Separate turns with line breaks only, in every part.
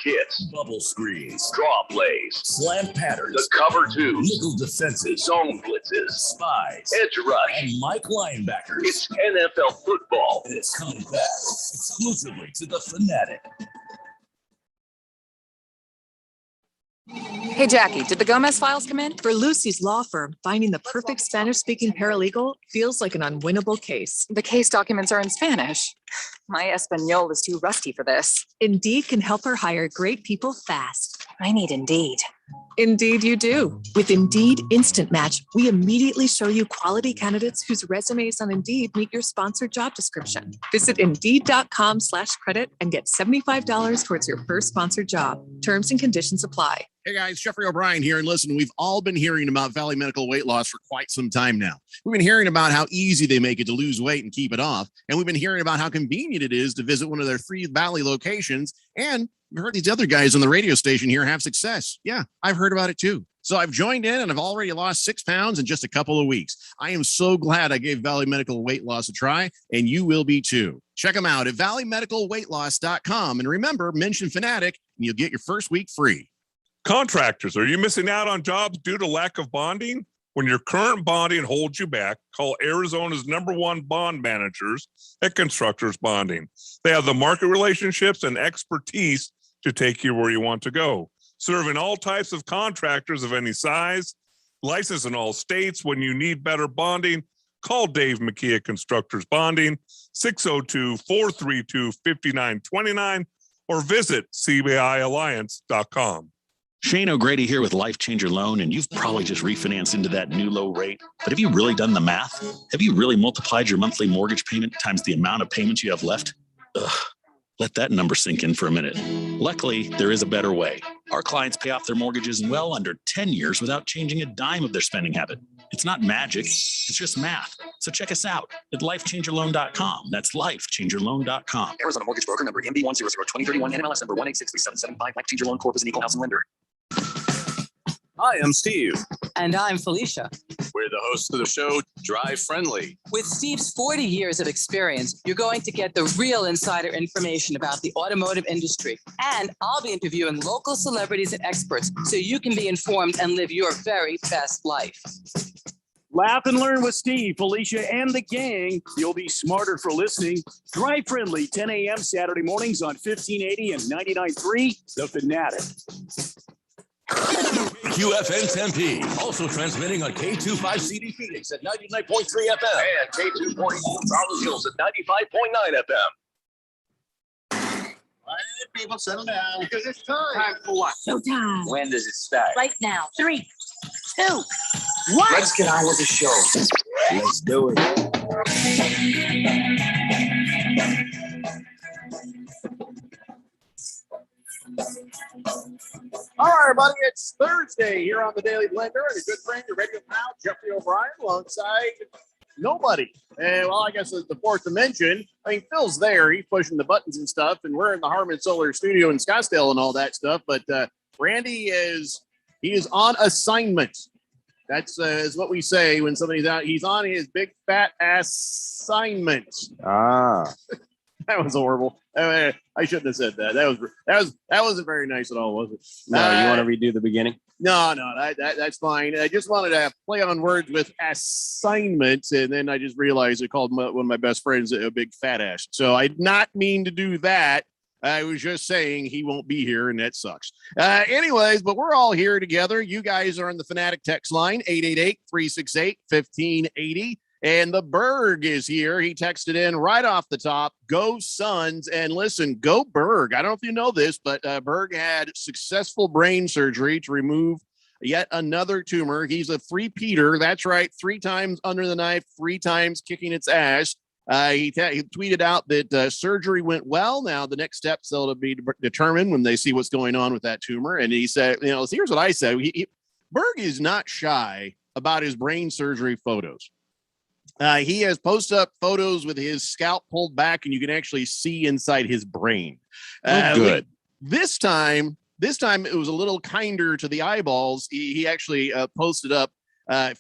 kits,
bubble screens,
draw plays,
slant patterns,
the cover twos,
nickel defenses,
zone blitzes,
spies,
edge rush,
and Mike linebackers.
It's NFL football.
And it's coming back exclusively to the Fanatic.
Hey, Jackie, did the Gomez files come in?
For Lucy's law firm, finding the perfect Spanish-speaking paralegal feels like an unwinnable case.
The case documents are in Spanish. My Espanol is too rusty for this.
Indeed can help her hire great people fast.
I need Indeed.
Indeed you do. With Indeed Instant Match, we immediately show you quality candidates whose resumes on Indeed meet your sponsored job description. Visit Indeed.com/credit and get $75 towards your first sponsored job. Terms and conditions apply.
Hey guys, Jeffrey O'Brien here. And listen, we've all been hearing about Valley Medical weight loss for quite some time now. We've been hearing about how easy they make it to lose weight and keep it off. And we've been hearing about how convenient it is to visit one of their 3 Valley locations. And we've heard these other guys on the radio station here have success. Yeah, I've heard about it too. So I've joined in and I've already lost 6 pounds in just a couple of weeks. I am so glad I gave Valley Medical weight loss a try, and you will be too. Check them out at valleymedicalweightloss.com. And remember, mention Fanatic and you'll get your first week free.
Contractors, are you missing out on jobs due to lack of bonding? When your current bonding holds you back, call Arizona's #1 bond managers at Constructors Bonding. They have the market relationships and expertise to take you where you want to go. Serving all types of contractors of any size, licensed in all states. When you need better bonding, call Dave McKee at Constructors Bonding, 602-432-5929, or visit cbialliance.com.
Shane O'Grady here with Life Changer Loan, and you've probably just refinanced into that new low rate. But have you really done the math? Have you really multiplied your monthly mortgage payment times the amount of payments you have left? Let that number sink in for a minute. Luckily, there is a better way. Our clients pay off their mortgages in well under 10 years without changing a dime of their spending habit. It's not magic, it's just math. So check us out at lifechangerloan.com. That's lifechangerloan.com.
Arizona Mortgage Broker number MB1002031, NMLS number 1863775. Life Changer Loan Corp is an equal housing lender.
Hi, I'm Steve.
And I'm Felicia.
We're the hosts of the show, Drive Friendly.
With Steve's 40 years of experience, you're going to get the real insider information about the automotive industry. And I'll be interviewing local celebrities and experts so you can be informed and live your very best life.
Laugh and learn with Steve, Felicia, and the gang. You'll be smarter for listening. Drive Friendly, 10 a.m. Saturday mornings on 1580 and 99.3, The Fanatic.
QFN Tempe, also transmitting on K25CD Phoenix at 99.3 FM
and K240 Charles Hills at 95.9 FM.
All right, people, settle down.
Because it's time.
Time for what?
Showtime.
When does it start?
Right now. 3, 2, 1.
Let's get on with the show.
Let's do it.
All right, everybody, it's Thursday here on the Daily Blender, and a good friend, your radio pal, Jeffrey O'Brien, alongside nobody. And, well, I guess it's the fourth dimension. I mean, Phil's there. He's pushing the buttons and stuff, and we're in the Harmon Solar Studio in Scottsdale and all that stuff. But Randy is on assignment. That's is what we say when somebody's out. He's on his big fat assignment. That was horrible. I shouldn't have said that. That wasn't very nice at all, was it?
No, you want to redo the beginning?
No, that's fine. I just wanted to play on words with assignments, and then I just realized I called one of my best friends a big fat ass. So I did not mean to do that. I was just saying he won't be here, and that sucks. Anyways, but we're all here together. You guys are on the Fanatic text line, 888-368-1580. And the Berg is here. He texted in right off the top, go Suns. And listen, go Berg. I don't know if you know this, but Berg had successful brain surgery to remove yet another tumor. He's a three-peater. That's right. 3 times under the knife, 3 times kicking its ass. He tweeted out that surgery went well. Now the next steps will be determined when they see what's going on with that tumor. And he said, here's what I said. Berg is not shy about his brain surgery photos. He has posted up photos with his scalp pulled back, and you can actually see inside his brain.
Good.
This time it was a little kinder to the eyeballs. He actually posted up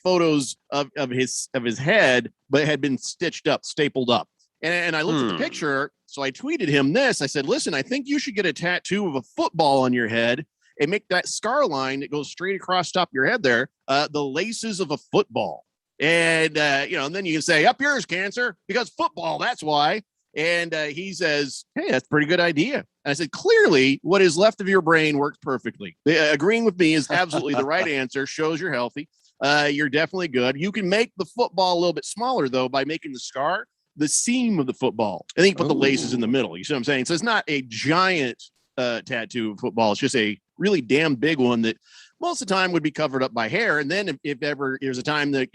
photos of his head, but it had been stitched up, stapled up. And I looked at the picture, so I tweeted him this. I said, listen, I think you should get a tattoo of a football on your head and make that scar line that goes straight across the top of your head there, the laces of a football. And, and then you can say, up yours, Cancer, because football, that's why. And he says, hey, that's a pretty good idea. And I said, clearly, what is left of your brain works perfectly. Agreeing with me is absolutely the right answer. Shows you're healthy. You're definitely good. You can make the football a little bit smaller, though, by making the scar the seam of the football. And then you put the laces in the middle. You see what I'm saying? So it's not a giant tattoo of football. It's just a really damn big one that most of the time would be covered up by hair. And then if ever there's a time that,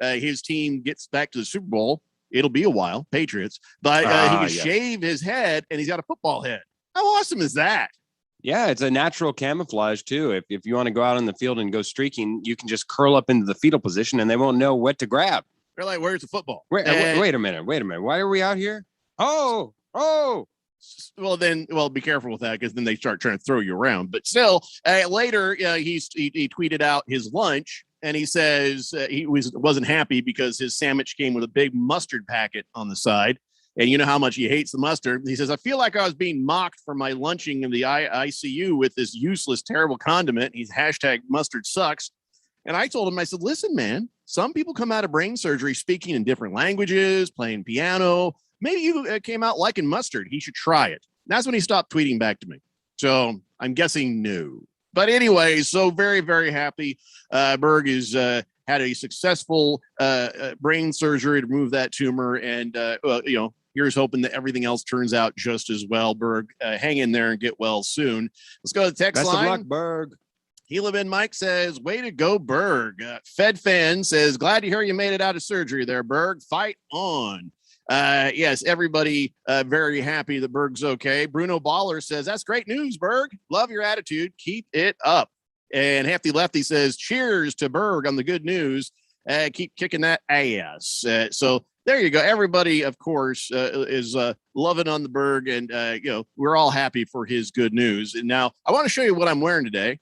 his team gets back to the Super Bowl, it'll be a while, Patriots, but he can shave his head and he's got a football head. How awesome is that?
Yeah, it's a natural camouflage too. If you want to go out on the field and go streaking, you can just curl up into the fetal position and they won't know what to grab.
They're like, where's the football?
Wait a minute. Why are we out here? Oh.
Well, be careful with that because then they start trying to throw you around. But still, later he tweeted out his lunch and he says he wasn't happy because his sandwich came with a big mustard packet on the side. And you know how much he hates the mustard. He says, I feel like I was being mocked for my lunching in the ICU with this useless, terrible condiment. He's #mustard sucks. And I told him, I said, listen, man, some people come out of brain surgery speaking in different languages, playing piano. Maybe you came out liking mustard. He should try it. And that's when he stopped tweeting back to me. So I'm guessing no. But anyway, so very, very happy. Berg is had a successful brain surgery to remove that tumor. And, here's hoping that everything else turns out just as well. Berg, hang in there and get well soon. Let's go to the text line.
Best of luck, Berg.
Helaman Mike says, way to go, Berg. Fed Fan says, glad to hear you made it out of surgery there, Berg. Fight on. Yes, everybody very happy that Berg's okay. Bruno Baller says, that's great news, Berg. Love your attitude. Keep it up. And Hefty Lefty says, cheers to Berg on the good news. Keep kicking that ass. So there you go. Everybody, of course, is loving on the Berg, and we're all happy for his good news. And now I want to show you what I'm wearing today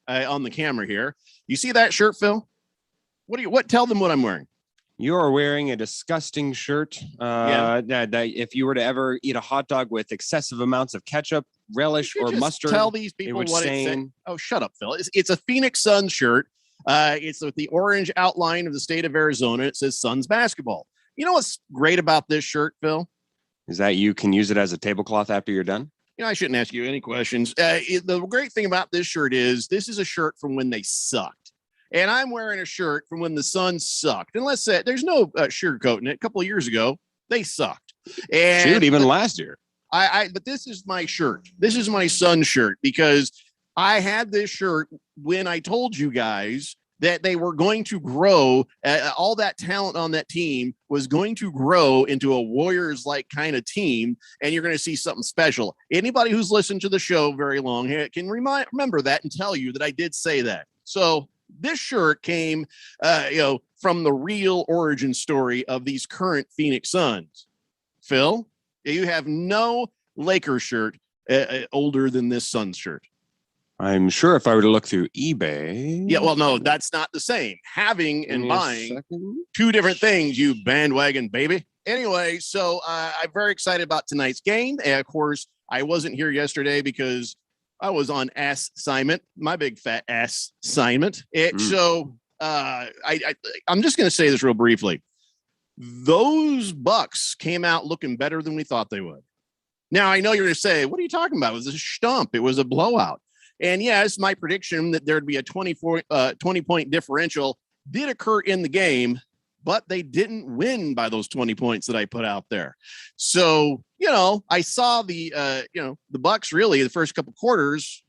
on the camera here. You see that shirt, Phil? Tell them what I'm wearing.
You are wearing a disgusting shirt. That if you were to ever eat a hot dog with excessive amounts of ketchup, relish, or mustard,
tell these people what
it's
saying. Oh, shut up, Phil. It's a Phoenix Suns shirt. It's with the orange outline of the state of Arizona. It says Suns basketball. You know what's great about this shirt, Phil?
Is that you can use it as a tablecloth after you're done?
I shouldn't ask you any questions. The great thing about this shirt is this is a shirt from when they sucked. And I'm wearing a shirt from when the Suns sucked. And let's say there's no sugarcoating it. A couple of years ago, they sucked. And
even last year.
But this is my shirt. This is my Suns shirt because I had this shirt when I told you guys that they were going to grow. All that talent on that team was going to grow into a Warriors-like kind of team, and you're going to see something special. Anybody who's listened to the show very long can remember that and tell you that I did say that. So this shirt came, from the real origin story of these current Phoenix Suns. Phil, you have no Lakers shirt older than this Suns shirt.
I'm sure if I were to look through eBay.
Yeah, well, no, that's not the same. Having and buying two different things, you bandwagon baby. Anyway, so I'm very excited about tonight's game. And of course, I wasn't here yesterday because I was on ass assignment, my big fat ass assignment. So I'm just going to say this real briefly. Those Bucks came out looking better than we thought they would. Now, I know you're going to say, what are you talking about? It was a stump. It was a blowout. And yes, my prediction that there'd be a 20-point differential did occur in the game, but they didn't win by those 20 points that I put out there. So, I saw the Bucks really the first couple quarters,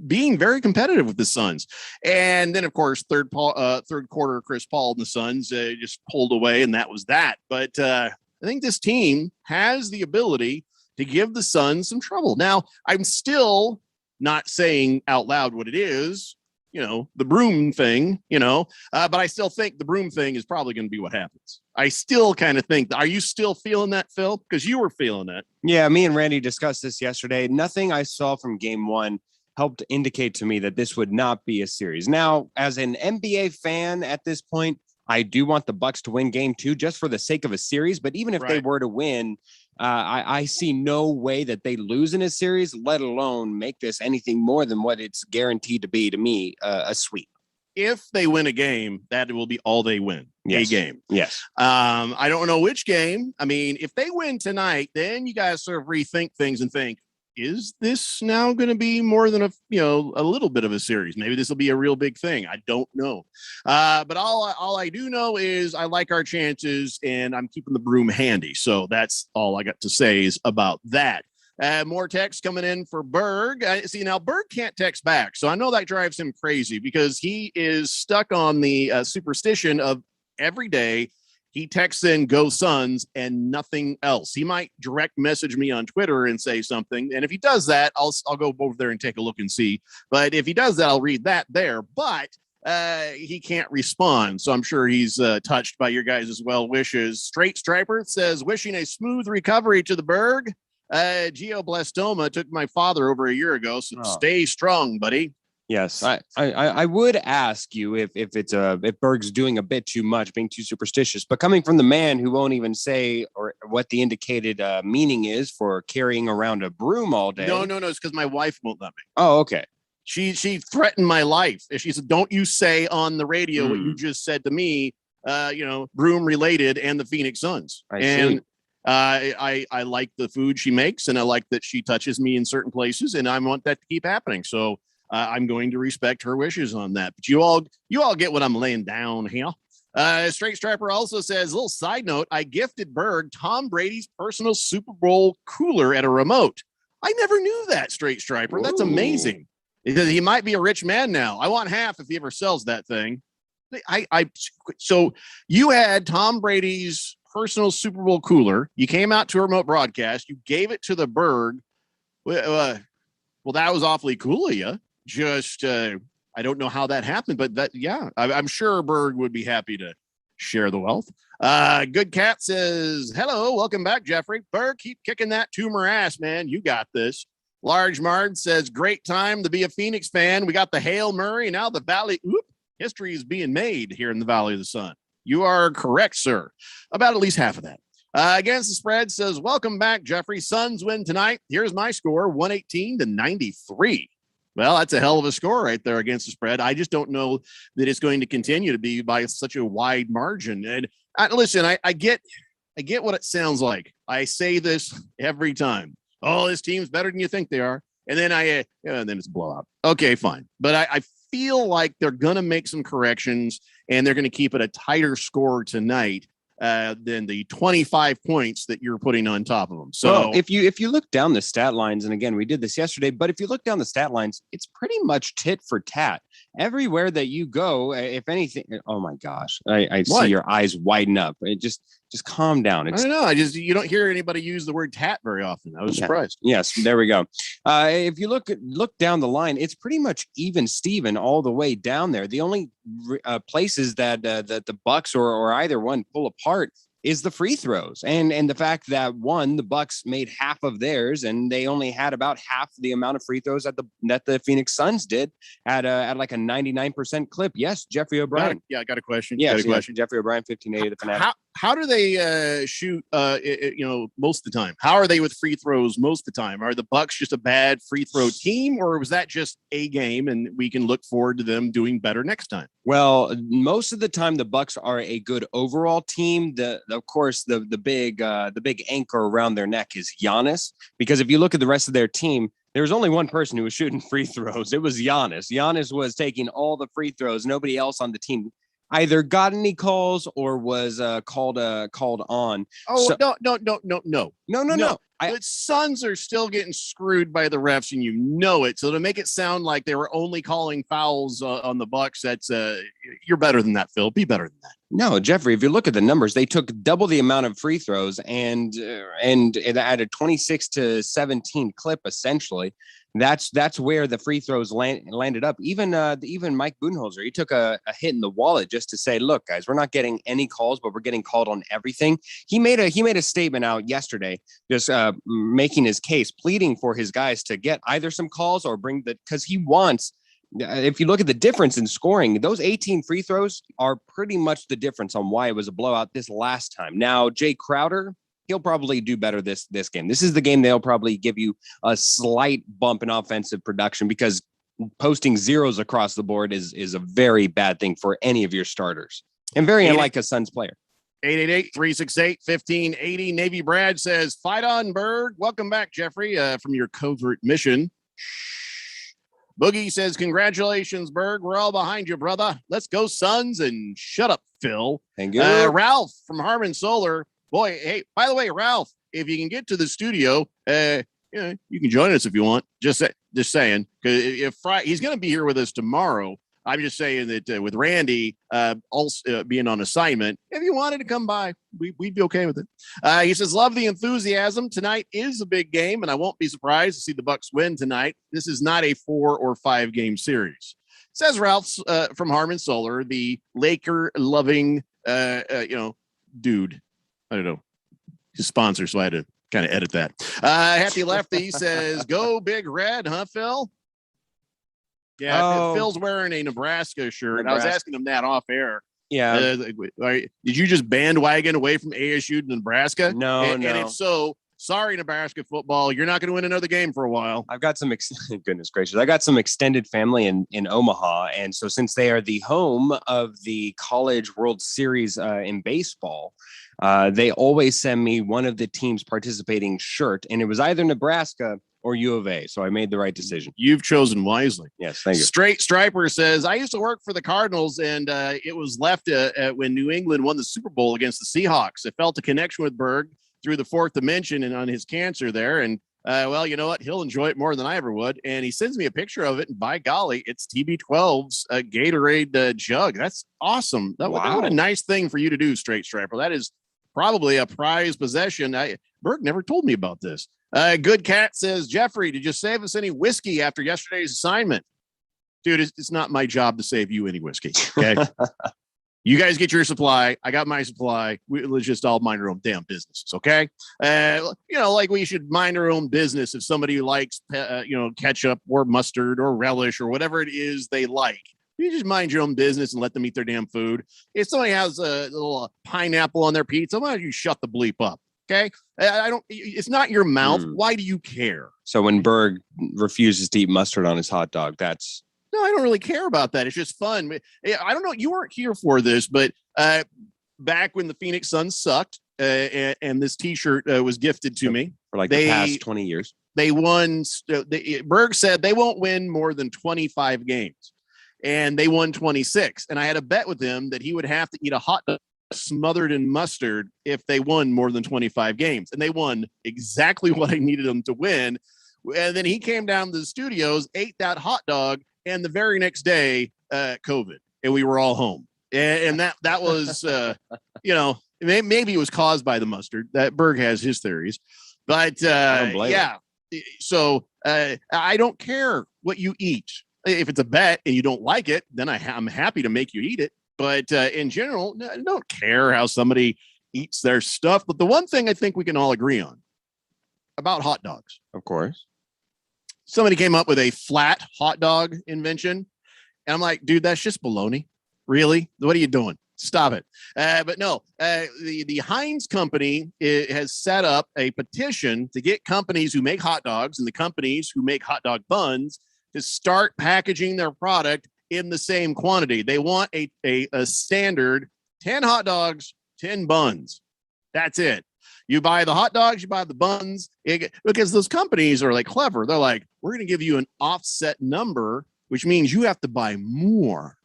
being very competitive with the Suns. And then, of course, third quarter, Chris Paul and the Suns just pulled away, and that was that. But I think this team has the ability to give the Suns some trouble. Now, I'm still not saying out loud what it is, the broom thing, but I still think the broom thing is probably going to be what happens. I still kind of think are you still feeling that, Phil? Because you were feeling it.
Yeah, me and Randy discussed this yesterday. Nothing I saw from game one helped indicate to me that this would not be a series. Now, as an NBA fan at this point, I do want the Bucks to win game 2 just for the sake of a series. But even if they
Right.
were to win, I see no way that they lose in a series, let alone make this anything more than what it's guaranteed to be to me, a sweep.
If they win a game, that will be all they win.
Yes.
A game.
Yes.
I don't know which game. I mean, if they win tonight, then you guys sort of rethink things and think, is this now going to be more than a little bit of a series? Maybe this will be a real big thing. I don't know. But all I do know is I like our chances and I'm keeping the broom handy. So that's all I got to say is about that. More text coming in for Berg. See, now Berg can't text back. So I know that drives him crazy because he is stuck on the superstition of every day he texts in "Go Suns" and nothing else. He might direct message me on Twitter and say something. And if he does that, I'll go over there and take a look and see. But if he does that, I'll read that there. But he can't respond. So I'm sure he's touched by your guys' well wishes. Straight Striper says, wishing a smooth recovery to the Berg. Glioblastoma took my father over a year ago. So stay strong, buddy.
Yes, I would ask you if Berg's doing a bit too much, being too superstitious, but coming from the man who won't even say or what the indicated meaning is for carrying around a broom all day.
No, it's because my wife won't let me.
Oh, okay.
She threatened my life. She said, "Don't you say on the radio what you just said to me, broom related and the Phoenix Suns." I like the food she makes, and I like that she touches me in certain places, and I want that to keep happening. So I'm going to respect her wishes on that. But you all get what I'm laying down here. Straight Striper also says, little side note, I gifted Berg Tom Brady's personal Super Bowl cooler at a remote. I never knew that, Straight Striper. That's amazing. Because he might be a rich man now. I want half if he ever sells that thing. So you had Tom Brady's personal Super Bowl cooler. You came out to a remote broadcast. You gave it to the Berg. Well, that was awfully cool of you. Just, I don't know how that happened, but I'm sure Berg would be happy to share the wealth. Good Cat says, hello, welcome back, Jeffrey. Berg, keep kicking that tumor ass, man. You got this. Large Mard says, great time to be a Phoenix fan. We got the Hail Murray. Now the Valley. History is being made here in the Valley of the Sun. You are correct, sir. About at least half of that. Against the Spread says, welcome back, Jeffrey. Suns win tonight. Here's my score, 118-93. Well, that's a hell of a score right there against the Spread. I just don't know that it's going to continue to be by such a wide margin. And listen, I get what it sounds like. I say this every time. Oh, this team's better than you think they are. And then and then it's a blowout. Okay, fine. But I feel like they're going to make some corrections and they're going to keep it a tighter score tonight than the 25 points that you're putting on top of them. So
well, if you look down the stat lines, and again, we did this yesterday, but if you look down the stat lines, it's pretty much tit for tat. Everywhere that you go, if anything, oh my gosh, I see your eyes widen up. It just calm down.
I don't know. You don't hear anybody use the word tat very often. I was surprised.
Yes, there we go. If you look down the line, it's pretty much even Steven all the way down there. The only places that the Bucks or either one pull apart is the free throws and the fact that the Bucks made half of theirs and they only had about half the amount of free throws that the Phoenix Suns did at like a 99% clip. Yes, Jeffrey O'Brien.
I got a question.
Yes, Jeffrey O'Brien, 1580 the Fanatic.
How do they shoot most of the time? How are they with free throws most of the time? Are the Bucks just a bad free throw team, or was that just a game and we can look forward to them doing better next time?
Well, most of the time the Bucks are a good overall team. Of course, the big anchor around their neck is Giannis, because if you look at the rest of their team, there was only one person who was shooting free throws. It was Giannis. Giannis was taking all the free throws. Nobody else on the team either got any calls or was called on.
Oh,
so,
no. The Suns are still getting screwed by the refs, and you know it. So to make it sound like they were only calling fouls on the Bucks, that's you're better than that, Phil. Be better than that.
No, Jeffrey, if you look at the numbers, they took double the amount of free throws and it had a 26-17 clip, essentially. That's where the free throws landed up. Even Mike Budenholzer, he took a hit in the wallet just to say, look, guys, we're not getting any calls, but we're getting called on everything. He made a statement out yesterday, just making his case, pleading for his guys to get either some calls or because he wants If you look at the difference in scoring, those 18 free throws are pretty much the difference on why it was a blowout this last time. Now, Jay Crowder, he'll probably do better this game. This is the game they'll probably give you a slight bump in offensive production, because posting zeros across the board is a very bad thing for any of your starters, and very unlike a Suns player.
888-368-1580. Navy Brad says, fight on, Berg. Welcome back, Jeffrey, from your covert mission. Boogie says, congratulations, Berg. We're all behind you, brother. Let's go, Suns, and shut up, Phil.
Thank you.
Ralph from Harmon Solar. Boy, hey, by the way, Ralph, if you can get to the studio, you can join us if you want. Just saying, because if he's going to be here with us tomorrow. I'm just saying that with Randy also being on assignment, if you wanted to come by, we'd be okay with it. He says, love the enthusiasm. Tonight is a big game, and I won't be surprised to see the Bucks win tonight. This is not a 4 or 5 game series. Says Ralph from Harmon Solar, the Laker loving, dude. I don't know his sponsor, so I had to kind of edit that. Happy Lefty says, go Big Red, huh, Phil? Yeah, Phil's wearing a Nebraska shirt. I was asking him that off air.
Yeah.
Did you just bandwagon away from ASU to Nebraska?
No.
And if so, sorry, Nebraska football, you're not going to win another game for a while.
I've got some, goodness gracious, I got some extended family in Omaha. And so since they are the home of the College World Series in baseball, they always send me one of the teams participating shirt. And it was either Nebraska or U of A. So I made the right decision.
You've chosen wisely.
Yes, thank you.
Straight Striper says, I used to work for the Cardinals, and it was left when New England won the Super Bowl against the Seahawks. I felt a connection with Berg through the fourth dimension and on his cancer there. And well, you know what? He'll enjoy it more than I ever would. And he sends me a picture of it. And by golly, it's TB12's Gatorade jug. That's awesome. What a nice thing for you to do, Straight Striper. That is probably a prized possession. Berg never told me about this. Good Cat says, Jeffrey, did you save us any whiskey after yesterday's assignment? Dude, it's not my job to save you any whiskey. Okay. You guys get your supply. I got my supply. Let's just all mind our own damn businesses. Okay. Like we should mind our own business if somebody likes, ketchup or mustard or relish or whatever it is they like. You just mind your own business and let them eat their damn food. If somebody has a little pineapple on their pizza, why don't you shut the bleep up? Okay. It's not your mouth. Why do you care?
So when Berg refuses to eat mustard on his hot dog, no,
I don't really care about that. It's just fun. I don't know. You weren't here for this, but back when the Phoenix Suns sucked and this t-shirt was gifted to me
for like the past 20 years,
they won. Berg said they won't win more than 25 games, and they won 26. And I had a bet with him that he would have to eat a hot dog smothered in mustard if they won more than 25 games, and they won exactly what I needed them to win. And then he came down to the studios, ate that hot dog, and the very next day, COVID, and we were all home. And that was, maybe it was caused by the mustard. That Berg has his theories, but yeah. So I don't care what you eat. If it's a bet and you don't like it, then I'm happy to make you eat it. But in general, I don't care how somebody eats their stuff. But the one thing I think we can all agree on about hot dogs,
of course,
somebody came up with a flat hot dog invention. And I'm like, dude, that's just baloney. Really? What are you doing? Stop it. But no, the Heinz company has set up a petition to get companies who make hot dogs and the companies who make hot dog buns to start packaging their product in the same quantity. They want a standard 10 hot dogs, 10 buns. That's it. You buy the hot dogs, you buy the buns, because those companies are like clever. They're like, we're going to give you an offset number, which means you have to buy more.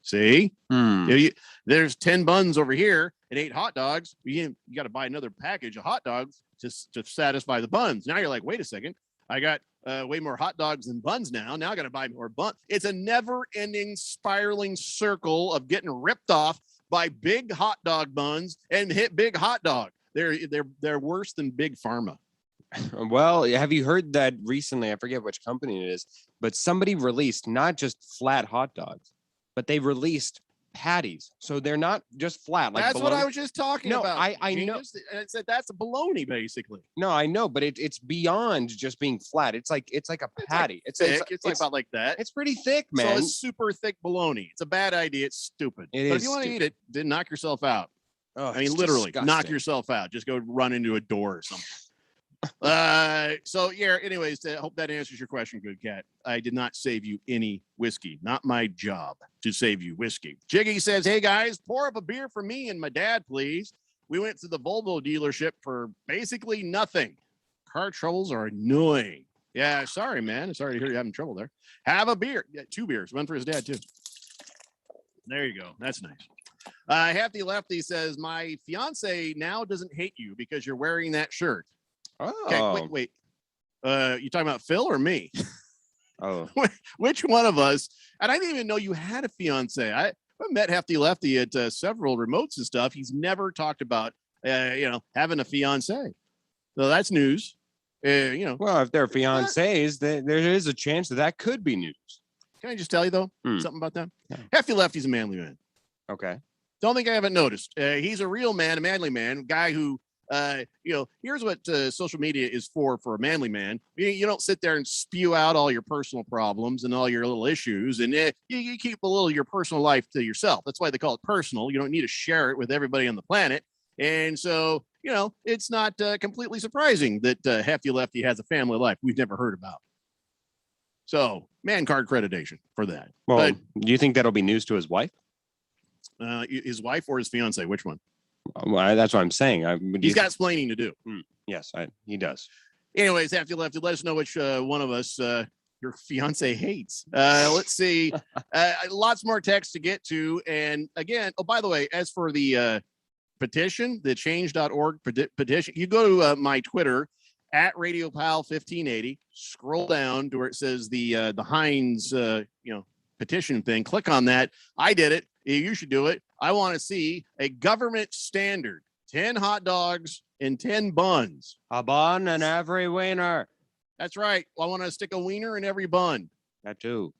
See, there's 10 buns over here and 8 hot dogs. You got to buy another package of hot dogs to satisfy the buns. Now you're like, wait a second, I got way more hot dogs than buns now. Now I got to buy more buns. It's a never-ending spiraling circle of getting ripped off by big hot dog buns and hit big hot dog. They're worse than big pharma.
Well, have you heard that recently? I forget which company it is, but somebody released not just flat hot dogs, but they released patties, so they're not just flat. Like
That's what
bologna.
I was just talking
No,
about.
I know.
Genius. I said that's a bologna, basically.
No, I know, but it's beyond just being flat. It's like a patty. It's
Thick. It's like about like that.
It's pretty thick, man.
So it's super thick bologna. It's a bad idea. It's stupid.
It
but
is
if you want to eat it, then knock yourself out.
Oh,
I mean,
it's
literally, knock
disgusting.
yourself out. Just go run into a door or something. So yeah. Anyways, I hope that answers your question, good cat. I did not save you any whiskey. Not my job to save you whiskey. Jiggy says, "Hey guys, pour up a beer for me and my dad, please. We went to the Volvo dealership for basically nothing. Car troubles are annoying. Yeah, sorry, man. Sorry to hear you're having trouble there. Have a beer. Yeah, 2 beers. One for his dad too. There you go. That's nice." Hefty Lefty says, "My fiance now doesn't hate you because you're wearing that shirt."
Oh,
Okay, wait. You talking about Phil or me?
Oh,
Which one of us? And I didn't even know you had a fiance. I met Hefty Lefty at several remotes and stuff. He's never talked about, having a fiance. So that's news.
well, if they're fiancés, there is a chance that could be news.
Can I just tell you though something about that? Yeah. Hefty Lefty's a manly man.
Okay.
Don't think I haven't noticed. He's a real man, a manly man, guy who, here's what social media is for a manly man. You don't sit there and spew out all your personal problems and all your little issues, and you keep a little of your personal life to yourself. That's why they call it personal. You don't need to share it with everybody on the planet. And so, it's not completely surprising that Hefty Lefty has a family life we've never heard about. So, man card accreditation for that.
Well,
But
do you think that'll be news to his wife?
his wife or his fiance, which one?
Well, that's what I'm saying.
He's got explaining to do.
Yes, he does.
Anyways, Hefty Lefty, let us know which one of us your fiance hates. Let's see. Lots more text to get to. And again, oh, by the way, as for the petition, the change.org petition, you go to my Twitter at RadioPal1580, scroll down to where it says the Heinz petition thing. Click on that. I did it. You should do it. I want to see a government standard 10 hot dogs and 10 buns.
A bun in every wiener.
That's right. I want to stick a wiener in every bun.
That too.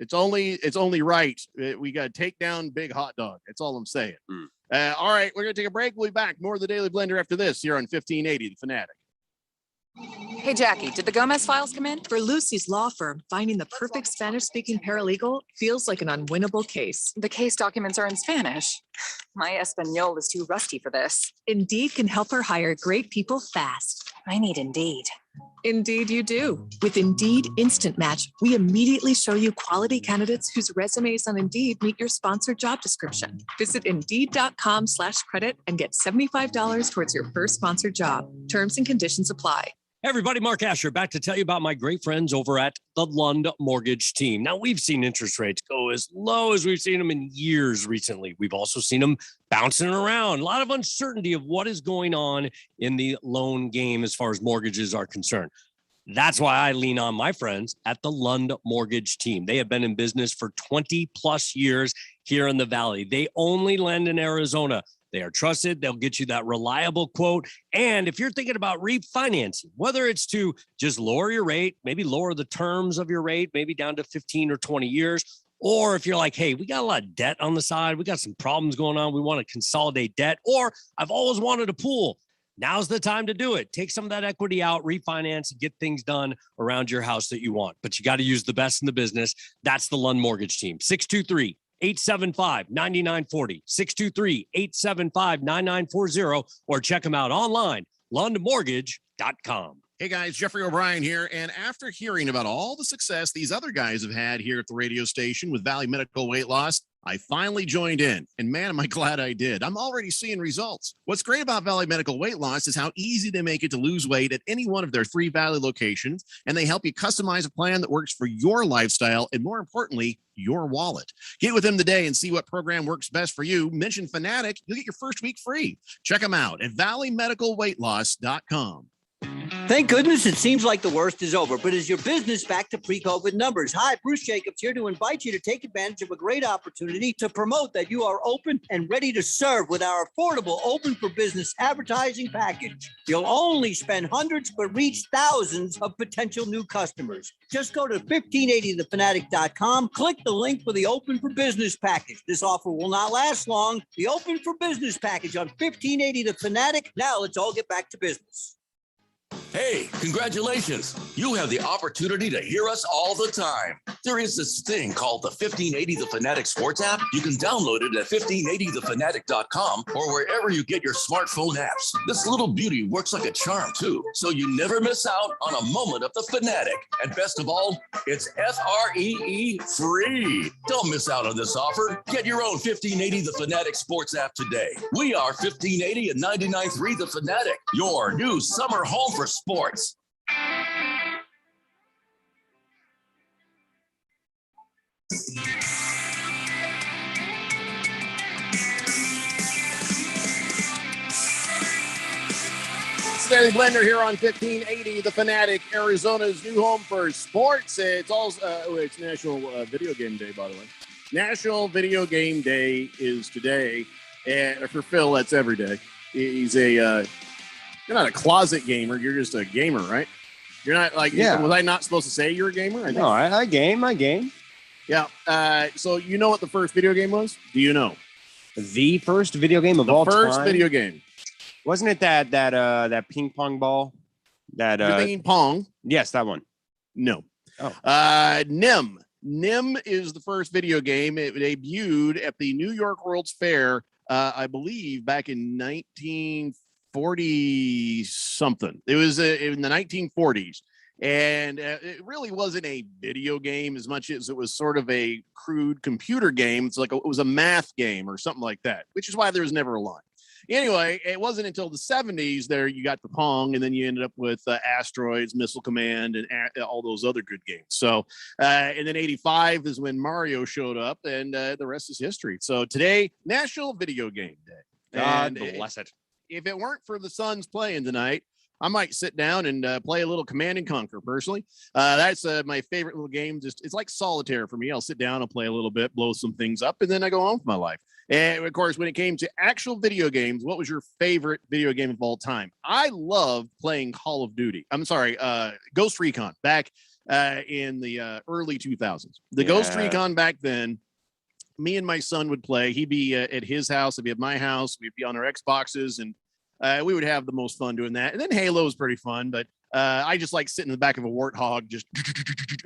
It's only right. We got to take down big hot dog. That's all I'm saying. All right, we're going to take a break. We'll be back. More of the Daily Blender after this here on 1580 The Fanatic.
Hey, Jackie, did the Gomez files come in?
For Lucy's law firm, finding the perfect Spanish-speaking paralegal feels like an unwinnable case.
The case documents are in Spanish. My Espanol is too rusty for this.
Indeed can help her hire great people fast.
I need Indeed.
Indeed you do. With Indeed Instant Match, we immediately show you quality candidates whose resumes on Indeed meet your sponsored job description. Visit Indeed.com/credit and get $75 towards your first sponsored job. Terms and conditions apply.
Hey everybody, Mark Asher back to tell you about my great friends over at the Lund Mortgage Team. Now, we've seen interest rates go as low as we've seen them in years recently. We've also seen them bouncing around. A lot of uncertainty of what is going on in the loan game as far as mortgages are concerned. That's why I lean on my friends at the Lund Mortgage Team. They have been in business for 20 plus years here in the Valley. They only lend in Arizona. They are trusted. They'll get you that reliable quote. And if you're thinking about refinancing, whether it's to just lower your rate, maybe lower the terms of your rate, maybe down to 15 or 20 years, or if you're like, hey, we got a lot of debt on the side, we got some problems going on, we want to consolidate debt, or I've always wanted a pool. Now's the time to do it. Take some of that equity out, refinance, and get things done around your house that you want. But you got to use the best in the business. That's the Lund Mortgage Team. 623-875-9940, 623-875-9940, or check them out online, lundmortgage.com.
Hey guys, Jeffrey O'Brien here. And after hearing about all the success these other guys have had here at the radio station with Valley Medical Weight Loss, I finally joined in. And man, am I glad I did. I'm already seeing results. What's great about Valley Medical Weight Loss is how easy they make it to lose weight at any one of their 3 Valley locations. And they help you customize a plan that works for your lifestyle and, more importantly, your wallet. Get with them today and see what program works best for you. Mention Fanatic, you'll get your first week free. Check them out at valleymedicalweightloss.com.
Thank goodness it seems like the worst is over, but is your business back to pre-COVID numbers? Hi, Bruce Jacobs here to invite you to take advantage of a great opportunity to promote that you are open and ready to serve with our affordable Open for Business advertising package. You'll only spend hundreds but reach thousands of potential new customers. Just go to 1580thefanatic.com, click the link for the Open for Business package. This offer will not last long. The Open for Business package on 1580 The Fanatic. Now let's all get back to business.
Hey, congratulations. You have the opportunity to hear us all the time. There is this thing called the 1580 The Fanatic Sports app. You can download it at 1580thefanatic.com or wherever you get your smartphone apps. This little beauty works like a charm too, so you never miss out on a moment of the Fanatic. And best of all, it's FREE free. Don't miss out on this offer. Get your own 1580 The Fanatic Sports app today. We are 1580 and 99.3 The Fanatic, your new summer home for sports.
Stanley Blender here on 1580 The Fanatic, Arizona's new home for sports. It's also it's National Video Game Day, by the way. National Video Game Day is today, and for Phil, that's every day. He's you're not a closet gamer. You're just a gamer, right? You're not like, was I not supposed to say you're a gamer?
No, I game.
Yeah. So you know what the first video game was? Do you know?
The first video game of all time?
The first video game.
Wasn't it that ping pong ball?
Ping pong?
Yes, that one.
No.
Oh.
NIM. NIM is the first video game. It debuted at the New York World's Fair, I believe, back in 1940 something. It was in the 1940s, and it really wasn't a video game as much as it was sort of a crude computer game. It's like it was a math game or something like that, which is why there was never a line. Anyway, it wasn't until the 70s there you got the Pong, and then you ended up with Asteroids, Missile Command, and all those other good games. So, and then 85 is when Mario showed up, and the rest is history. So today, National Video Game Day.
God bless it.
If it weren't for the Suns playing tonight, I might sit down and play a little Command and Conquer personally. That's my favorite little game. It's like solitaire for me. I'll sit down, I'll play a little bit, blow some things up, and then I go on with my life. And of course, when it came to actual video games, what was your favorite video game of all time? I loved playing Call of Duty. I'm sorry, Ghost Recon back in the early 2000s. The Ghost Recon back then, me and my son would play. He'd be at his house, I'd be at my house. We'd be on our Xboxes, and we would have the most fun doing that. And then Halo was pretty fun, but I just like sitting in the back of a Warthog, just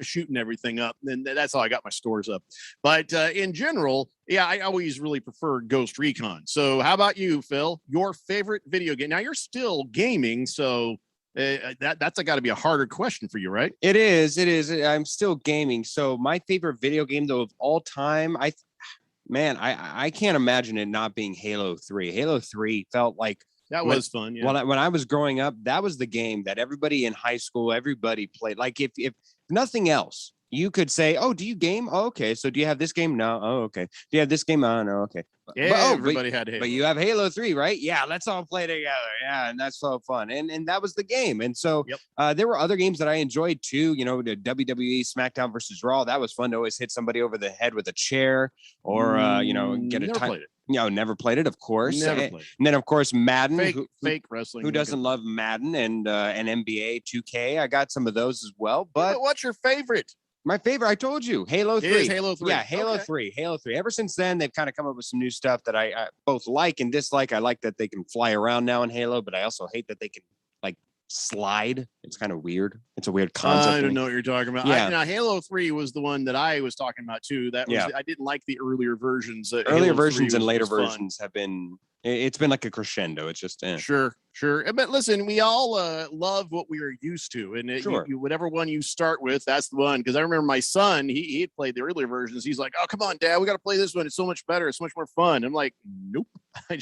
shooting everything up. And that's how I got my scores up. But in general, yeah, I always really prefer Ghost Recon. So how about you, Phil? Your favorite video game? Now you're still gaming, so that's got to be a harder question for you, right?
It is. I'm still gaming. So my favorite video game though of all time, I can't imagine it not being Halo 3. Halo 3 felt like
that was fun. Yeah.
When I was growing up, that was the game that everybody in high school, everybody played. Like if nothing else, you could say, "Oh, do you game? Oh, okay. So do you have this game? No. Oh, okay. Do you have this game? Oh, no. Okay."
Yeah, everybody had Halo.
But you have Halo 3, right? Yeah, let's all play together. Yeah, and that's so fun. And that was the game. And so there were other games that I enjoyed too. You know, the WWE SmackDown versus Raw. That was fun to always hit somebody over the head with a chair or get a time. Never played it, of course. And then, of course, Madden.
Fake wrestling.
Who doesn't love Madden and NBA 2K? I got some of those as well. But
what's your favorite?
My favorite, I told you, Halo 3.
It is Halo 3.
Yeah, Halo 3. Ever since then, they've kind of come up with some new stuff that I both like and dislike. I like that they can fly around now in Halo, but I also hate that they can like slide. It's kind of weird. It's a weird concept.
I don't know what you're talking about.
Yeah.
Halo 3 was the one that I was talking about too. That was I didn't like the earlier versions.
Earlier versions and later versions have been. It's been like a crescendo. It's just
Sure. But listen, we all love what we are used to, and whatever one you start with, that's the one. Because I remember my son, he had played the earlier versions. He's like, "Oh, come on, Dad, we got to play this one. It's so much better. It's so much more fun." I'm like, "Nope." I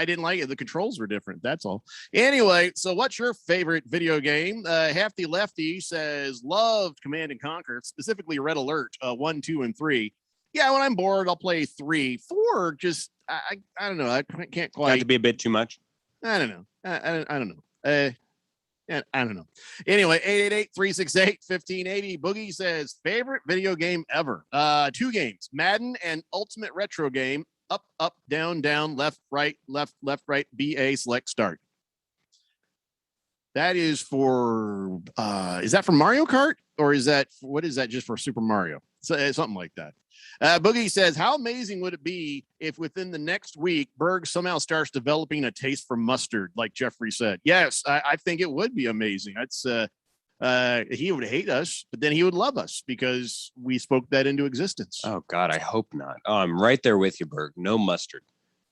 didn't like it. The controls were different. That's all. Anyway, so what's your favorite video game? Hefty Lefty says loved Command and Conquer, specifically Red Alert 1, 2, and 3. Yeah, when I'm bored, I'll play 3. 4, just I don't know. I can't quite.
Got to be a bit too much.
I don't know. I don't know. And I don't know. Anyway, 888-368-1580. Boogie says favorite video game ever. 2 games, Madden and Ultimate Retro Game. Up, up, down, down, left, right, BA, select, start. That is for, is that for Mario Kart? Or is that, what is that just for Super Mario? So, something like that. Boogie says, how amazing would it be if within the next week, Berg somehow starts developing a taste for mustard, like Jeffrey said? Yes, I think it would be amazing. That's he would hate us, but then he would love us because we spoke that into existence.
Oh God, I hope not. Oh, I'm right there with you, Berg. No mustard.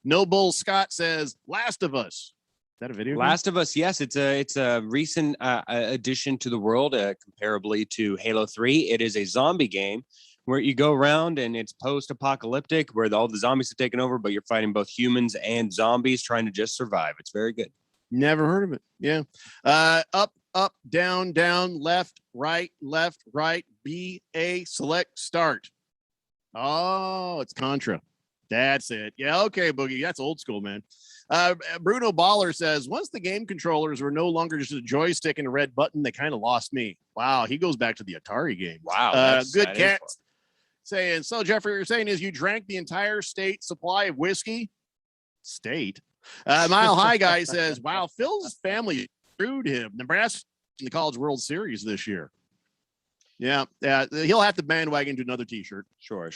No Bull Scott says Last of Us. Is that a video game?
Last of Us, yes, it's a recent addition to the world, comparably to Halo 3. It is a zombie game where you go around and it's post-apocalyptic, where all the zombies have taken over, but you're fighting both humans and zombies trying to just survive. It's very good.
Never heard of it. Yeah. Up, up, down, down, left, right, BA, select, start. Oh, it's Contra. That's it. Yeah, okay, Boogie. That's old school, man. Bruno Baller says, once the game controllers were no longer just a joystick and a red button, they kind of lost me. Wow, he goes back to the Atari game.
Wow.
Good cat saying, so Jeffrey, what you're saying is you drank the entire state supply of whiskey? State. Mile High Guy says, wow, Phil's family screwed him. Nebraska in the College World Series this year. Yeah, he'll have to bandwagon to another t-shirt.
Sure.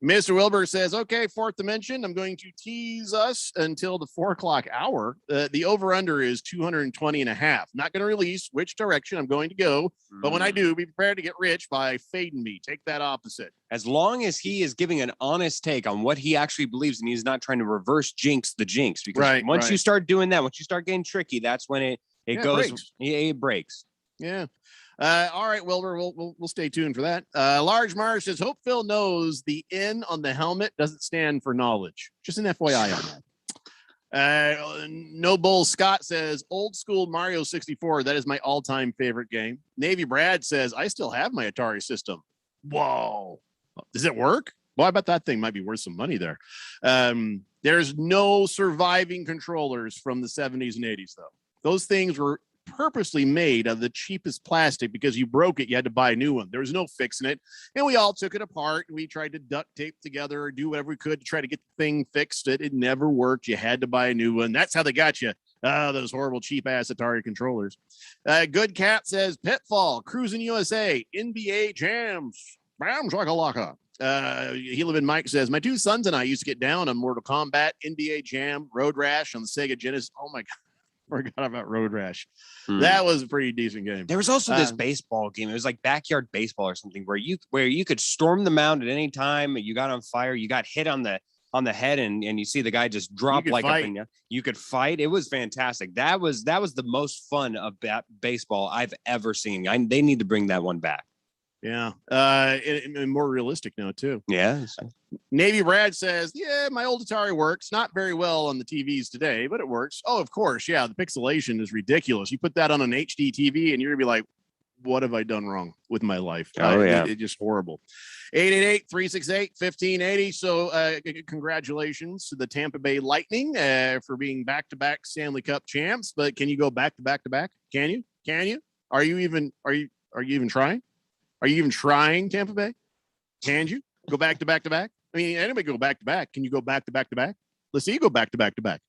Mr. Wilbur says, okay, fourth dimension. I'm going to tease us until the 4 o'clock hour. The over-under is 220 and a half. Not going to release which direction I'm going to go. But when I do, be prepared to get rich by fading me. Take that opposite.
As long as he is giving an honest take on what he actually believes and he's not trying to reverse jinx the jinx. Because once you start doing that, once you start getting tricky, that's when it goes, it breaks.
Yeah. All right, Wilbur, we'll stay tuned for that. Large Mars says, hope Phil knows the N on the helmet doesn't stand for knowledge. Just an FYI on that. No Bull Scott says, old school Mario 64. That is my all-time favorite game. Navy Brad says, I still have my Atari system. Whoa. Does it work? Well, I bet that thing might be worth some money there. There's no surviving controllers from the 70s and 80s, though. Those things were purposely made of the cheapest plastic because you broke it, you had to buy a new one. There was no fixing it. And we all took it apart and we tried to duct tape together or do whatever we could to try to get the thing fixed. It never worked. You had to buy a new one. That's how they got you. Those horrible cheap ass Atari controllers. Good Cat says Pitfall, Cruising USA, NBA Jams, Bam Shakalaka. He live in Mike says, my 2 sons and I used to get down on Mortal Kombat, NBA Jam, Road Rash on the Sega Genesis. Oh my God. Forgot about Road Rash. That was a pretty decent game.
There was also this baseball game. It was like backyard baseball or something where you could storm the mound at any time. You got on fire. You got hit on the head, and you see the guy just drop like up in you. You could fight. It was fantastic. That was the most fun of baseball I've ever seen. They need to bring that one back.
Yeah. And more realistic now too.
Yeah.
Navy Brad says, yeah, my old Atari works. Not very well on the TVs today, but it works. Oh, of course. Yeah. The pixelation is ridiculous. You put that on an HD TV and you're gonna be like, what have I done wrong with my life? It's just horrible. 888-368-1580. So congratulations to the Tampa Bay Lightning for being back-to-back Stanley Cup champs. But can you go back-to-back-to-back? Can you? Are you even trying? Are you even trying, Tampa Bay? Can you go back to back to back? I mean, anybody go back to back. Can you go back to back to back? Let's see you go back to back to back.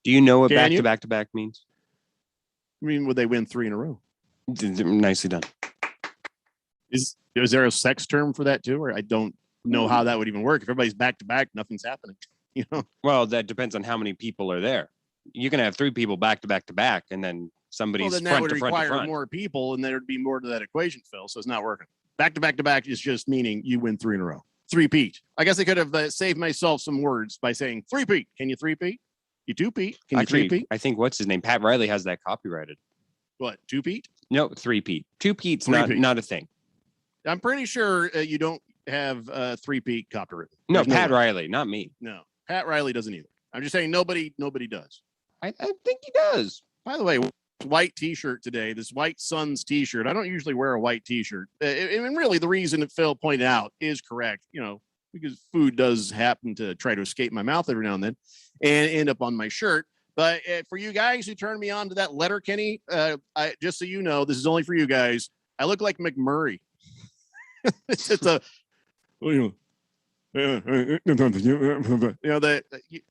Do you know what back to back to back means?
I mean, would they win 3 in a row?
Nicely done.
Is there a sex term for that too? Or I don't know how that would even work. If everybody's back to back, nothing's happening. You know?
Well, that depends on how many people are there. You can have 3 people back to back to back, and then somebody's
then that
front
would
to front
require
to front.
more people, and there'd be more to that equation, Phil. So it's not working. Back to back to back is just meaning you win 3 in a row. 3-peat. I guess I could have saved myself some words by saying 3-peat. Can you 3-peat? You 2-peat? Can you 3-peat?
I think what's his name? Pat Riley has that copyrighted.
What? 2-peat?
No, 3-peat. 2-peat's not a thing.
I'm pretty sure you don't have 3-peat copyright.
No, Pat Riley, not me.
No, Pat Riley doesn't either. I'm just saying nobody does.
I think he does.
By the way, white t-shirt today, this White Suns t-shirt. I don't usually wear a white t-shirt. And really the reason that Phil pointed out is correct, because food does happen to try to escape my mouth every now and then and end up on my shirt. But for you guys who turned me on to that Letterkenny, just so you know, this is only for you guys. I look like McMurray. It's a,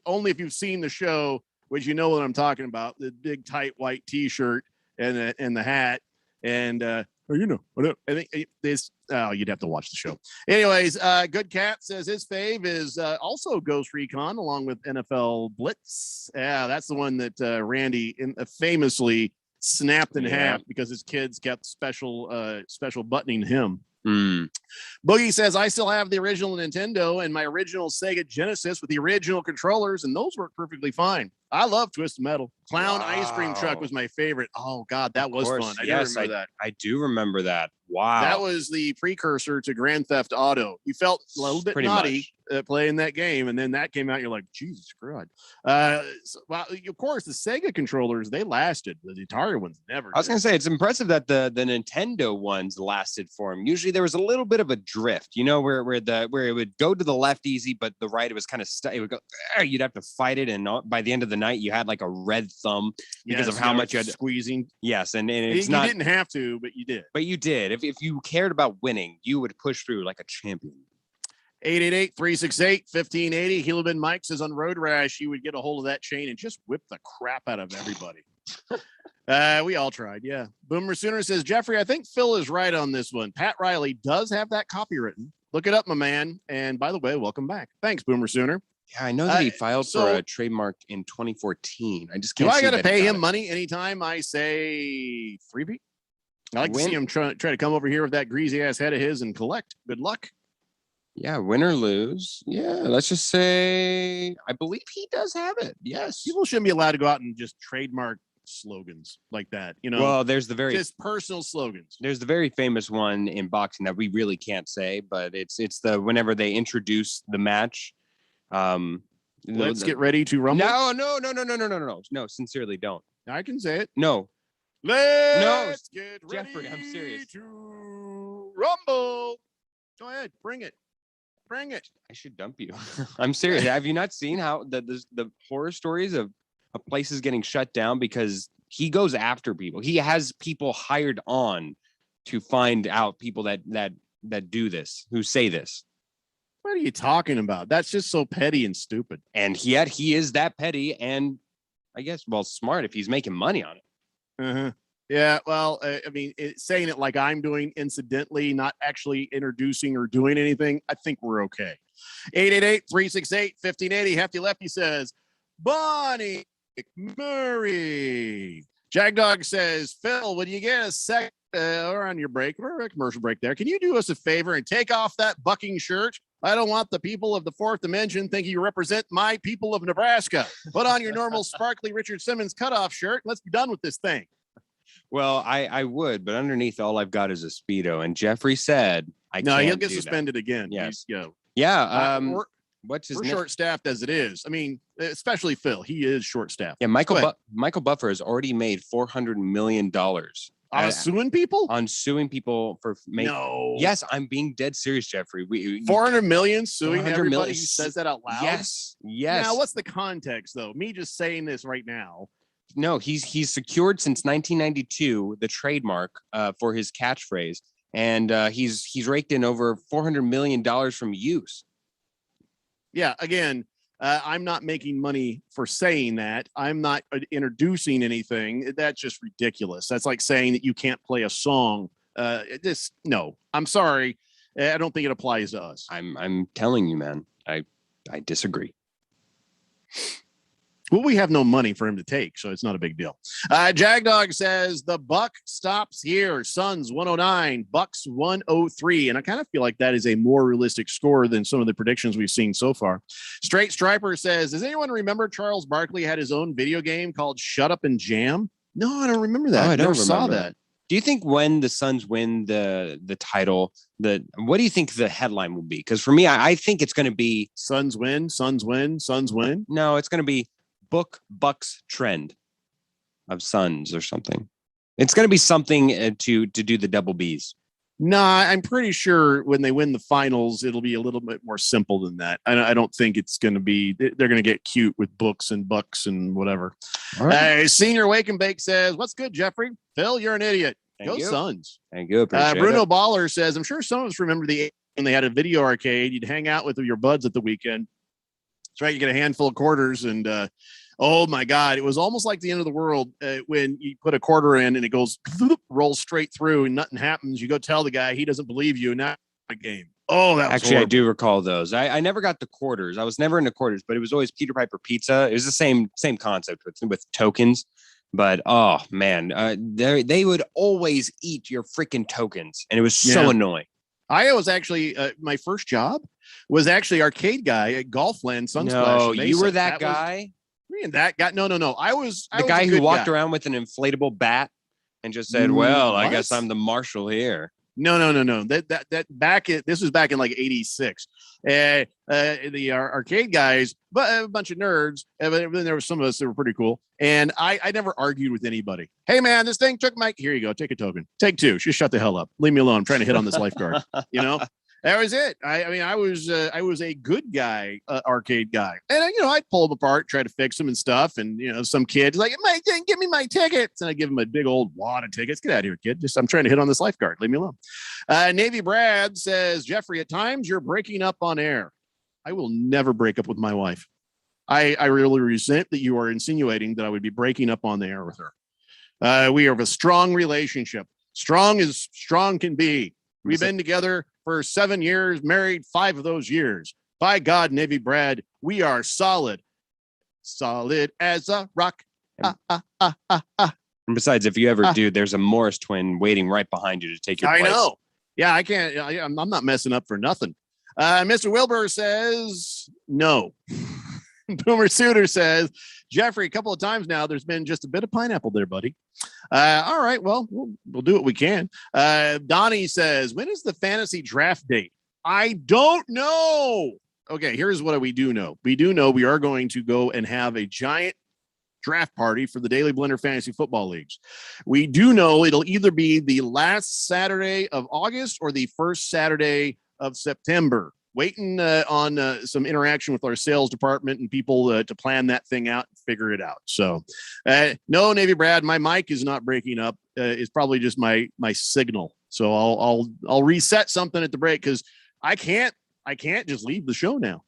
only if you've seen the show, which you know what I'm talking about, the big tight white T-shirt and the hat, and what I think this. Oh, you'd have to watch the show. Anyways, Good Cat says his fave is also Ghost Recon along with NFL Blitz. Yeah, that's the one that Randy famously snapped in half because his kids kept special buttoning him. Boogie says, I still have the original Nintendo and my original Sega Genesis with the original controllers, and those work perfectly fine. I love Twisted Metal. Clown Ice Cream Truck was my favorite. Oh, God, that was fun. I remember that.
I do remember that. Wow.
That was the precursor to Grand Theft Auto. You felt a little bit naughty playing that game, and then that came out. You're like, Jesus Christ. Well, of course, the Sega controllers, they lasted. The Atari ones never
I was going to say, it's impressive that the Nintendo ones lasted for him. Usually there was a little bit of a drift, where it would go to the left easy, but the right, it was kind of it would go, you'd have to fight it. And by the end of the night, you had like a red thumb because of how much you had
squeezing.
Yes. And it's
you didn't have to, but you did.
But you did. If you cared about winning, you would push through like a champion.
888-368-1580. Hillman Mike says on Road Rash, he would get a hold of that chain and just whip the crap out of everybody. We all tried. Yeah. Boomer Sooner says, Jeffrey, I think Phil is right on this one. Pat Riley does have that copywritten. Look it up, my man. And by the way, welcome back. Thanks, Boomer Sooner.
Yeah, I know that he filed for a trademark in 2014. I just can't.
Do I got to pay him money anytime I say freebie? I like to see him try to come over here with that greasy ass head of his and collect. Good luck.
Yeah, win or lose. Yeah, let's just say I believe he does have it. Yes.
People shouldn't be allowed to go out and just trademark slogans like that.
Well, there's the very
just personal slogans.
There's the very famous one in boxing that we really can't say, but it's the whenever they introduce the match.
Let's get ready to rumble.
No, sincerely don't.
I can say it.
No.
Let's get ready.
Jeffrey, I'm serious.
To rumble. Go ahead, bring it.
I should dump you. I'm serious. Have you not seen how the horror stories of places getting shut down because he goes after people? He has people hired on to find out people that do this, who say this.
What are you talking about? That's just so petty and stupid.
And yet he is that petty and I guess, smart if he's making money on it.
Uh-huh. Yeah, well, I mean, saying it like I'm doing incidentally, not actually introducing or doing anything, I think we're okay. 888-368-1580. Hefty Lefty says, Bonnie Murray. Jagdog says, Phil, when you get a sec or on your break or a commercial break there, can you do us a favor and take off that bucking shirt? I don't want the people of the fourth dimension thinking you represent my people of Nebraska. Put on your normal sparkly Richard Simmons cutoff shirt. Let's be done with this thing.
Well, I would, but underneath all I've got is a Speedo. And Jeffrey said,
he'll get suspended again.
Yes.
Yeah.
What's his
We're short-staffed as it is. I mean, especially Phil. He is short-staffed.
Yeah, Michael Buffer has already made $400 million.
On suing people?
On suing people for making.
No.
Yes, I'm being dead serious, Jeffrey.
400 million suing everybody who says that out loud?
Yes.
Now, what's the context, though? Me just saying this right now.
No, he's secured since 1992 the trademark for his catchphrase, and he's raked in over $400 million from use.
Yeah, again, I'm not making money for saying that. I'm not introducing anything. That's just ridiculous. That's like saying that you can't play a song. No, I'm sorry. I don't think it applies to us.
I'm telling you, man. I disagree.
Well, we have no money for him to take, so it's not a big deal. Jagdog says the buck stops here. Suns 109, Bucks 103. And I kind of feel like that is a more realistic score than some of the predictions we've seen so far. Straight Striper says, does anyone remember Charles Barkley had his own video game called Shut Up and Jam? No, I don't remember that. I never saw that.
Do you think when the Suns win the title, what do you think the headline will be? Because for me, I think it's going to be
Suns win, Suns win, Suns win.
No, it's going to be Book Bucks trend of Suns or something. It's going to be something to do the double B's.
Nah, I'm pretty sure when they win the finals, it'll be a little bit more simple than that. I don't think it's going to be, they're going to get cute with books and bucks and whatever.
Right.
Senior Wake and Bake says, what's good, Jeffrey? Phil, you're an idiot.
Thank
Go
you.
Suns.
Thank you. Appreciate
Bruno
it.
Baller says, I'm sure some of us remember when they had a video arcade, you'd hang out with your buds at the weekend. That's right. You get a handful of quarters and, oh my God, it was almost like the end of the world when you put a quarter in and it goes, rolls straight through and nothing happens. You go tell the guy, he doesn't believe you. Not a game. Oh, that was
Actually,
horrible.
I do recall those. I never got the quarters. I was never into quarters, but it was always Peter Piper pizza. It was the same concept with tokens. But oh man, they would always eat your freaking tokens, and it was so annoying.
I was actually my first job was actually arcade guy at Golfland Sunsplash.
No,
in
you
Mesa.
were that guy.
That guy? No. I was
The guy who walked around with an inflatable bat and just said, "Well, I guess I'm the marshal here."
No. That this was back in like '86. The arcade guys, but a bunch of nerds. But then there were some of us that were pretty cool. And I never argued with anybody. Hey man, this thing took my. Here you go. Take a token. Take two. Just shut the hell up. Leave me alone. I'm trying to hit on this lifeguard. You know. That was it. I mean, I was a good guy, arcade guy, and I'd pull them apart, try to fix them and stuff. And some kid's like, give me my tickets, and I give him a big old wad of tickets. Get out of here, kid. I'm trying to hit on this lifeguard. Leave me alone. Navy Brad says, Jeffrey, at times you're breaking up on air. I will never break up with my wife. I really resent that you are insinuating that I would be breaking up on the air with her. We have a strong relationship, strong as strong can be. We've been together for 7 years, married 5 of those years. By God, Navy Brad, we are solid as a rock.
And besides, if you ever do, there's a Morris twin waiting right behind you to take your place.
I know. Yeah, I can't. I'm not messing up for nothing. Mr. Wilbur says no. Boomer Suitor says, Jeffrey, a couple of times now, there's been just a bit of pineapple there, buddy. All right, well, we'll do what we can. Donnie says, when is the fantasy draft date? I don't know. Okay, here's what we do know. We do know we are going to go and have a giant draft party for the Daily Blender Fantasy Football Leagues. We do know it'll either be the last Saturday of August or the first Saturday of September. Waiting on some interaction with our sales department and people to plan that thing out and figure it out. So, no, Navy Brad, my mic is not breaking up. It's probably just my signal. So I'll reset something at the break because I can't just leave the show now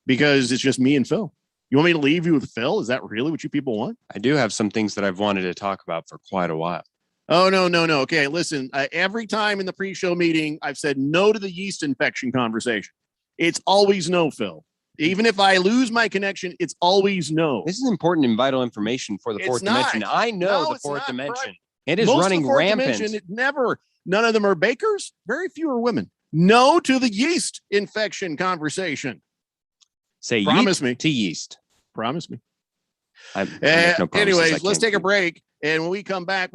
because it's just me and Phil. You want me to leave you with Phil? Is that really what you people want?
I do have some things that I've wanted to talk about for quite a while.
Oh, no. Okay, listen, every time in the pre-show meeting, I've said no to the yeast infection conversation. It's always no, Phil. Even if I lose my connection, it's always no.
This is important and vital information for the fourth dimension. I know the fourth dimension. It is running rampant.
None of them are bakers. Very few are women. No to the yeast infection conversation.
Say
promise me
to yeast.
Promise me.
Anyways,
let's take a break. And when we come back,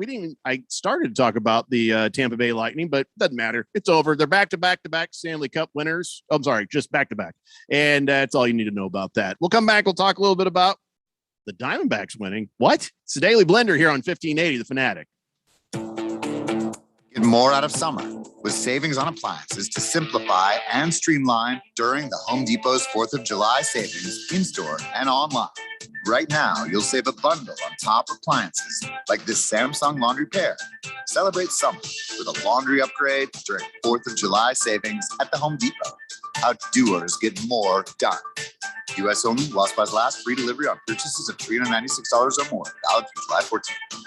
I started to talk about the Tampa Bay Lightning, but it doesn't matter. It's over. They're back-to-back Stanley Cup winners. I'm sorry, just back-to-back. And that's all you need to know about that. We'll come back. We'll talk a little bit about the Diamondbacks winning. What? It's the Daily Blender here on 1580, The Fanatic.
Get more out of summer with savings on appliances to simplify and streamline during the Home Depot's 4th of July savings in-store and online. Right now, you'll save a bundle on top appliances like this Samsung laundry pair. Celebrate summer with a laundry upgrade during 4th of July savings at the Home Depot. How doers get more done. U.S. only, while supplies last, free delivery on purchases of $396 or more. Valid through July 14th.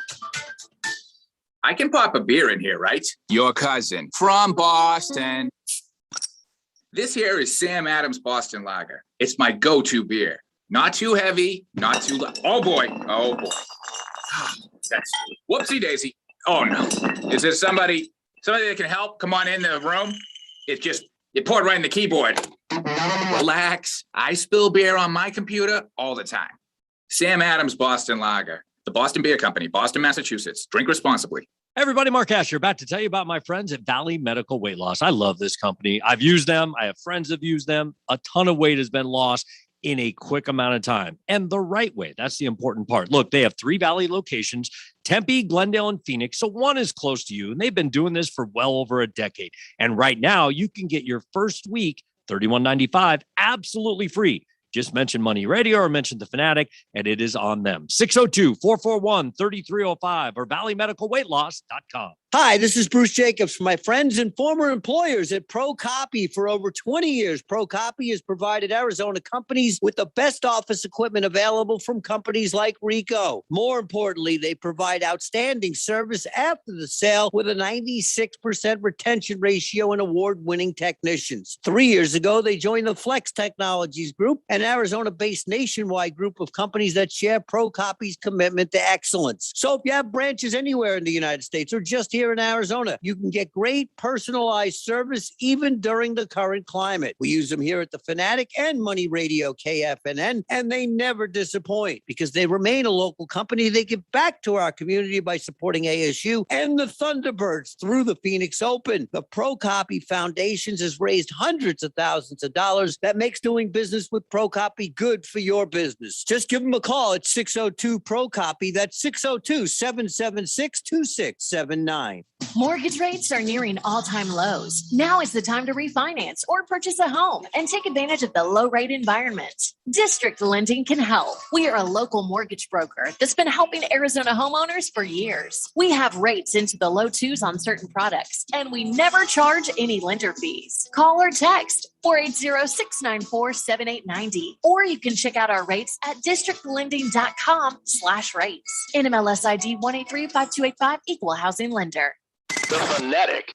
I can pop a beer in here, right? Your cousin from Boston. This here is Sam Adams Boston Lager. It's my go-to beer. Not too heavy, not too low. Oh boy. That's whoopsie daisy. Oh no. Is there somebody that can help? Come on in the room. It poured right in the keyboard. Relax. I spill beer on my computer all the time. Sam Adams Boston Lager. The Boston Beer Company, Boston, Massachusetts. Drink responsibly.
Everybody, Mark Asher, about to tell you about my friends at Valley Medical Weight Loss. I love this company. I've used them. I have friends that have used them. A ton of weight has been lost. in a quick amount of time and the right way. That's the important part. Look, they have 3 Valley locations, Tempe, Glendale, and Phoenix. So one is close to you, and they've been doing this for well over a decade. And right now you can get your first week, $31.95, absolutely free. Just mention Money Radio or mention The Fanatic, and it is on them. 602-441-3305 or valleymedicalweightloss.com.
Hi, this is Bruce Jacobs from my friends and former employers at ProCopy. For over 20 years, ProCopy has provided Arizona companies with the best office equipment available from companies like Ricoh. More importantly, they provide outstanding service after the sale with a 96% retention ratio and award-winning technicians. 3 years ago, they joined the Flex Technologies Group, an Arizona-based nationwide group of companies that share ProCopy's commitment to excellence. So if you have branches anywhere in the United States or just here in Arizona, you can get great personalized service even during the current climate. We use them here at The Fanatic and Money Radio KFNN, and they never disappoint because they remain a local company. They give back to our community by supporting ASU and the Thunderbirds through the Phoenix Open. The ProCopy Foundations has raised hundreds of thousands of dollars. That makes doing business with ProCopy good for your business. Just give them a call at 602-PROCOPY. That's 602-776-2679.
Mortgage rates are nearing all-time lows. Now is the time to refinance or purchase a home and take advantage of the low-rate environment. District Lending can help. We are a local mortgage broker that's been helping Arizona homeowners for years. We have rates into the low 2s on certain products, and we never charge any lender fees. Call or text 480-694-7890, or you can check out our rates at districtlending.com/rates. NMLS ID 1835285, Equal Housing Lender.
The Fanatic.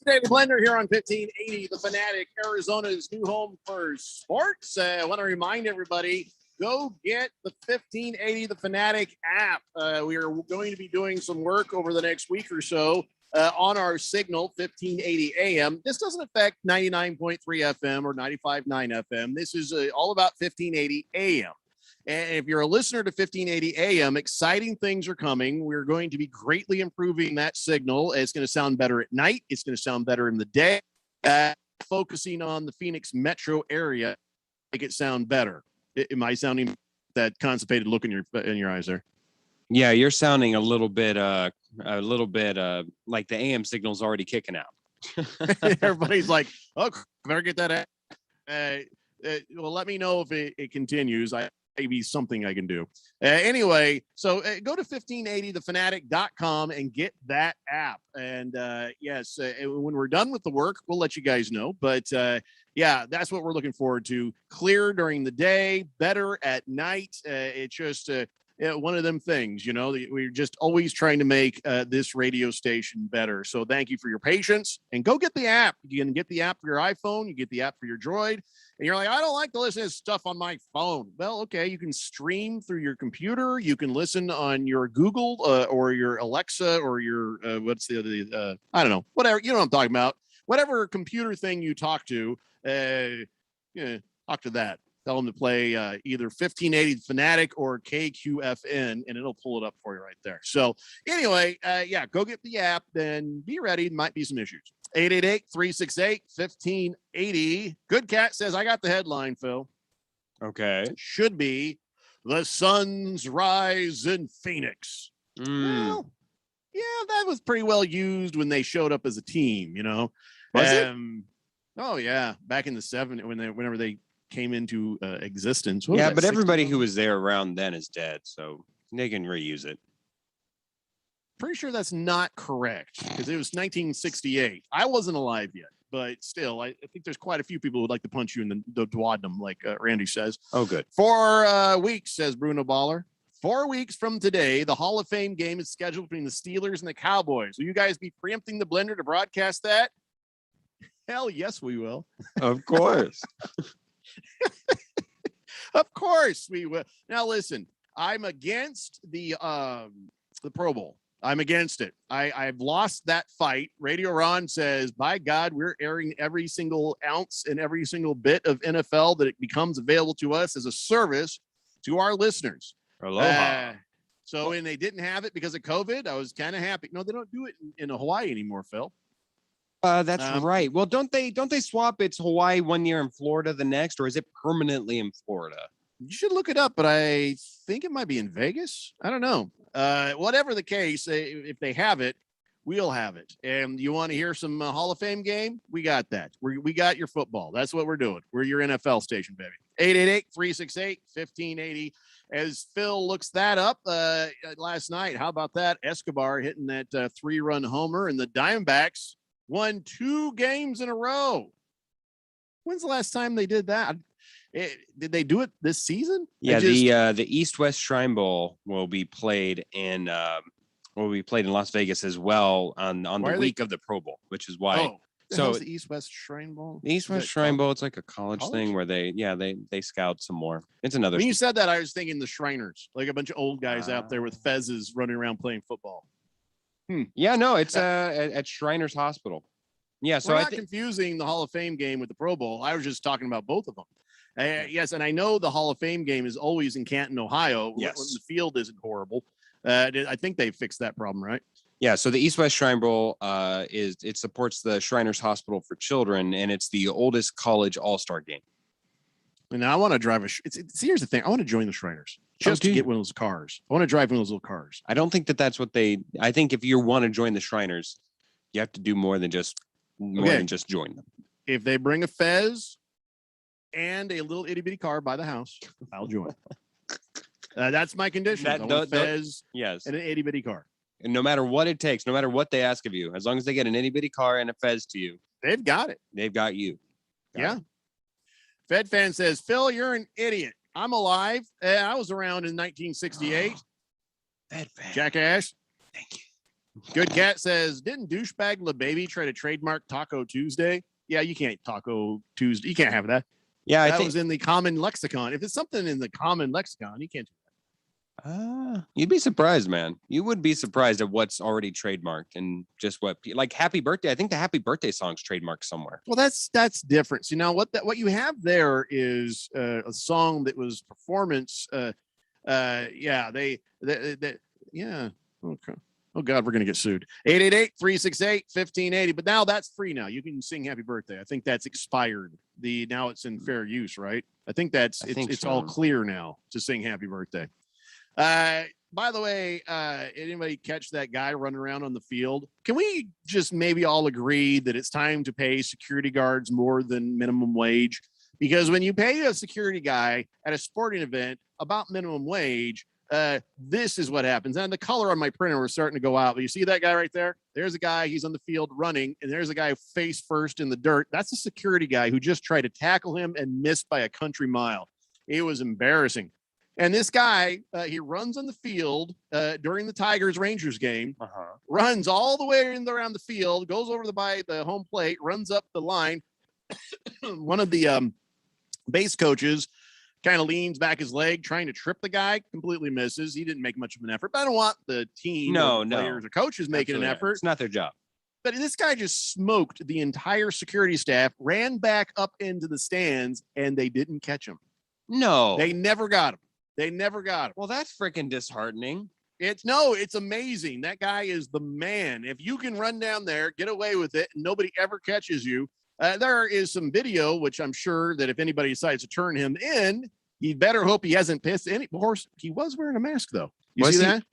David Blender here on 1580, The Fanatic, Arizona's new home for sports. I want to remind everybody, go get the 1580 The Fanatic app. We are going to be doing some work over the next week or so on our signal, 1580 AM. This doesn't affect 99.3 FM or 95.9 FM. This is all about 1580 AM. And if you're a listener to 1580 AM, exciting things are coming. We're going to be greatly improving that signal. It's going to sound better at night. It's going to sound better in the day. Focusing on the Phoenix metro area, make it sound better. Am I sounding that constipated look in your eyes there?
Yeah, you're sounding a little bit like the AM signal's already kicking out.
Everybody's like, "Oh, better get that." Well, let me know if it continues. Maybe something I can do. Anyway, so go to 1580thefanatic.com and get that app. And yes, when we're done with the work, we'll let you guys know. But yeah, that's what we're looking forward to. Clear during the day, better at night. It's just one of them things, you know, we're just always trying to make this radio station better. So thank you for your patience, and go get the app. You can get the app for your iPhone. You get the app for your Droid. And you're like, I don't like to listen to stuff on my phone. Well, okay, you can stream through your computer. You can listen on your Google or your Alexa or your what's the other? I don't know, whatever. You know what I'm talking about. Whatever computer thing you talk to, talk to that. Tell them to play either 1580 Fanatic or KQFN, and it'll pull it up for you right there. So anyway, yeah, go get the app, then be ready. Might be some issues. 888-368-1580. Good Cat says, I got the headline, Phil.
Okay.
Should be The Suns Rise in Phoenix. Well, yeah, that was pretty well used when they showed up as a team, you know.
Was it?
Oh, yeah. Back in the 70s, whenever they came into existence.
Yeah, but everybody who was there around then is dead, so they can reuse it.
Pretty sure that's not correct because it was 1968. I wasn't alive yet, but still, I think there's quite a few people who would like to punch you in the duodenum, like Randy says.
Oh, good.
4 weeks, says Bruno Baller. 4 weeks from today, the Hall of Fame game is scheduled between the Steelers and the Cowboys. Will you guys be preempting the blender to broadcast that? Hell yes, we will.
Of course.
Of course we will. Now listen, I'm against the Pro Bowl. I'm against it. I've lost that fight. Radio Ron says, by God, we're airing every single ounce and every single bit of NFL that it becomes available to us as a service to our listeners.
Aloha.
So when they didn't have it because of COVID, I was kind of happy. No, they don't do it in Hawaii anymore, Phil.
That's right. Well, don't they swap? It's Hawaii one year and Florida the next, or is it permanently in Florida?
You should look it up, but I think it might be in Vegas. I don't know. Whatever the case, if they have it, we'll have it. And you want to hear some Hall of Fame game? We got that. We got your football. That's what we're doing. We're your NFL station, baby. 888-368-1580. As Phil looks that up last night, how about that? Escobar hitting that 3-run homer, and the Diamondbacks won 2 games in a row. When's the last time they did that? Did they do it this season?
Yeah, the East-West Shrine Bowl will be played in Las Vegas as well on the week of the Pro Bowl, which is why.
Oh, so the East-West Shrine Bowl.
The East-West Shrine Bowl, it's like a college thing where they scout some more. It's another.
When you said that, I was thinking the Shriners, like a bunch of old guys out there with fezzes running around playing football.
Yeah, no, it's at Shriners Hospital. Yeah, so
we're not confusing the Hall of Fame game with the Pro Bowl. I was just talking about both of them. Yes, and I know the Hall of Fame game is always in Canton, Ohio.
Yes,
when the field isn't horrible. I think they fixed that problem, right?
Yeah, so the East-West Shrine Bowl it supports the Shriners Hospital for Children, and it's the oldest college all-star game.
And I want to drive here's the thing. I want to join the Shriners just to get one of those cars. I want to drive one of those little cars.
I don't think that's what I think if you want to join the Shriners, you have to do more than just join them.
If they bring a fez and a little itty bitty car by the house, I'll join. That's my condition. I want a fez,
yes,
and an itty bitty car.
And no matter what it takes, no matter what they ask of you, as long as they get an itty bitty car and a fez to you,
they've got it.
They've got you.
Yeah. Fed fan says, Phil, you're an idiot. I'm alive. I was around in 1968.
Fed fan.
Jackass.
Thank you.
Good Cat says, didn't douchebag LaBaby try to trademark Taco Tuesday? Yeah, you can't Taco Tuesday. You can't have that.
Yeah,
that was in the common lexicon. If it's something in the common lexicon, you can't do that.
You'd be surprised, man. You would be surprised at what's already trademarked and just what, like Happy Birthday. I think the Happy Birthday song's trademarked somewhere.
Well, that's different. So now what you have there is a song that was performance. Yeah. Okay. Oh God, we're gonna get sued. 888-368-1580. But now that's free. Now you can sing Happy Birthday. I think that's expired. Now it's in fair use, right? I think it's all clear now to sing Happy Birthday. By the way, anybody catch that guy running around on the field? Can we just maybe all agree that it's time to pay security guards more than minimum wage? Because when you pay a security guy at a sporting event about minimum wage, this is what happens. And the color on my printer was starting to go out. But you see that guy right there? There's a guy, he's on the field running, and there's a guy face first in the dirt. That's a security guy who just tried to tackle him and missed by a country mile. It was embarrassing. And this guy, he runs on the field during the Tigers-Rangers game, runs all the way around the field, goes over by the home plate, runs up the line. One of the base coaches kind of leans back his leg, trying to trip the guy, completely misses. He didn't make much of an effort. But I don't want the team, players, or coaches making an effort.
It's not their job.
But this guy just smoked the entire security staff, ran back up into the stands, and they didn't catch him.
No.
They never got him.
Well, that's freaking disheartening.
It's amazing. That guy is the man. If you can run down there, get away with it, and nobody ever catches you. There is some video, which I'm sure that if anybody decides to turn him in, he better hope he hasn't pissed any. Of course, he was wearing a mask, though. You see that?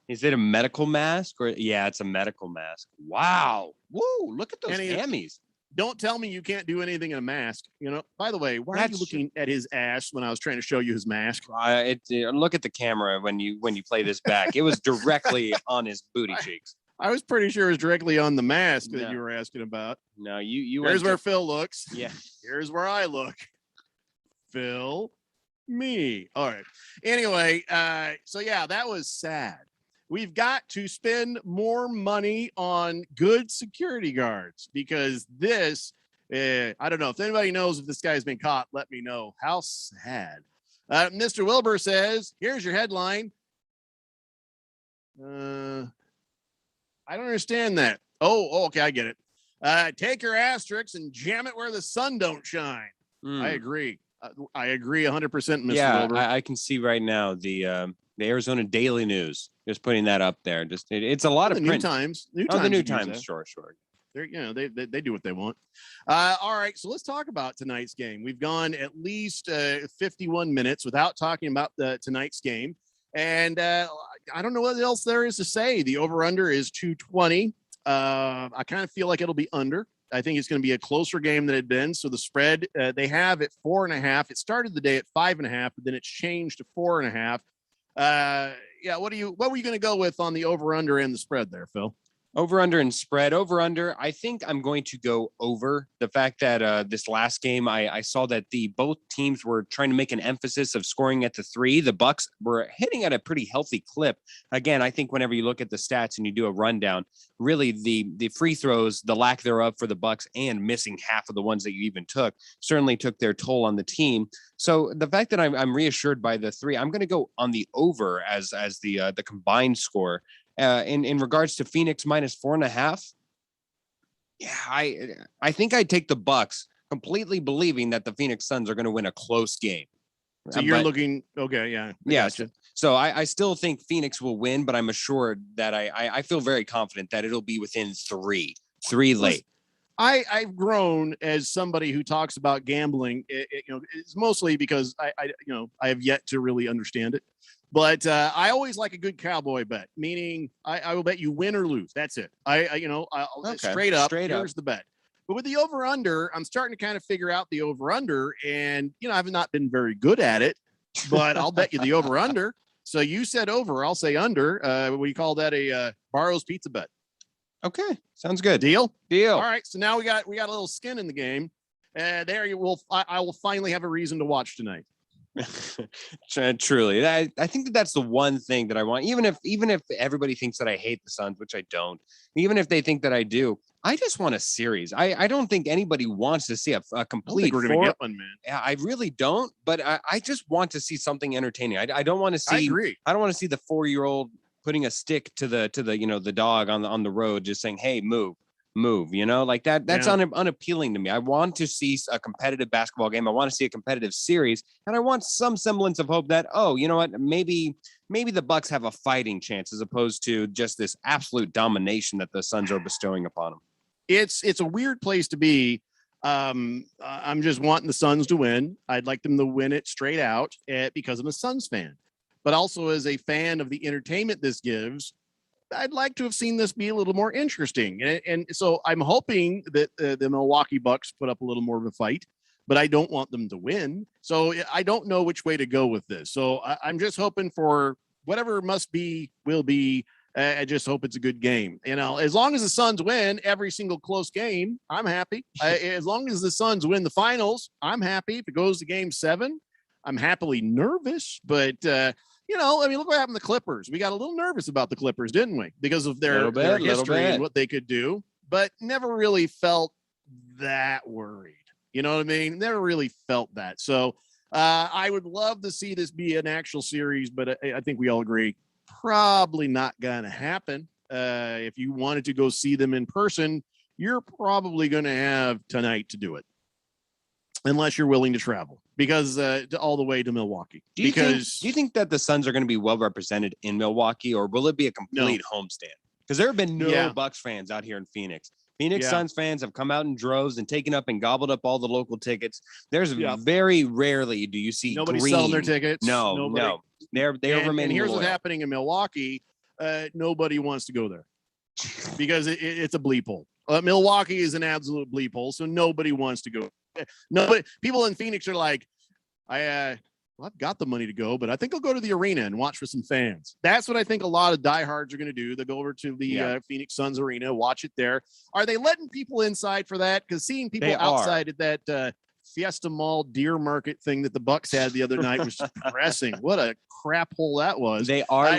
Is it a medical mask? Yeah, it's a medical mask. Wow. Woo, look at those hammies.
Don't tell me you can't do anything in a mask. By the way, why are you looking at his ass when I was trying to show you his mask?
Look at the camera when you play this back. It was directly on his booty cheeks.
I was pretty sure it was directly on the mask that you were asking about.
No, you.
Here's where Phil looks.
Yeah.
Here's where I look. Phil, me. All right. Anyway, so yeah, that was sad. We've got to spend more money on good security guards because this, I don't know if anybody knows if this guy's been caught, let me know. How sad. Mr. Wilbur says, here's your headline. I don't understand that. Oh, okay, I get it. Take your asterisks and jam it where the sun don't shine. I agree. I agree 100%, Mr.
Yeah,
Wilbur.
I can see right now the The Arizona Daily News, just putting that up there. Just it's a lot of
New
print.
Times.
The New
you use
Times.
that.
Sure.
They're, they do what they want. All right, so let's talk about tonight's game. We've gone at least 51 minutes without talking about tonight's game, and I don't know what else there is to say. The over/under is 220. I kind of feel like it'll be under. I think it's going to be a closer game than it had been. So the spread they have at 4.5. It started the day at 5.5, but then it's changed to 4.5. Yeah, what were you going to go with on the over/under and the spread there, Phil?
Over under and spread. Over under. I think I'm going to go over. The fact that this last game, I saw that both teams were trying to make an emphasis of scoring at the 3. The Bucks were hitting at a pretty healthy clip. Again, I think whenever you look at the stats and you do a rundown, really the free throws, the lack thereof for the Bucks, and missing half of the ones that you even took, certainly took their toll on the team. So the fact that I'm reassured by the 3, I'm going to go on the over as the combined score. In regards to Phoenix minus 4.5, yeah, I think I'd take the Bucks, completely believing that the Phoenix Suns are going to win a close game.
So you're looking okay, yeah.
Gotcha. So I still think Phoenix will win, but I'm assured that I feel very confident that it'll be within three late.
I've grown as somebody who talks about gambling. It's mostly because I have yet to really understand it. But I always like a good cowboy bet, meaning I will bet you win or lose. That's it. I'll straight up. Here's the bet. But with the over under, I'm starting to kind of figure out the over under, and I've not been very good at it, but I'll bet you the over under. So you said over, I'll say under. We call that a Barrow's pizza bet.
Okay, sounds good.
Deal.
All
right. So now we got a little skin in the game, and there you will. I will finally have a reason to watch tonight.
Truly, I think that's the one thing that I want. Even if everybody thinks that I hate the Suns, which I don't, even if they think that I do, I just want a series. I don't think anybody wants to see a complete.
We're gonna get one, man.
Yeah, I really don't. But I just want to see something entertaining. I don't want to see.
I agree.
I don't want to see the 4-year-old putting a stick to the the dog on the road, just saying, "Hey, move." Like that. That's unappealing to me. I want to see a competitive basketball game. I want to see a competitive series, and I want some semblance of hope that, maybe the Bucks have a fighting chance as opposed to just this absolute domination that the Suns are bestowing upon them.
It's a weird place to be. I'm just wanting the Suns to win. I'd like them to win it straight out because I'm a Suns fan, but also as a fan of the entertainment this gives. I'd like to have seen this be a little more interesting. And so I'm hoping that the Milwaukee Bucks put up a little more of a fight, but I don't want them to win. So I don't know which way to go with this. So I'm just hoping for whatever must be, will be. I just hope it's a good game. As long as the Suns win every single close game, I'm happy. As long as the Suns win the finals, I'm happy. If it goes to game 7, I'm happily nervous, but look what happened to the Clippers. We got a little nervous about the Clippers, didn't we? Because of their history and what they could do, but never really felt that worried. You know what I mean? Never really felt that. So I would love to see this be an actual series, but I think we all agree probably not going to happen. If you wanted to go see them in person, you're probably going to have tonight to do it. Unless you're willing to travel, because all the way to Milwaukee.
Do you think that the Suns are going to be well represented in Milwaukee, or will it be a complete homestand? Because there have been no Bucks fans out here in Phoenix. Suns fans have come out in droves and taken up and gobbled up all the local tickets. There's very rarely do you see
nobody
green.
Selling their tickets.
No. They are remaining.
And here's
loyal.
what's happening in Milwaukee. Nobody wants to go there because it's a bleep hole. Milwaukee is an absolute bleep hole, so nobody wants to go. Nobody. People in Phoenix are like, I've got the money to go, but I think I'll go to the arena and watch for some fans. That's what I think a lot of diehards are going to do. They'll go over to the Phoenix Suns arena, watch it there. Are they letting people inside for that? Because seeing people outside at that Fiesta Mall deer market thing that the Bucks had the other night was depressing. What a crap hole that was.
They are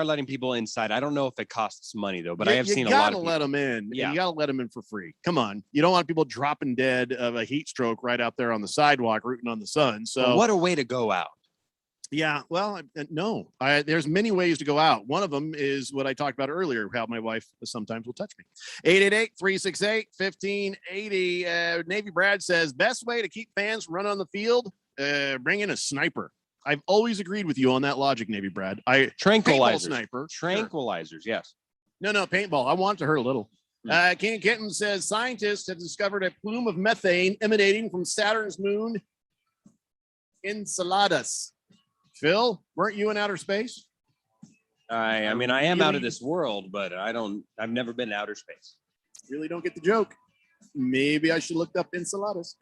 letting people inside. I don't know if it costs money though, but I have seen a lot of people.
You gotta let them in. Yeah. You gotta let them in for free. Come on. You don't want people dropping dead of a heat stroke right out there on the sidewalk rooting on the sun. So
well, what a way to go out.
Yeah. Well, no, there's many ways to go out. One of them is what I talked about earlier, how my wife sometimes will touch me. 888-368-1580. Navy Brad says best way to keep fans run on the field, bring in a sniper. I've always agreed with you on that logic, Navy Brad. Paintball
Tranquilizers.
sniper.
Tranquilizers, yes.
No, paintball. I want it to hurt a little. King Kitten says scientists have discovered a plume of methane emanating from Saturn's moon, Enceladus. Phil, weren't you in outer space?
I mean, I am out of this world, but I've never been to outer space.
Really don't get the joke. Maybe I should look up Enceladus.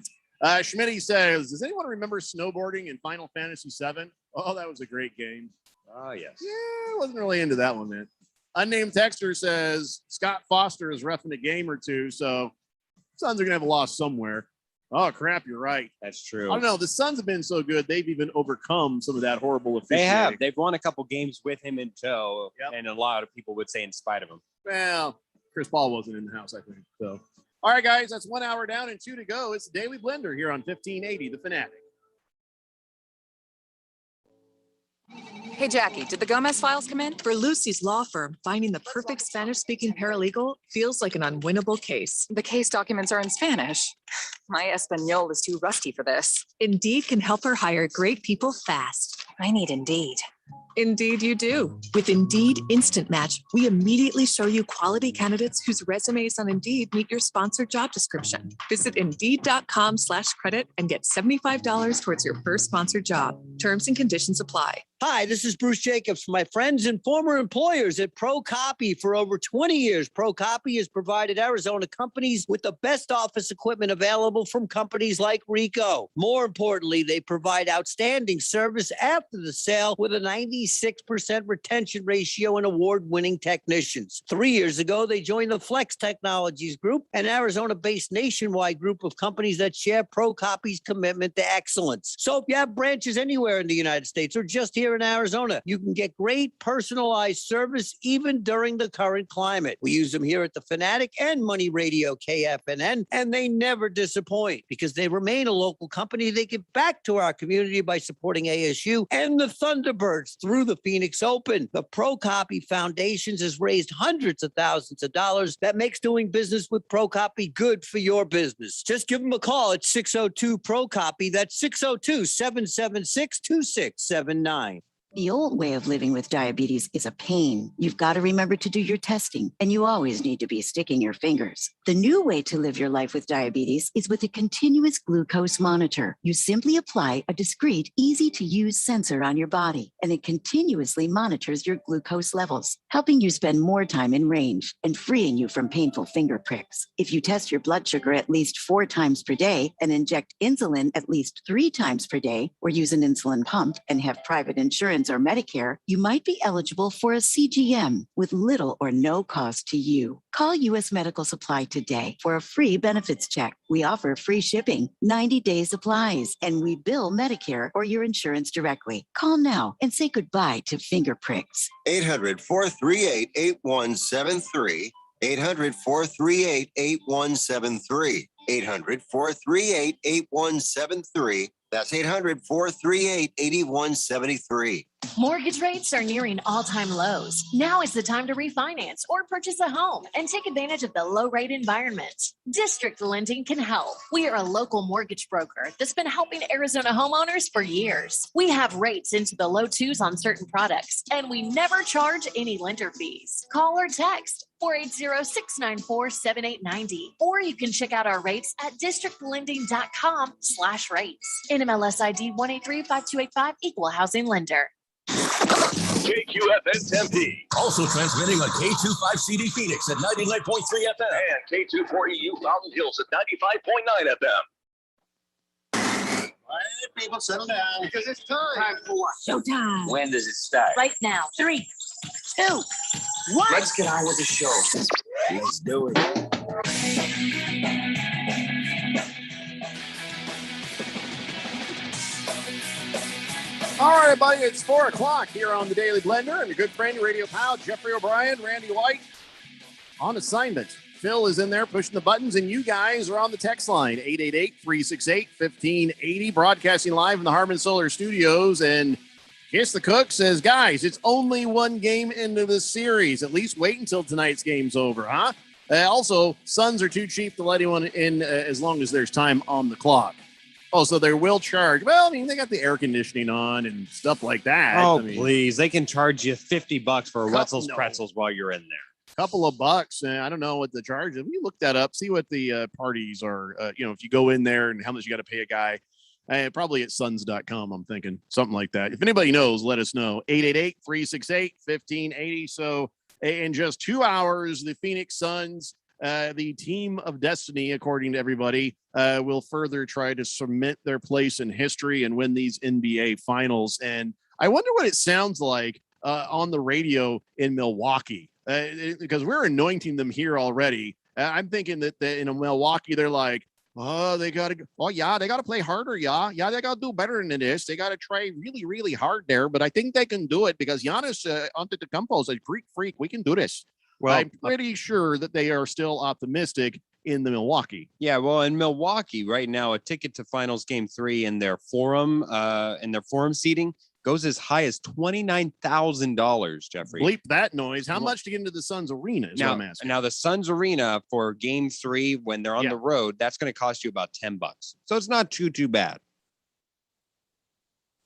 Schmitty says, does anyone remember snowboarding in Final Fantasy VII? Oh, that was a great game.
Oh, yes.
Yeah, I wasn't really into that one, man. Unnamed texter says Scott Foster is roughing a game or two, so Suns are gonna have a loss somewhere. Oh crap, you're right.
That's true.
I don't know. The Suns have been so good; they've even overcome some of that horrible officiating.
They have. They've won a couple games with him in tow, and a lot of people would say in spite of him.
Well, Chris Paul wasn't in the house, I think. So, all right, guys, that's 1 hour down and 2 to go. It's the Daily Blender here on 1580 The Fanatic.
Hey, Jackie, did the Gomez files come in?
For Lucy's law firm, finding the perfect Spanish-speaking paralegal feels like an unwinnable case.
The case documents are in Spanish. My Espanol is too rusty for this.
Indeed can help her hire great people fast.
I need Indeed.
Indeed you do. With Indeed Instant Match, we immediately show you quality candidates whose resumes on Indeed meet your sponsored job description. Visit Indeed.com/credit and get $75 towards your first sponsored job. Terms and conditions apply.
Hi, this is Bruce Jacobs from my friends and former employers at ProCopy. For over 20 years, ProCopy has provided Arizona companies with the best office equipment available from companies like Ricoh. More importantly, they provide outstanding service after the sale with a 96% retention ratio and award-winning technicians. 3 years ago, they joined the Flex Technologies Group, an Arizona-based nationwide group of companies that share ProCopy's commitment to excellence. So if you have branches anywhere in the United States or just here in Arizona, you can get great personalized service even during the current climate. We use them here at the Fanatic and Money Radio KFNN, and they never disappoint because they remain a local company. They give back to our community by supporting ASU and the Thunderbirds through the Phoenix Open. The ProCopy Foundations has raised hundreds of thousands of dollars. That makes doing business with ProCopy good for your business. Just give them a call at 602-ProCopy. That's 602-776-2679.
The old way of living with diabetes is a pain. You've got to remember to do your testing, and you always need to be sticking your fingers. The new way to live your life with diabetes is with a continuous glucose monitor. You simply apply a discreet, easy-to-use sensor on your body, and it continuously monitors your glucose levels, helping you spend more time in range and freeing you from painful finger pricks. If you test your blood sugar at least 4 times per day and inject insulin at least 3 times per day, or use an insulin pump and have private insurance or Medicare, you might be eligible for a CGM with little or no cost to you. Call U.S. Medical Supply today for a free benefits check. We offer free shipping, 90-day supplies, and we bill Medicare or your insurance directly. Call now and say goodbye to finger pricks.
800-438-8173. 800-438-8173. 800-438-8173. That's 800-438-8173.
Mortgage rates are nearing all-time lows. Now is the time to refinance or purchase a home and take advantage of the low-rate environment. District Lending can help. We are a local mortgage broker that's been helping Arizona homeowners for years. We have rates into the low 2s on certain products, and we never charge any lender fees. Call or text 480-694-7890, or you can check out our rates at districtlending.com/rates. NMLS ID 1835285, Equal Housing Lender.
KQFN Tempe.
Also transmitting on K25CD Phoenix at 99.3 FM.
And K240U Fountain Hills at 95.9 FM.
All right, people, settle down. Because it's time. Time for what?
Showtime.
When does it start?
Right now. 3, 2, 1.
Let's get on with the show. Let's do it.
All right, everybody, it's 4 o'clock here on the Daily Blender, and a good friend, radio pal, Jeffrey O'Brien, Randy White, on assignment. Phil is in there pushing the buttons, and you guys are on the text line, 888-368-1580, broadcasting live in the Harmon Solar Studios. And Kiss the Cook says, guys, it's only one game into the series. At least wait until tonight's game's over, huh? Also, Suns are too cheap to let anyone in as long as there's time on the clock. Oh, so they will charge. Well, I mean, they got the air conditioning on and stuff like that.
Oh,
I mean,
please. They can charge you $50 for
Couple-
Wetzel's
no.
pretzels while you're in there.
couple of bucks. I don't know what the charge is. You look that up, see what the parties are. If you go in there and how much you got to pay a guy. Probably at suns.com, I'm thinking something like that. If anybody knows, let us know. 888-368-1580. So in just 2 hours, the Phoenix Suns, the team of destiny, according to everybody, will further try to cement their place in history and win these NBA finals. And I wonder what it sounds like on the radio in Milwaukee, because we're anointing them here already. I'm thinking that in Milwaukee, they're like, oh, they got to. Oh, yeah, they got to play harder. Yeah, they got to do better than this. They got to try really, really hard there. But I think they can do it because Giannis Antetokounmpo is a Greek freak. We can do this. Well, I'm pretty sure that they are still optimistic in the Milwaukee.
Yeah, well, in Milwaukee right now, a ticket to Finals Game 3 in their forum seating goes as high as $29,000. Jeffrey,
Bleep that noise. How much to get into the Suns Arena? Is what I'm asking.
Now the Suns Arena for Game 3 when they're on the road, that's going to cost you about $10. So it's not too bad.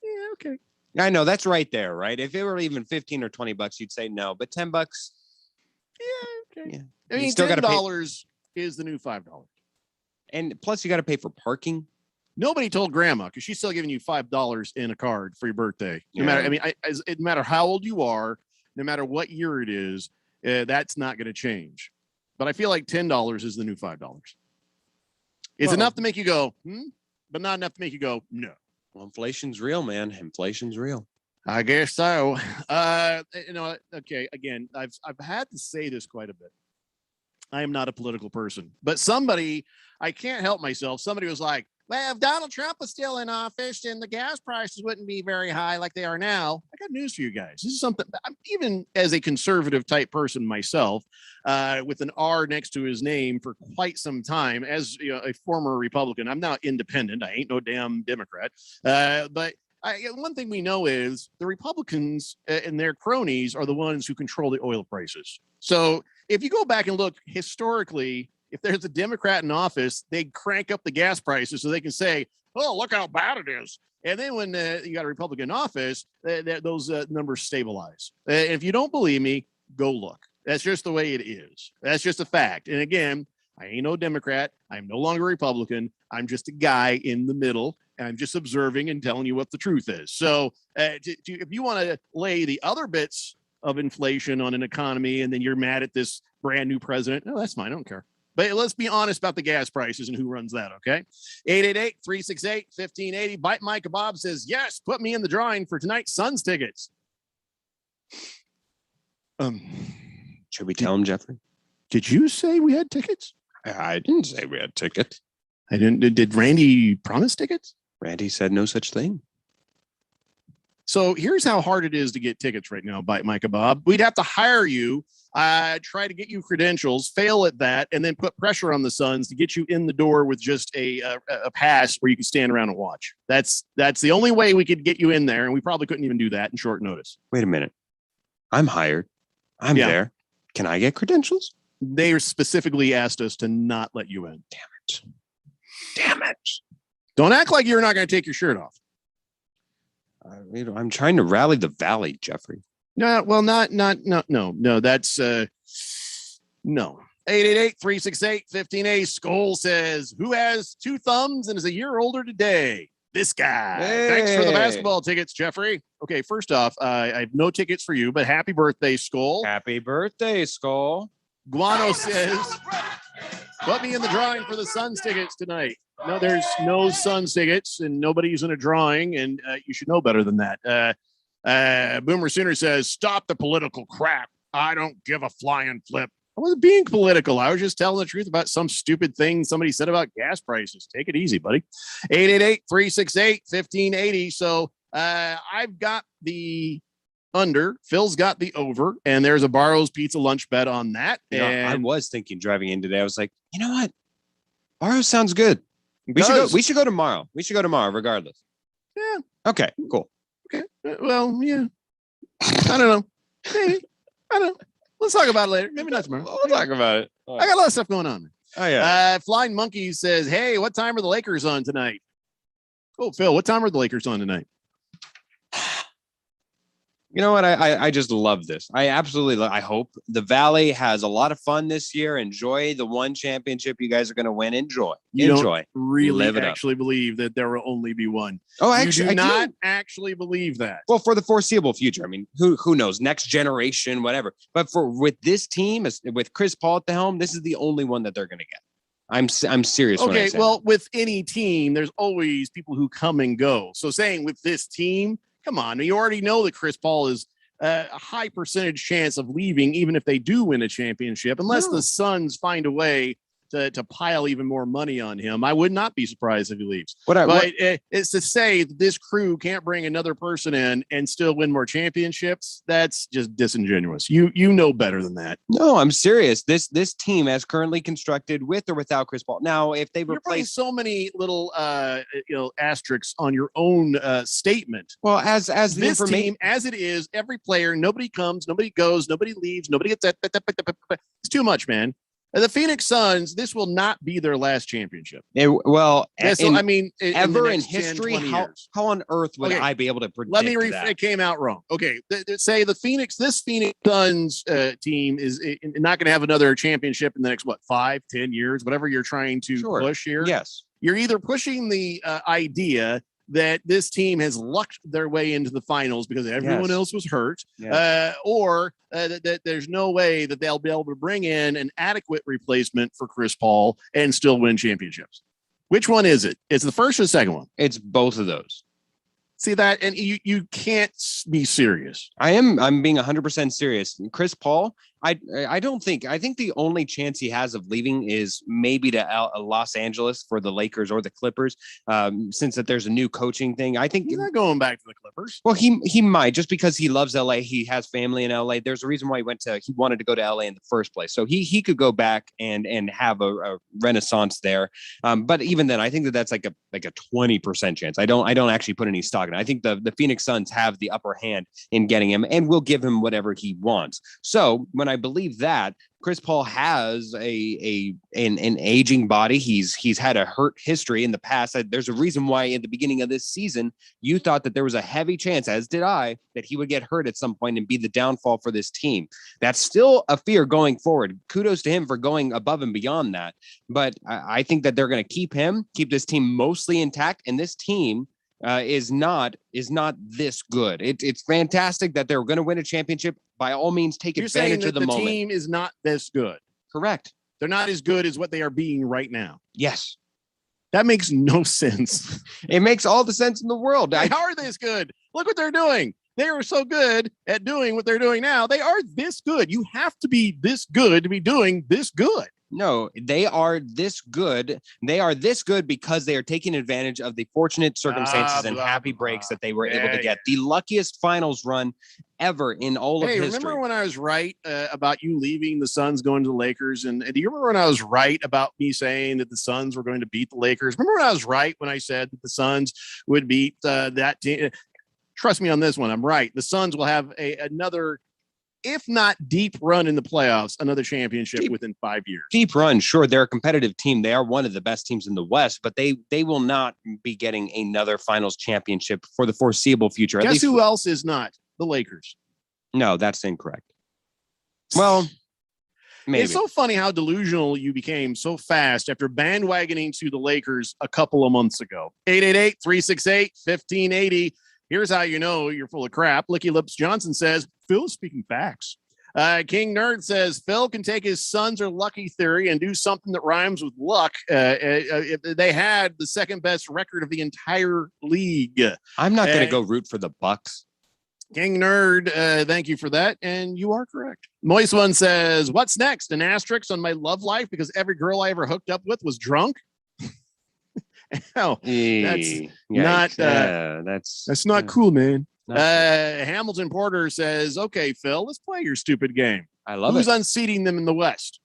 Yeah, okay.
I know that's right there, right? If it were even 15 or 20 bucks, you'd say no, but $10.
Yeah, okay.
Yeah.
I mean,
still
$10 is the new $5.
And plus you got to pay for parking.
Nobody told grandma because she's still giving you $5 in a card for your birthday. No
Yeah.
matter, I mean, no matter how old you are, no matter what year it is, that's not going to change. But I feel like $10 is the new $5. It's enough to make you go, but not enough to make you go, no.
Well, inflation's real, man. Inflation's real.
I guess so. Okay. Again, I've had to say this quite a bit. I am not a political person, but I can't help myself. Somebody was like, well, if Donald Trump was still in office, then the gas prices wouldn't be very high like they are now. I got news for you guys. This is something I'm even as a conservative type person myself, with an R next to his name for quite some time as a former Republican. I'm now independent. I ain't no damn Democrat. But one thing we know is the Republicans and their cronies are the ones who control the oil prices. So if you go back and look historically, if there's a Democrat in office, they crank up the gas prices so they can say, oh, look how bad it is. And then when you got a Republican in office, those numbers stabilize. And if you don't believe me, go look. That's just the way it is. That's just a fact. And again, I ain't no Democrat. I'm no longer a Republican. I'm just a guy in the middle. And I'm just observing and telling you what the truth is. So if you want to lay the other bits of inflation on an economy and then you're mad at this brand new president, no, that's fine. I don't care. But let's be honest about the gas prices and who runs that, okay? 888-368-1580. Bite My Kebab says, yes, put me in the drawing for tonight's Suns tickets.
Should we tell him, Jeffrey?
Did you say we had tickets?
I didn't say we had tickets.
I didn't. Did Randy promise tickets?
Randy said no such thing.
So here's how hard it is to get tickets right now, Bite My Kebab. We'd have to hire you, try to get you credentials, fail at that, and then put pressure on the Suns to get you in the door with just a pass where you can stand around and watch. That's the only way we could get you in there, and we probably couldn't even do that in short notice.
Wait a minute. I'm hired. I'm there. Can I get credentials?
They specifically asked us to not let you in.
Damn it.
Don't act like you're not going to take your shirt off.
I'm trying to rally the valley, Jeffrey.
No, well, no. That's no. 888-368-1580. Skoll says, who has 2 thumbs and is a year older today? This guy.
Hey.
Thanks for the basketball tickets, Jeffrey. Okay, first off, I have no tickets for you, but happy birthday, Skoll.
Happy birthday, Skoll.
Guano says, put me in the drawing for the Suns tickets tonight. No, there's no Suns tickets and nobody's in a drawing, and you should know better than that. Boomer Sooner says, stop the political crap. I don't give a flying flip. I wasn't being political. I was just telling the truth about some stupid thing somebody said about gas prices. Take it easy, buddy. 888-368-1580. So I've got the under. Phil's got the over, and there's a Barrow's Pizza lunch bet on that. And
I was thinking driving in today, I was like, you know what? Barrow's sounds good. We should go tomorrow. We should go tomorrow, regardless.
Yeah.
Okay, cool.
Okay. Well, yeah. I don't know. Maybe. I don't know. Let's talk about it later. Maybe not tomorrow.
We'll talk about it.
I got a lot of stuff going on.
Oh, yeah.
Flying Monkey says, hey, what time are the Lakers on tonight? Oh, Phil, what time are the Lakers on tonight?
You know what? I just love this. I absolutely I hope the Valley has a lot of fun this year. Enjoy the one championship you guys are going to win. Enjoy.
You
Enjoy.
don't really
Live it up.
actually believe that there will only be one.
Oh, actually,
you
I
do
do.
not actually believe that.
Well, for the foreseeable future. I mean, who knows? Next generation, whatever. But with this team, with Chris Paul at the helm, this is the only one that they're going to get. I'm serious. when I
Okay,
say
well, with any team, there's always people who come and go. So saying with this team, come on, you already know that Chris Paul is a high percentage chance of leaving, even if they do win a championship, unless the Suns find a way to pile even more money on him. I would not be surprised if he leaves. It's to say that this crew can't bring another person in and still win more championships. That's just disingenuous. You know better than that.
No, I'm serious. This team, as currently constructed, with or without Chris Paul. Now, if they
You're putting
replace
so many little asterisks on your own statement.
Well, as the
this
information
team, as it is, every player, nobody comes, nobody goes, nobody leaves, nobody gets that. It's too much, man. The Phoenix Suns, this will not be their last championship.
ever
in
history,
10, 20
how
years.
on earth would
Okay,
I be able to predict
Let me
that?
it came out wrong. Okay, say this Phoenix Suns team is not going to have another championship in the next 5-10 years, whatever you're trying to push here.
Yes,
you're either pushing the idea that this team has lucked their way into the finals because everyone else was hurt, or that there's no way that they'll be able to bring in an adequate replacement for Chris Paul and still win championships. Which one is it? It's the first or the second one?
It's both of those.
See that? And you can't be serious.
I'm being 100% serious. Chris Paul, I think the only chance he has of leaving is maybe to Los Angeles for the Lakers or the Clippers, since that there's a new coaching thing. I think
he's not going back to the Clippers.
Well, he might, just because he loves LA. He has family in LA. There's a reason why he wanted to go to LA in the first place. So he could go back and have a renaissance there. But even then, I think that's like a 20% chance. I don't actually put any stock in it. I think the Phoenix Suns have the upper hand in getting him and will give him whatever he wants. So when I believe that, Chris Paul has an aging body. He's had a hurt history in the past. There's a reason why at the beginning of this season, you thought that there was a heavy chance, as did I, that he would get hurt at some point and be the downfall for this team. That's still a fear going forward. Kudos to him for going above and beyond that. But I think that they're going to keep this team mostly intact. And this team is not this good. It's fantastic that they're going to win a championship. By all means, take advantage of the moment.
The team is not this good.
Correct.
They're not as good as what they are being right now.
Yes.
That makes no sense.
It makes all the sense in the world.
How are they this good? Look what they're doing. They are so good at doing what they're doing now. They are this good. You have to be this good to be doing this good.
No, they are this good. They are this good because they are taking advantage of the fortunate circumstances and happy breaks that they were able to get. The luckiest finals run ever in all of history.
Remember when I was right about you leaving the Suns, going to the Lakers? And do you remember when I was right about me saying that the Suns were going to beat the Lakers? Remember when I was right when I said that the Suns would beat that team? Trust me on this one. I'm right. The Suns will have another, if not deep run in the playoffs, another championship within 5 years.
Deep run, sure. They're a competitive team. They are one of the best teams in the West, but they will not be getting another finals championship for the foreseeable future.
Guess who else is not? The Lakers.
No, that's incorrect. Well, maybe.
It's so funny how delusional you became so fast after bandwagoning to the Lakers a couple of months ago. 888-368-1580. Here's how you know you're full of crap. Licky Lips Johnson says, Phil is speaking facts. King Nerd says, Phil can take his Suns are lucky theory and do something that rhymes with luck. They had the second best record of the entire league.
I'm not going to go root for the Bucks.
King Nerd, thank you for that. And you are correct. Moist One says, what's next? An asterisk on my love life because every girl I ever hooked up with was drunk? That's not cool, man. Hamilton Porter says, okay, Phil, let's play your stupid game.
I love
Who's
it.
unseating them in the West?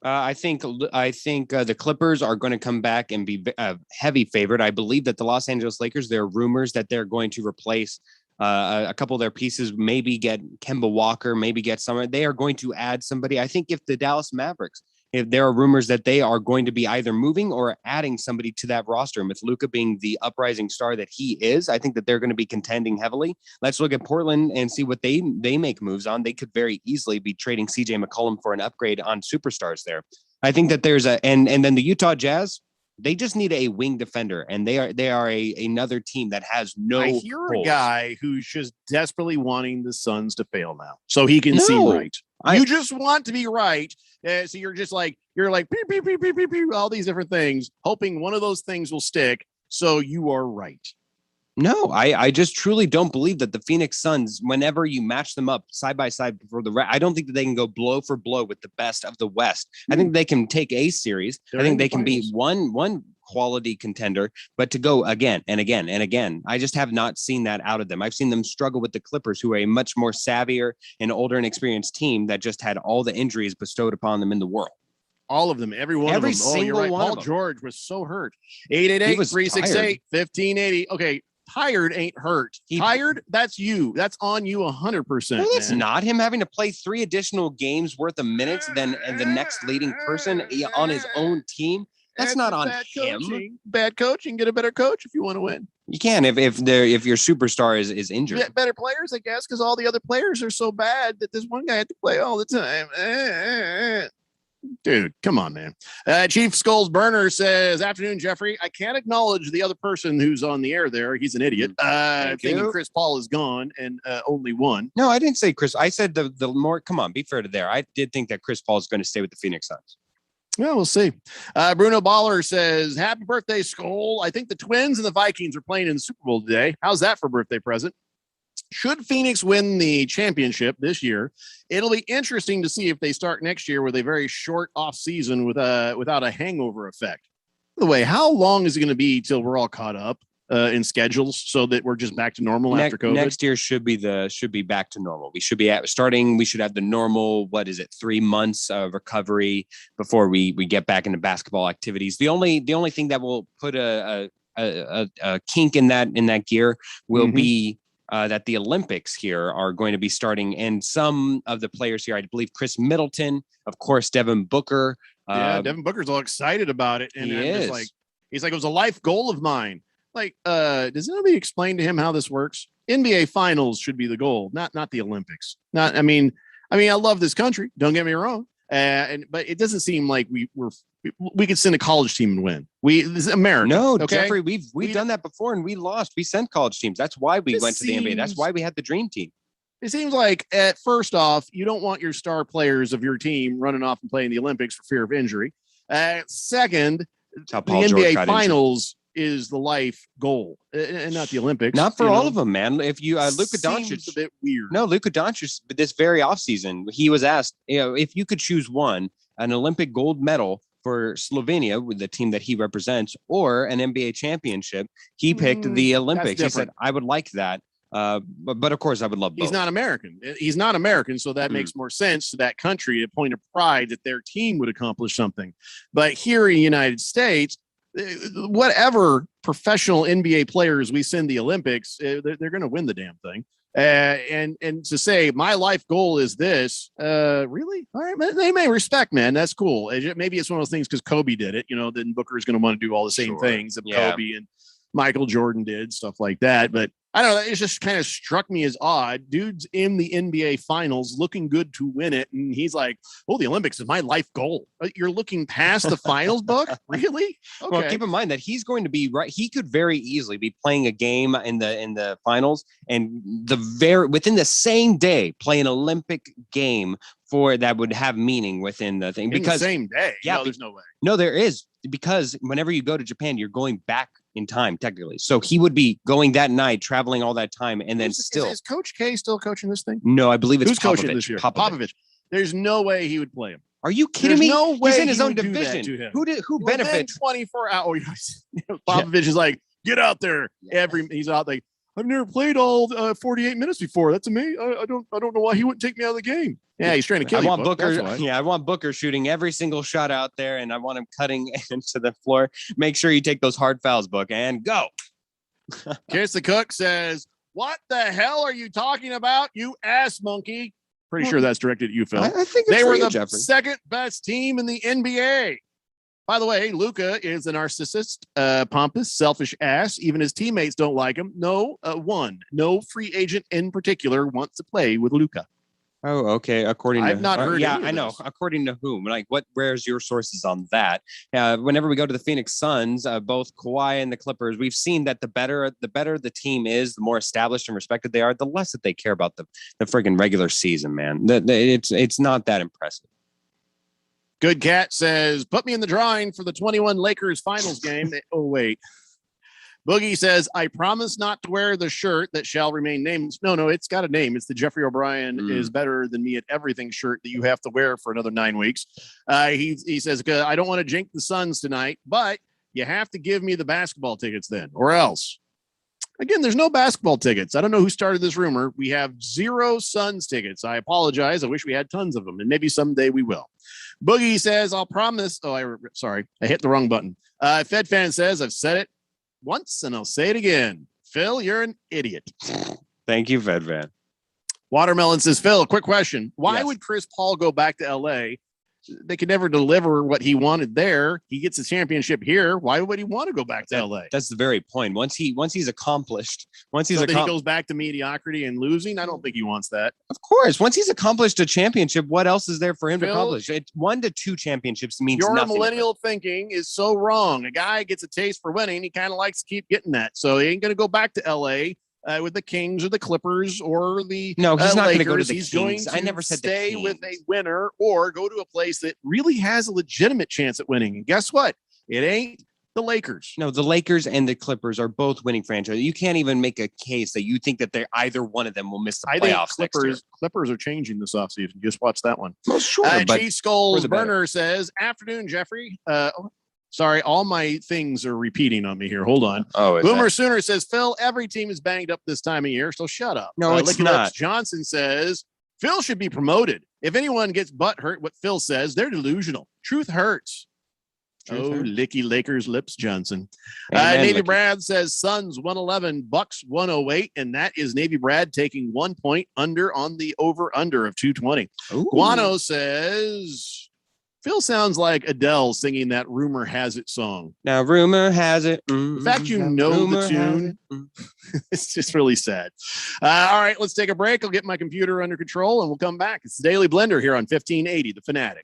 I think the Clippers are going to come back and be a heavy favorite. I believe that the Los Angeles Lakers, there are rumors that they're going to replace a couple of their pieces, maybe get Kemba Walker, maybe get someone. They are going to add somebody. I think if the Dallas Mavericks if there are rumors that they are going to be either moving or adding somebody to that roster. And with Luka being the uprising star that he is, I think that they're going to be contending heavily. Let's look at Portland and see what they make moves on. They could very easily be trading CJ McCollum for an upgrade on superstars there. I think that there's and then the Utah Jazz, they just need a wing defender, and they are another team that has no.
I hear
holes.
a guy who's just desperately wanting the Suns to fail now, so he can see right. You just want to be right, so you're like beep, beep, beep, beep, beep, beep, all these different things, hoping one of those things will stick. So you are right.
No, I just truly don't believe that the Phoenix Suns, whenever you match them up side by side for I don't think that they can go blow for blow with the best of the West. I think they can take a series. I think they can be one quality contender, but to go again and again and again, I just have not seen that out of them. I've seen them struggle with the Clippers, who are a much more savvier and older and experienced team that just had all the injuries bestowed upon them in the world.
All of them, every one of them. Oh, you're right. Paul George was so hurt. 888-368-1580. Okay. Tired ain't hurt. Tired, that's you. That's on you 100%.
No, it's not him having to play 3 additional games worth of minutes than the next leading person on his own team. That's not on him.
Bad coaching. Get a better coach if you want to win.
You can if your superstar is injured.
Get better players, I guess, because all the other players are so bad that this one guy had to play all the time. Dude, come on, man. Chief Skulls Burner says, afternoon, Jeffrey. I can't acknowledge the other person who's on the air there. He's an idiot. Thinking Chris Paul is gone and only one.
No, I didn't say Chris. I said the more, come on, be fair to there. I did think that Chris Paul is going to stay with the Phoenix Suns.
Well, we'll see. Bruno Baller says, happy birthday, Skull. I think the Twins and the Vikings are playing in the Super Bowl today. How's that for a birthday present? Should Phoenix win the championship this year, it'll be interesting to see if they start next year with a very short off season without a hangover effect. By the way, how long is it going to be till we're all caught up in schedules so that we're just back to normal after COVID?
Next year should be back to normal. We should be we should have the normal, 3 months of recovery before we get back into basketball activities. The only thing that will put a kink in that gear will be that the Olympics here are going to be starting, and some of the players here, I believe Chris Middleton, of course, Devin Booker.
Devin Booker's all excited about it, and he's like, it was a life goal of mine. Like, does anybody explain to him how this works? NBA Finals should be the goal, not the Olympics. I mean, I love this country. Don't get me wrong, but it doesn't seem like we could send a college team and win. This is America.
No,
okay?
Jeffrey, we've done that before and we lost. We sent college teams. That's why we went to the NBA. That's why we had the dream team.
It seems like at first off, you don't want your star players of your team running off and playing the Olympics for fear of injury. Second, the NBA Finals is the life goal and not the Olympics.
Not for all of them, man. If you Luka
Doncic, a bit weird.
No, Luka Doncic, this very offseason, he was asked, if you could choose an Olympic gold medal for Slovenia with the team that he represents, or an NBA championship, he picked the Olympics. He said, I would like that. But of course I would love both.
He's not American. So that makes more sense to that country, a point of pride that their team would accomplish something. But here in the United States, whatever professional NBA players we send the Olympics, they're going to win the damn thing. And to say my life goal is this, really? All right, man, they may respect, man. That's cool. Maybe it's one of those things because Kobe did it, then Booker is going to want to do all the same things that Kobe and Michael Jordan did, stuff like that. But I don't know. It just kind of struck me as odd. Dude's in the NBA Finals looking good to win it. And he's like, the Olympics is my life goal. You're looking past the finals book? Really? Okay.
Well, keep in mind that he's going to be right. He could very easily be playing a game in the finals and within the same day play an Olympic game that would have meaning within the thing. Because
the same day.
Yeah.
No, there's no way.
No, there is. Because whenever you go to Japan, you're going back in time, technically. So he would be going that night, traveling all that time, and then
Is Coach K still coaching this thing?
No, I believe it's
Who's coaching this year? Popovich. There's no way he would play him.
Are you kidding me?
No way.
He's in his own division. Who benefits?
24 hours. Popovich is like, get out there. He's out like, I've never played all 48 minutes before. That's me. I don't know why he wouldn't take me out of the game. Yeah, he's trying to kill you.
I want Booker shooting every single shot out there, and I want him cutting into the floor. Make sure you take those hard fouls, Book, and go.
Kiss the Cook says, what the hell are you talking about, you ass monkey? Pretty sure that's directed at you, Phil.
I think it's
They
for
were
you,
the
Jeffrey.
second best team in the NBA. By the way, Luka is a narcissist, pompous, selfish ass. Even his teammates don't like him. No free agent in particular wants to play with Luka.
Oh, okay. According
I've
to
not heard
yeah,
any of
I know.
this.
According to whom? Like, where's your sources on that? Whenever we go to the Phoenix Suns, both Kawhi and the Clippers, we've seen that the better the team is, the more established and respected they are, the less that they care about the freaking regular season, man. It's not that impressive.
Good Cat says, put me in the drawing for the 21 Lakers finals game. Oh, wait. Boogie says, I promise not to wear the shirt that shall remain nameless. No, it's got a name. It's the Jeffrey O'Brien is better than me at everything shirt that you have to wear for another 9 weeks. He says, I don't want to jinx the Suns tonight, but you have to give me the basketball tickets then, or else. Again, there's no basketball tickets. I don't know who started this rumor. We have 0 Suns tickets. I apologize. I wish we had tons of them, and maybe someday we will. Boogie says, I'll promise. Oh, sorry. I hit the wrong button. Fed Fan says, I've said it once and I'll say it again. Phil, you're an idiot.
Thank you, Fed Fan.
Watermelon says, Phil, quick question. Why
Yes.
would Chris Paul go back to LA? They could never deliver what he wanted there. He gets a championship here. Why would he want to go back to LA?
That's the very point. Once he's accomplished,
So that he goes back to mediocrity and losing. I don't think he wants that.
Of course, once he's accomplished a championship, what else is there for him to
Phil,
accomplish? 1 to 2 championships means
Your
nothing.
millennial thinking is so wrong. A guy gets a taste for winning. He kind of likes to keep getting that. So he ain't going to go back to LA with the Kings or the Clippers or the
No, he's not going to go to
Lakers.
the
He's
Kings.
going
I
to
never said the
stay
Kings.
with a winner or go to a place that really has a legitimate chance at winning. And guess what? It ain't the Lakers.
No, the Lakers and the Clippers are both winning franchises. You can't even make a case that you think that either one of them will miss the
I think
playoffs next year.
Clippers are changing this offseason. Just watch that one.
Well, sure, but
Chief Skulls
for the better.
Burner says, afternoon, Jeffrey. Sorry, all my things are repeating on me here. Hold on.
Oh, is
Boomer
that-
Sooner says, Phil, every team is banged up this time of year, so shut up.
No, it's
Licky Lips
not.
Johnson says, Phil should be promoted. If anyone gets butt hurt what Phil says, they're delusional. Truth hurts.
Truth hurts.
Licky Lakers Lips Johnson.
Amen,
Navy
Licky.
Brad says Suns 111, Bucks 108, and that is Navy Brad taking 1 point under on the over-under of 220.
Ooh.
Guano says, Phil sounds like Adele singing that Rumor Has It song.
Now, rumor has it.
The fact you know the tune, it's just really sad. All right, let's take a break. I'll get my computer under control and we'll come back. It's the Daily Blender here on 1580, The Fanatic.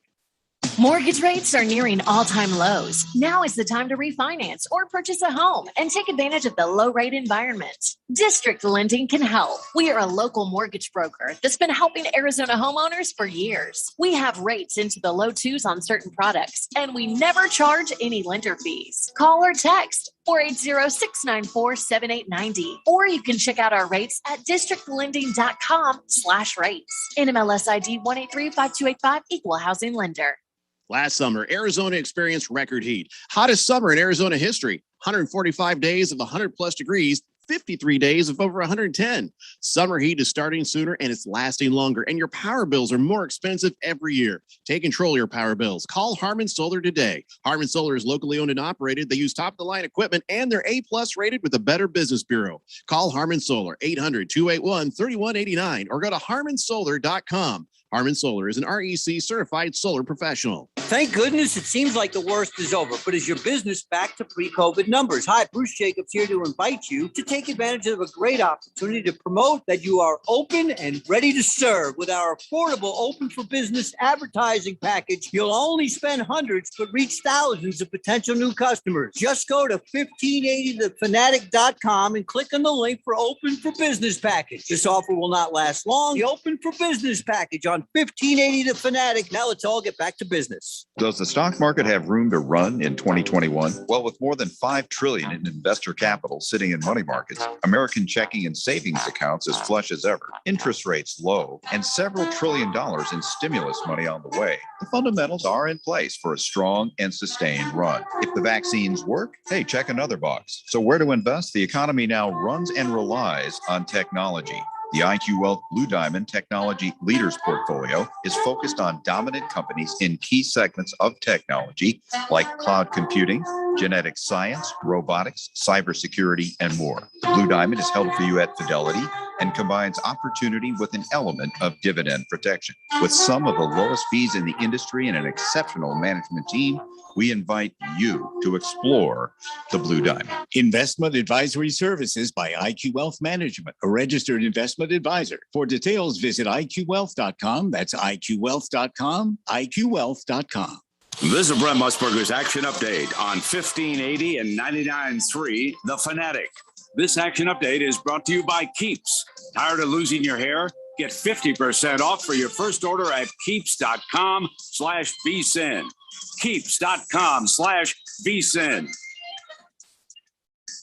Mortgage rates are nearing all-time lows. Now is the time to refinance or purchase a home and take advantage of the low-rate environment. District Lending can help. We are a local mortgage broker that's been helping Arizona homeowners for years. We have rates into the low 2s on certain products, and we never charge any lender fees. Call or text 480-694-7890, or you can check out our rates at districtlending.com/rates. NMLS ID 1835285, Equal Housing Lender.
Last summer, Arizona experienced record heat. Hottest summer in Arizona history. 145 days of 100 plus degrees, 53 days of over 110. Summer heat is starting sooner and it's lasting longer. And your power bills are more expensive every year. Take control of your power bills. Call Harmon Solar today. Harmon Solar is locally owned and operated. They use top-of-the-line equipment and they're A-plus rated with the Better Business Bureau. Call Harmon Solar, 800-281-3189 or go to harmonsolar.com. Harmon Solar is an REC certified solar professional.
Thank goodness it seems like the worst is over, but is your business back to pre-COVID numbers? Hi, Bruce Jacobs here to invite you to take advantage of a great opportunity to promote that you are open and ready to serve with our affordable Open for Business advertising package. You'll only spend hundreds, but reach thousands of potential new customers. Just go to 1580thefanatic.com and click on the link for Open for Business package. This offer will not last long. The Open for Business package on 1580 The Fanatic. Now let's all get back to business.
Does the stock market have room to run in 2021? Well, with more than $5 trillion in investor capital sitting in money markets, American checking and savings accounts as flush as ever, interest rates low, and several $1 trillion in stimulus money on the way, the fundamentals are in place for a strong and sustained run. If the vaccines work, hey, check another box. So where to invest? The economy now runs and relies on technology. The IQ Wealth Blue Diamond Technology Leaders Portfolio is focused on dominant companies in key segments of technology like cloud computing, genetic science, robotics, cybersecurity, and more. The Blue Diamond is held for you at Fidelity, and combines opportunity with an element of dividend protection. With some of the lowest fees in the industry and an exceptional management team, we invite you to explore the Blue Diamond.
Investment advisory services by IQ Wealth Management, a registered investment advisor. For details, visit IQWealth.com. That's IQWealth.com, IQWealth.com.
This is Brent Musburger's Action Update on 1580 and 99.3 The Fanatic. This Action Update is brought to you by Keeps. Tired of losing your hair? Get 50% off for your first order at keeps.com/vsin. Keeps.com/vsin.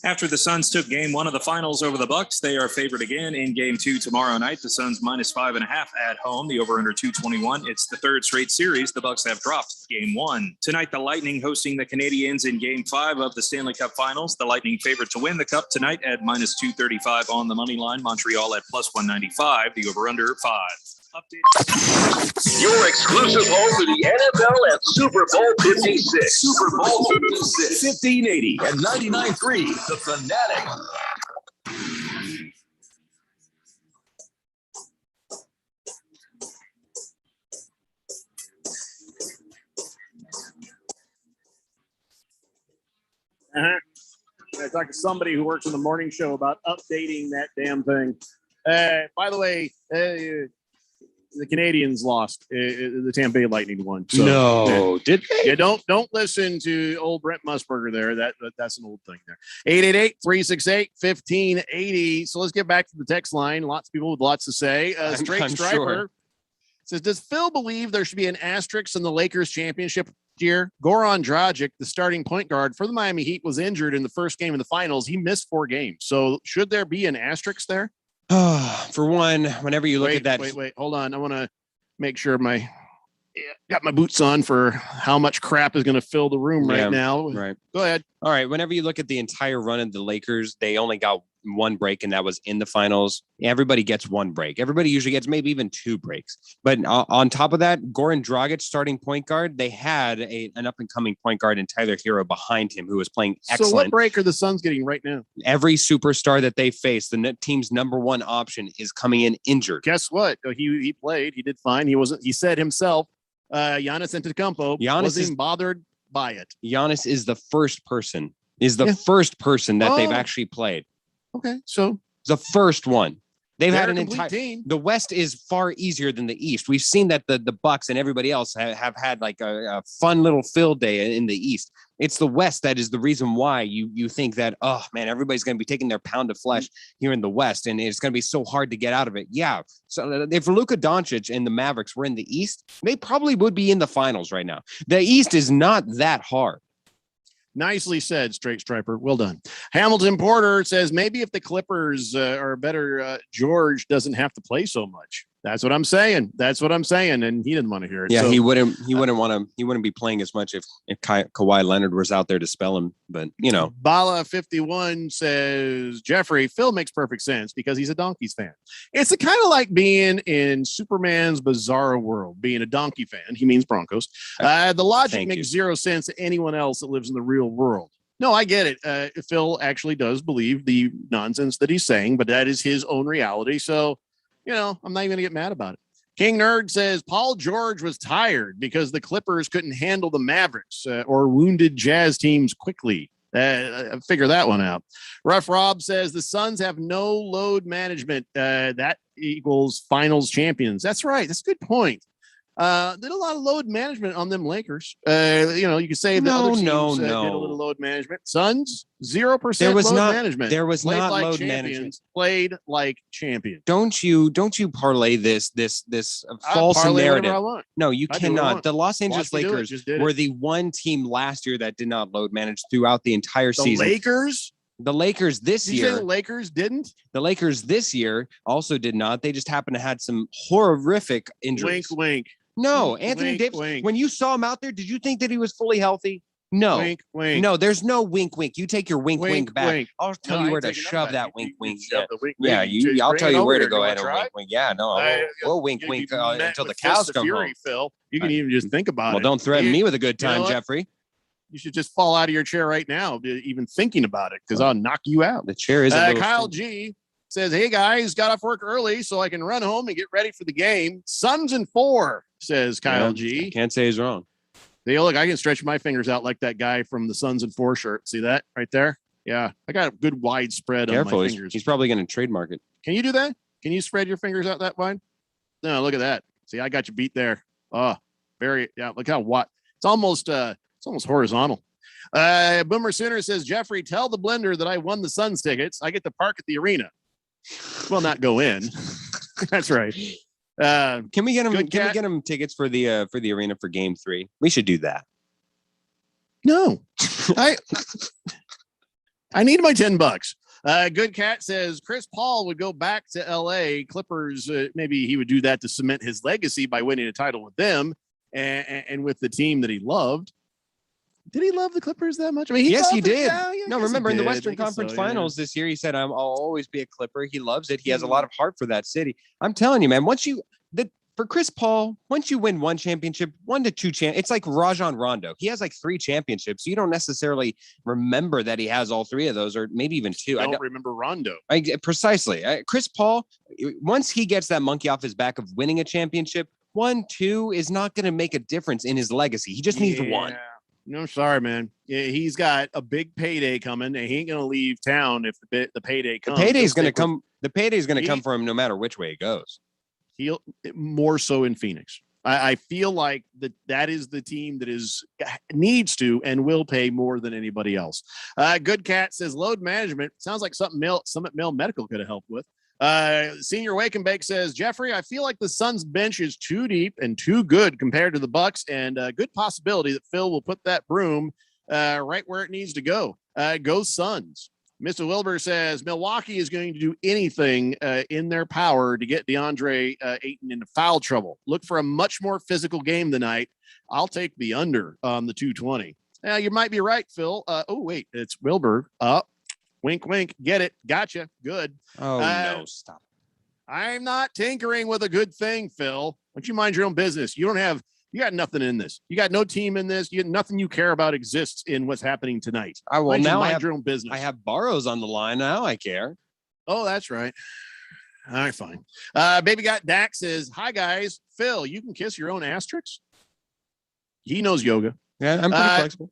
After the Suns took game one of the finals over the Bucks, they are favored again in game two tomorrow night. The Suns -5.5 at home, the over under 221. It's the third straight series the Bucks have dropped game one. Tonight, the Lightning hosting the Canadiens in game 5 of the Stanley Cup Finals. The Lightning favored to win the cup tonight at -235 on the money line. Montreal at +195, the over under 5.
Your exclusive home for the NFL and Super Bowl 56. Super Bowl 56.
1580
and 99.3
The Fanatic.
I talked to somebody who works in the morning show about updating that damn thing. By the way, the Canadians lost. The Tampa Bay Lightning won. So,
did they?
Yeah, don't listen to old Brent Musburger there. That's an old thing there. 888-368-1580. So let's get back to the text line. Lots of people with lots to say. Straight
I'm
Striper
sure.
says, does Phil believe there should be an asterisk in the Lakers championship year? Goran Dragic, the starting point guard for the Miami Heat, was injured in the first game of the finals. He missed 4 games. So should there be an asterisk there?
For one, whenever you look at that.
Wait, hold on. I want to make sure got my boots on for how much crap is going to fill the room right now.
Right.
Go ahead.
All right. Whenever you look at the entire run of the Lakers, they only got one break, and that was in the finals. Everybody gets one break. Everybody usually gets maybe even 2 breaks. But on top of that, Goran Dragic, starting point guard, they had an up-and-coming point guard in Tyler Hero behind him who was playing excellent.
So what break are the Suns getting right now?
Every superstar that they face, the team's number one option, is coming in injured.
Guess what? He played. He did fine. He said himself, Giannis Antetokounmpo wasn't even bothered by it.
Giannis is the first person that they've actually played.
Okay, so
the first one. They've had
a
an
complete
entire
team.
The West is far easier than the East. We've seen that the Bucks and everybody else have had like a fun little field day in the East. It's the West that is the reason why you think that, oh man, everybody's going to be taking their pound of flesh here in the West, and it's going to be so hard to get out of it. Yeah. So if Luka Doncic and the Mavericks were in the East, they probably would be in the finals right now. The East is not that hard.
Nicely said, Straight Striper. Well done. Hamilton Porter says maybe if the Clippers are better, George doesn't have to play so much. That's what I'm saying. And he didn't want to hear it.
Yeah,
so,
he wouldn't be playing as much if Kawhi Leonard was out there to spell him. But
Bala 51 says, Jeffrey, Phil makes perfect sense because he's a Donkeys fan. It's kind of like being in Superman's bizarre world, being a Donkey fan. He means Broncos. The logic makes zero sense to anyone else that lives in the real world. No, I get it. Phil actually does believe the nonsense that he's saying, but that is his own reality. So, I'm not even going to get mad about it. King Nerd says Paul George was tired because the Clippers couldn't handle the Mavericks or wounded Jazz teams quickly. Figure that one out. Rough Rob says the Suns have no load management. That equals finals champions. That's right. That's a good point. Did a lot of load management on them Lakers. You could say the other teams did a little load management. Suns 0% load management.
There was
played
not
like
load
champions,
management.
Played like champions.
Don't you parlay this false
parlay whatever
narrative?
I want.
No, you
I do what I
cannot.
want.
The Los Angeles
Watch me do it.
Lakers
Just did it.
were the one team last year that did not load manage throughout the entire season.
Lakers?
The Lakers this
Did you
year.
say the Lakers didn't?
The Lakers this year also did not. They just happened to had some horrific injuries.
Wink, wink.
No, Anthony
Wink,
Davis.
wink.
When you saw him out there, did you think that he was fully healthy? No.
Wink, wink.
No, there's no wink, wink. You take your wink back.
wink.
I'll tell
No,
you
I
where to
ain't taking
shove
none
that
of
wink, wink.
shove the wink,
Yeah,
wink. Just
I'll
bring
tell
it
you
over
where
here.
to go
You
ahead
wanna
and
try?
wink, wink. Yeah, no, we'll wink, wink until the cows come home.
Phil. You can even just think about
Well,
it.
don't threaten me with a good
You know
time,
what?
Jeffrey.
You should just fall out of your chair right now, even thinking about it, because I'll knock you out.
The chair is a little
Kyle G says, hey guys, got off work early so I can run home and get ready for the game. Suns in 4, says Kyle
Yeah,
G.
Can't say he's wrong.
Hey, look, I can stretch my fingers out like that guy from the Suns in 4 shirt. See that right there? Yeah, I got a good wide spread
Careful.
on my
He's,
fingers.
he's probably going to trademark it.
Can you do that? Can you spread your fingers out that wide? No, look at that. See, I got you beat there. Oh, look how wide. It's almost horizontal. Boomer Sooner says, Jeffrey, tell the blender that I won the Suns tickets. I get to park at the arena. Well, not go in. That's right.
Can we get him?
Good
Can we
cat.
get him tickets for the arena for Game 3? We should do that.
No, I need my $10. Good Cat says Chris Paul would go back to LA Clippers. Maybe he would do that to cement his legacy by winning a title with them and with the team that he loved. Did he love the Clippers that much? I mean,
Yes, he
loved it.
did.
Yeah, I
No,
guess
remember
he
in the
did.
Western
I guess
Conference
so, yeah.
Finals this year, he said, I'll always be a Clipper. He loves it. He has a lot of heart for that city. I'm telling you, man, for Chris Paul, once you win one championship, 1 to 2 it's like Rajon Rondo. He has like 3 championships. You don't necessarily remember that he has all 3 of those, or maybe even 2.
I don't remember Rondo.
Precisely. Chris Paul, once he gets that monkey off his back of winning a championship, 1, 2 is not going to make a difference in his legacy. He just needs 1.
No, sorry, man. Yeah, he's got a big payday coming, and he ain't gonna leave town if the payday comes.
The payday's going to
He'll
come. The payday's going to
He-
come for him no matter which way it goes.
He'll more so in Phoenix. I feel like that is the team that needs to and will pay more than anybody else. Good Cat says load management sounds like something Summit Mill Medical could have helped with. Senior Wake and Bake says, Jeffrey, I feel like the Suns bench is too deep and too good compared to the Bucks, and a good possibility that Phil will put that broom right where it needs to go. Go Suns. Mr. Wilbur says Milwaukee is going to do anything in their power to get DeAndre Ayton into foul trouble. Look for a much more physical game tonight. I'll take the under on the 220. Now, you might be right, Phil. Wait, it's Wilbur. Wink, wink. Get it. Gotcha. Good.
Oh, no, stop.
I'm not tinkering with a good thing, Phil. Why don't you mind your own business? You got nothing in this. You got no team in this. Nothing you care about exists in what's happening tonight. Mind your own business.
I have Burrows on the line. Now I care.
Oh, that's right. All right, fine. Baby Got Dak says, hi, guys. Phil, you can kiss your own asterisks? He knows yoga.
Yeah, I'm pretty flexible.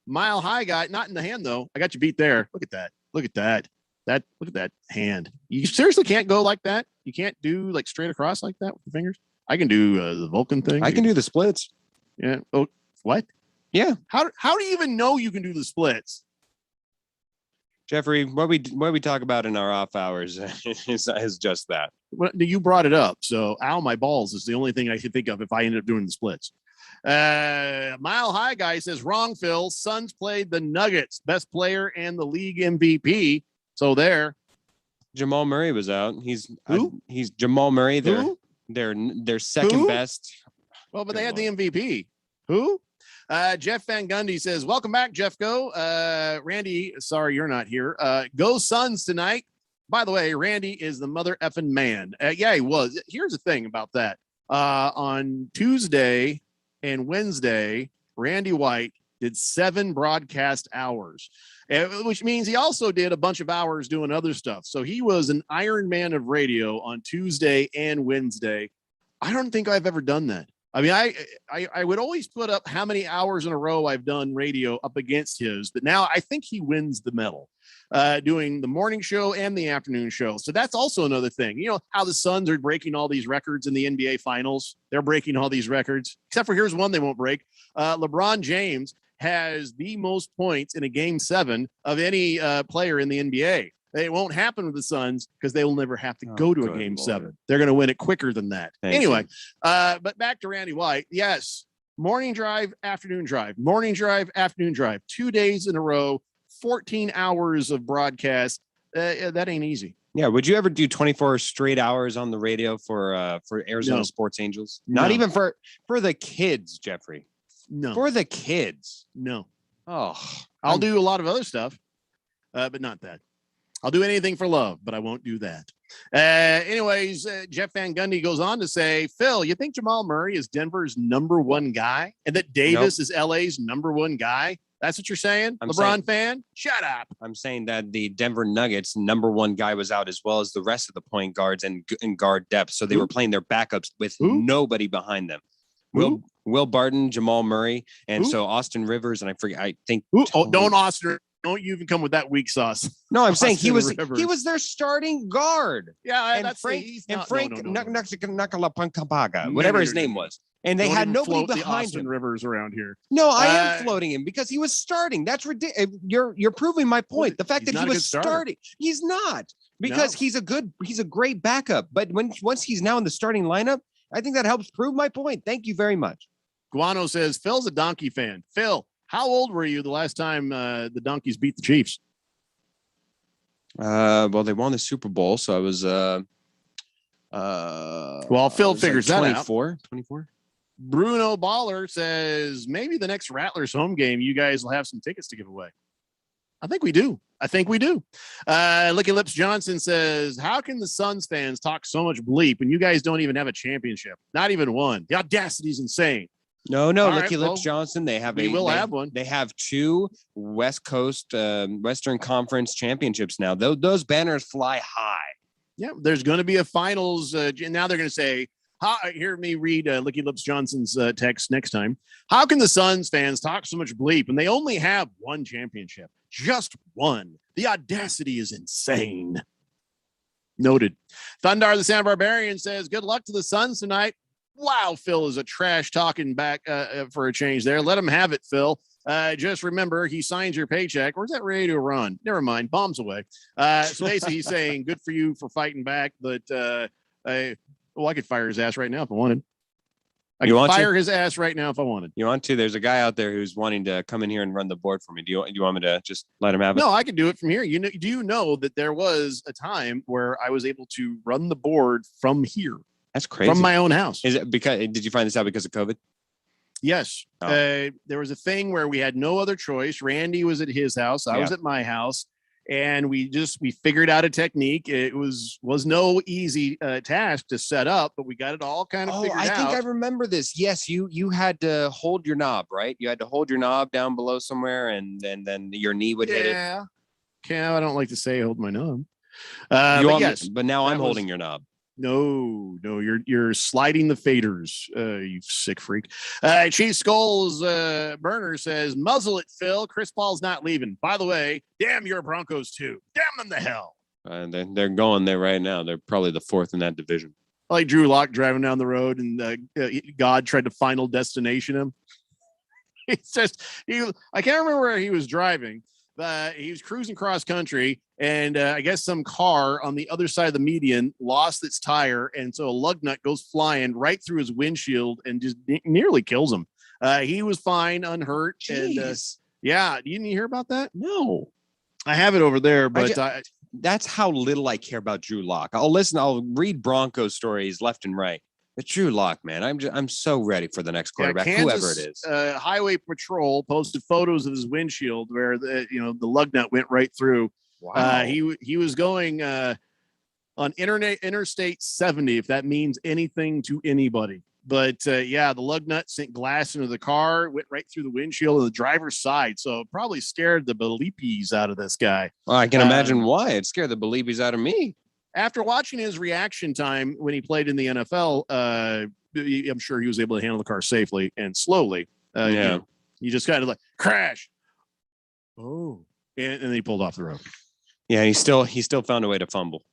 Mile High guy, not in the hand, though. I got you beat there. Look at that. Look at that. Look at that hand. You seriously can't go like that? You can't do like straight across like that with the fingers? I can do the Vulcan thing.
I can do the splits.
Yeah. Oh, what?
Yeah.
How do you even know you can do the splits?
Jeffrey, what we talk about in our off hours is just that.
Well, you brought it up. So, ow, my balls is the only thing I can think of if I end up doing the splits. Mile High guy says, wrong, Phil. Suns played the Nuggets, best player and the league MVP. So there.
Jamal Murray was out. He's
Jamal
Murray.
Who?
They're second best.
Well, but they had the MVP. Who? Jeff Van Gundy says, welcome back, Jeff Go. Randy, sorry you're not here. Go Suns tonight. By the way, Randy is the mother effing man. Yeah, he was. Here's the thing about that. On Tuesday and Wednesday, Randy White did 7 broadcast hours, which means he also did a bunch of hours doing other stuff. So he was an Iron Man of radio on Tuesday and Wednesday. I don't think I've ever done that. I mean, I would always put up how many hours in a row I've done radio up against his, but now I think he wins the medal doing the morning show and the afternoon show. So that's also another thing. You know how the Suns are breaking all these records in the NBA Finals? They're breaking all these records, except for here's one they won't break. LeBron James has the most points in a game 7 of any player in the NBA. It won't happen with the Suns because they will never have to go to a game 7. They're going to win it quicker than that. Anyway, but back to Randy White. Yes, morning drive, afternoon drive, morning drive, afternoon drive, 2 days in a row, 14 hours of broadcast. That ain't easy.
Yeah. Would you ever do 24 straight hours on the radio for Arizona
No.
Sports Angels? Not
No.
even for the kids, Jeffrey.
No.
For the kids.
No.
Oh,
I'll do a lot of other stuff, but not that. I'll do anything for love, but I won't do that. Anyways, Jeff Van Gundy goes on to say, Phil, you think Jamal Murray is Denver's #1 guy and that Davis is LA's #1 guy? That's what you're saying?
I'm
LeBron
saying-
fan? Shut up.
I'm saying that the Denver Nuggets number one guy was out as well as the rest of the point guards and guard depth. So they were playing their backups with nobody behind them. Will Barton, Jamal Murray, and so Austin Rivers, and I think.
Don't you even come with that weak sauce.
No, I'm saying he
Austin
was
Rivers.
their starting guard.
Yeah,
and
that's
Frank
he's
and
not-
Frank
no.
Nakalapankapaga, whatever his name was, and they
Don't
had
even
nobody
float the
behind
Austin
him.
Rivers around here.
No, I am floating him because he was starting. That's ridiculous. You're proving my point. The fact
he's
that
not
he
a
was
good starter.
starting, he's not because he's a great backup. But once he's now in the starting lineup, I think that helps prove my point. Thank you very much.
Guano says Phil's a Donkey fan. Phil, how old were you the last time the Donkeys beat the Chiefs?
Well, they won the Super Bowl, so I was
Well, Phil
I was
figures that out.
24.
Bruno Baller says maybe the next Rattlers home game, you guys will have some tickets to give away. I think we do. Licky Lips Johnson says, how can the Suns fans talk so much bleep when you guys don't even have a championship? Not even one. The audacity is insane.
No,
All
Licky
right,
Lips
well,
Johnson. They have
we will have one.
They have two West Coast, Western Conference championships now. Those banners fly high.
Yeah, there's going to be a finals. Now they're going to say, hear me read Licky Lips Johnson's text next time. How can the Suns fans talk so much bleep and they only have one championship? Just one. The audacity is insane. Noted. Thundar the Sound Barbarian says, good luck to the Suns tonight. Wow, Phil is a trash talking back for a change there. Let him have it, Phil. Just remember, he signs your paycheck. Where's that radio run? Never mind. Bombs away. So basically, he's saying, good for you for fighting back. But, I could fire his ass right now if I wanted. I
You
could
want to?
fire his ass right now if I wanted.
You want to? There's a guy out there who's wanting to come in here and run the board for me. Do you want me to just let him have it?
No, I can do it from here. Do you know that there was a time where I was able to run the board from here?
That's crazy.
From my own house.
Is it because? Did you find this out because of COVID?
Yes.
Oh.
There was a thing where we had no other choice. Randy was at his house. I was at my house. And we figured out a technique. It was no easy task to set up, but we got it all kind of figured out.
I think I remember this. Yes, you had to hold your knob, right? You had to hold your knob down below somewhere, and then your knee would hit it.
Yeah. I don't like to say hold my knob.
But now I'm holding your knob.
No, you're sliding the faders, you sick freak. Chief Skulls Burner says, muzzle it, Phil. Chris Paul's not leaving. By the way, damn your Broncos too. Damn them to hell.
They're going there right now. They're probably the fourth in that division.
Like Drew Lock driving down the road and God tried to final destination him. It's just I can't remember where he was driving. He was cruising cross country, and I guess some car on the other side of the median lost its tire, and so a lug nut goes flying right through his windshield and just nearly kills him. He was fine, unhurt. And you didn't hear about that?
No,
I have it over there, but
that's how little I care about Drew Lock. I'll read Broncos stories left and right. But Drew Lock, man, I'm so ready for the next quarterback, whoever it is.
Highway Patrol posted photos of his windshield where the lug nut went right through.
Wow.
He was going on Interstate 70, if that means anything to anybody. But the lug nut sent glass into the car, went right through the windshield of the driver's side. So it probably scared the bleepies out of this guy.
Well, I can imagine why. It scared the bleepies out of me.
After watching his reaction time when he played in the NFL, I'm sure he was able to handle the car safely and slowly. You just kind of like crash. Oh, and then he pulled off the road.
Yeah, he still found a way to fumble.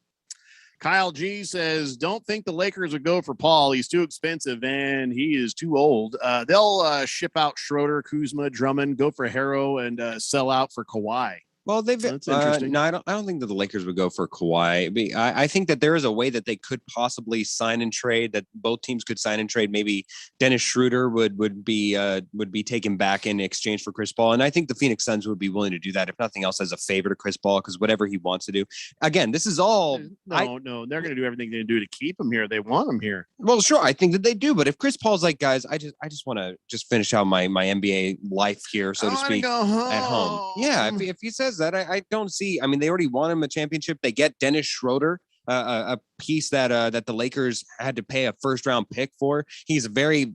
Kyle G says, don't think the Lakers would go for Paul. He's too expensive and he is too old. They'll ship out Schroeder, Kuzma, Drummond, go for Harrow, and sell out for Kawhi.
Well,
That's interesting.
No, I don't think that the Lakers would go for Kawhi. I think that there is a way that they could possibly sign and trade, that both teams could sign and trade. Maybe Dennis Schroeder would be taken back in exchange for Chris Paul, and I think the Phoenix Suns would be willing to do that, if nothing else, as a favor to Chris Paul, because whatever he wants to do. Again, this is all.
No, they're going to do everything they do to keep him here. They want him here.
Well, sure, I think that they do, but if Chris Paul's like, guys, I just want to finish out my NBA life here, so to speak, at home. Yeah, if he says that, I don't see. I mean, they already won him a championship. They get Dennis Schroeder, a piece that the Lakers had to pay a first round pick for. He's very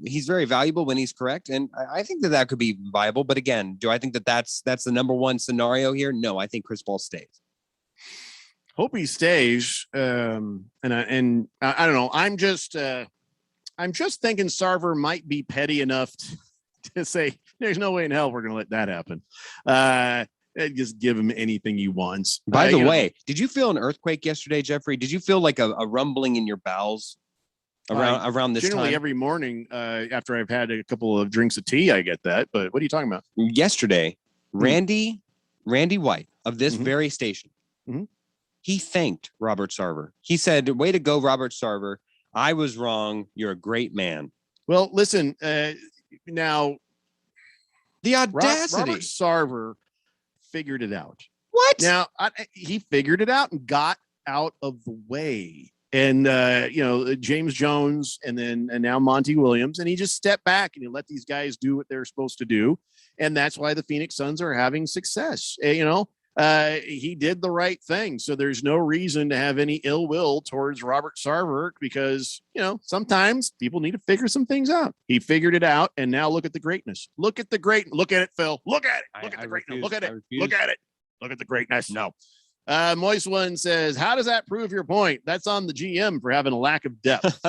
valuable when he's correct, and I think that could be viable. But again, do I think that that's the number one scenario here? No, I think Chris Paul stays.
Hope he stays. And I don't know. I'm just thinking Sarver might be petty enough to say there's no way in hell we're going to let that happen. Just give him anything he wants.
By the way, did you feel an earthquake yesterday, Jeffrey? Did you feel like a rumbling in your bowels around this
generally
time?
Every morning after I've had a couple of drinks of tea, I get that. But what are you talking about?
Yesterday, Randy White of this very station, he thanked Robert Sarver. He said, "Way to go, Robert Sarver. I was wrong. You're a great man."
Well, listen, now
the audacity.
Robert Sarver figured it out.
What?
Now he figured it out and got out of the way. And James Jones and now Monty Williams, and he just stepped back and he let these guys do what they're supposed to do. And that's why the Phoenix Suns are having success. He did the right thing. So there's no reason to have any ill will towards Robert Sarver because, sometimes people need to figure some things out. He figured it out. And now look at the greatness. Look at it, Phil. Look at it. Look at the greatness. Look at it. Look at it. Look at the greatness. No. Moist One says, how does that prove your point? That's on the GM for having a lack of depth.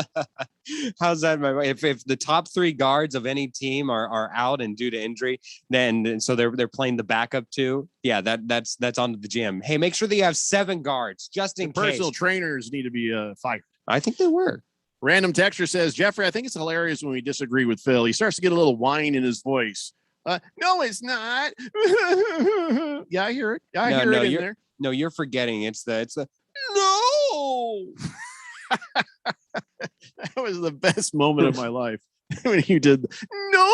How's that? If the top three guards of any team are out and due to injury, then so they're playing the backup too. Yeah, that's on the GM. Hey, make sure that you have 7 guards just in case.
Personal trainers need to be fired.
I think they were.
Random Texture says, Jeffrey, I think it's hilarious when we disagree with Phil. He starts to get a little whine in his voice. No, it's not. Yeah, I hear it. I hear it in there.
No, you're forgetting. It's the no.
That was the best moment of my life when you did no.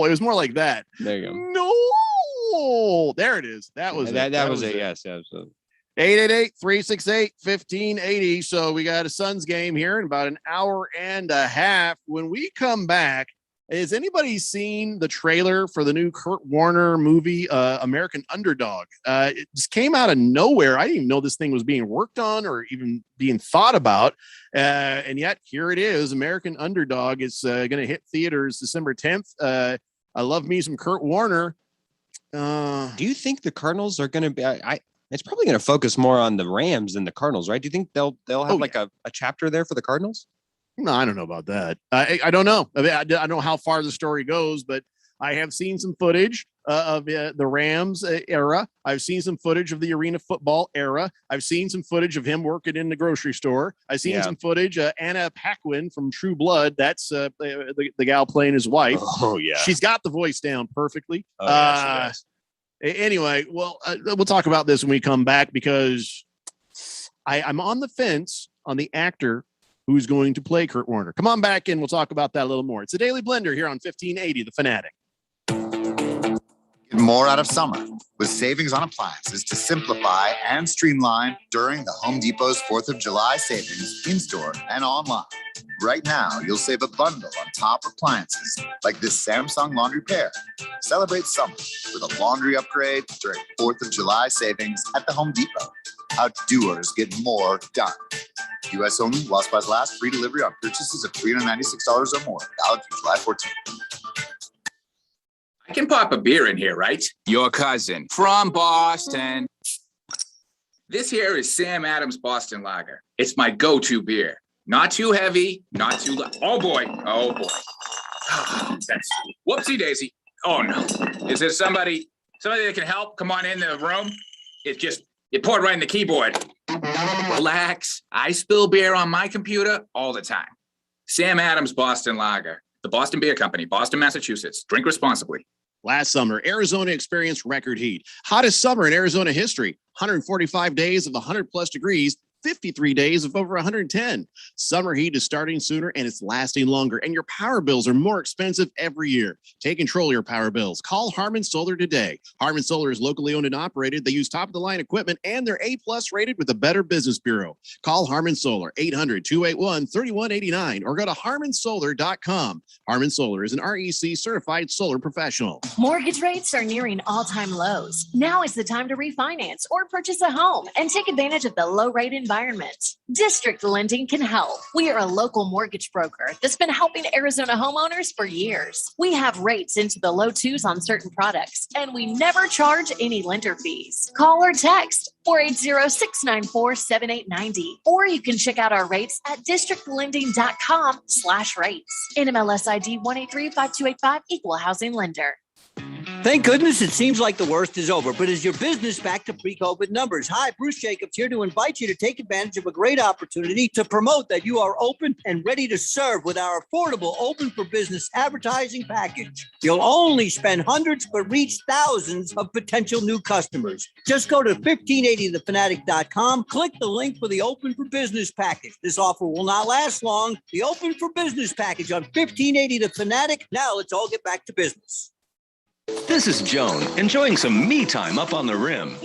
It was more like that.
There you go.
No, there it is. That was
that was it. Yes, absolutely.
888-368-1580. So we got a Suns game here in about an hour and a half. When we come back, has anybody seen the trailer for the new Kurt Warner movie, American Underdog? It just came out of nowhere. I didn't even know this thing was being worked on or even being thought about. And yet here it is, American Underdog. It's going to hit theaters December 10th. I love me some Kurt Warner.
Do you think the Cardinals are going to be? It's probably going to focus more on the Rams than the Cardinals, right? Do you think they'll have a chapter there for the Cardinals?
No, I don't know about that. I don't know. I mean, I don't know how far the story goes, but I have seen some footage of the Rams era. I've seen some footage of the arena football era. I've seen some footage of him working in the grocery store. I've seen some footage. Anna Paquin from True Blood. That's the gal playing his wife.
Oh, yeah.
She's got the voice down perfectly.
Oh, yeah,
anyway, well, we'll talk about this when we come back because I'm on the fence on the actor who's going to play Kurt Warner. Come on back and we'll talk about that a little more. It's a Daily Blender here on 1580, The Fanatic.
Get more out of summer with savings on appliances to simplify and streamline during the Home Depot's 4th of July savings in-store and online. Right now, you'll save a bundle on top appliances like this Samsung laundry pair. Celebrate summer with a laundry upgrade during 4th of July savings at the Home Depot. How doers get more done. U.S. only, while supplies last. Free delivery on purchases of $396 or more. Valid through July 14th.
I can pop a beer in here, right? Your cousin from Boston. This here is Sam Adams Boston Lager. It's my go-to beer. Not too heavy, not too light. Oh boy. Oh boy. That's whoopsie daisy. Oh no. Is there somebody that can help? Come on in the room. It poured right in the keyboard. Relax. I spill beer on my computer all the time. Sam Adams Boston Lager. The Boston Beer Company, Boston, Massachusetts. Drink responsibly.
Last summer, Arizona experienced record heat. Hottest summer in Arizona history. 145 days of 100+ degrees. 53 days of over 110. Summer heat is starting sooner and it's lasting longer, and your power bills are more expensive every year. Take control of your power bills. Call Harman Solar today. Harman Solar is locally owned and operated. They use top-of-the-line equipment, and they're A+ rated with the Better Business Bureau. Call Harman Solar, 800-281-3189, or go to harmansolar.com. Harman Solar is an REC certified solar professional.
Mortgage rates are nearing all-time lows. Now is the time to refinance or purchase a home and take advantage of the low rate environment. environment. District Lending can help. We are a local mortgage broker that's been helping Arizona homeowners for years. We have rates into the low twos on certain products, and we never charge any lender fees. Call or text 480-694-7890, or you can check out our rates at districtlending.com/rates. NMLS ID 1835285, equal housing lender.
Thank goodness it seems like the worst is over, but is your business back to pre-COVID numbers? Hi, Bruce Jacobs here to invite you to take advantage of a great opportunity to promote that you are open and ready to serve with our affordable Open for Business advertising package. You'll only spend hundreds but reach thousands of potential new customers. Just go to 1580thefanatic.com, click the link for the Open for Business package. This offer will not last long. The Open for Business package on 1580 The Fanatic. Now let's all get back to business.
This is Joan, enjoying some me time up on the rim.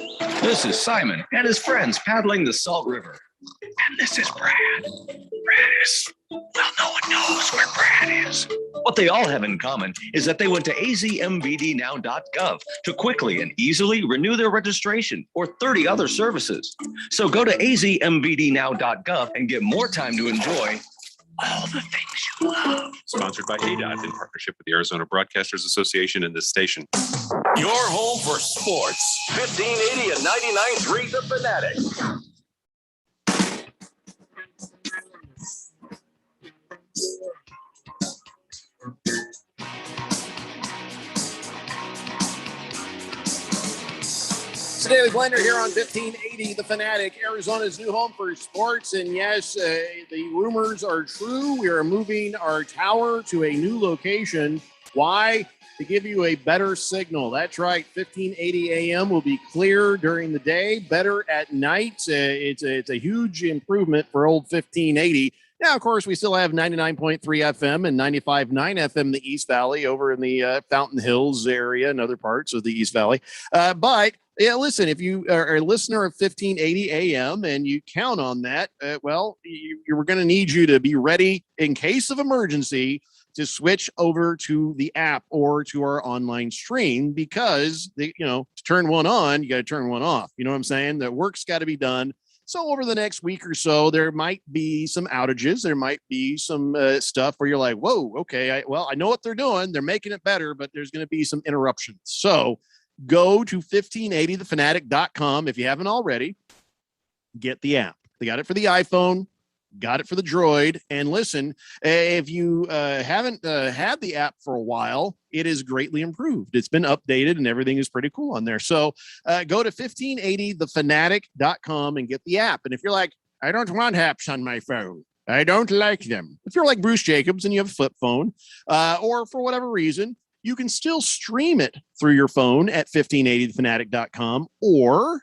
This is Simon and his friends paddling the Salt River. And this is Brad. Brad is, well, no one knows where Brad is. What they all have in common is that they went to azmbdnow.gov to quickly and easily renew their registration or 30 other services. So go to azmbdnow.gov and get more time to enjoy all the things you love.
Sponsored by ADOT in partnership with the Arizona Broadcasters Association and this station.
Your home for sports. 1580 and 99.3 The Fanatic.
It's the Daily Blender here on 1580 The Fanatic, Arizona's new home for sports. And yes, the rumors are true. We are moving our tower to a new location. Why? To give you a better signal. That's right. 1580 AM will be clear during the day, better at night. It's a huge improvement for old 1580. Now, of course, we still have 99.3 FM and 95.9 FM in the East Valley over in the Fountain Hills area and other parts of the East Valley. But yeah, listen, if you are a listener of 1580 AM and you count on that, we're going to need you to be ready in case of emergency to switch over to the app or to our online stream, because to turn one on, you got to turn one off. You know what I'm saying? The work's got to be done. So over the next week or so, there might be some outages. There might be some stuff where you're like, whoa, okay, I know what they're doing. They're making it better, but there's going to be some interruptions. So go to 1580thefanatic.com if you haven't already. Get the app. They got it for the iPhone, got it for the Droid. And listen, if you haven't had the app for a while, it is greatly improved. It's been updated and everything is pretty cool on there. So go to 1580thefanatic.com and get the app. And if you're like, I don't want apps on my phone, I don't like them. If you're like Bruce Jacobs and you have a flip phone, or for whatever reason, you can still stream it through your phone at 1580thefanatic.com, or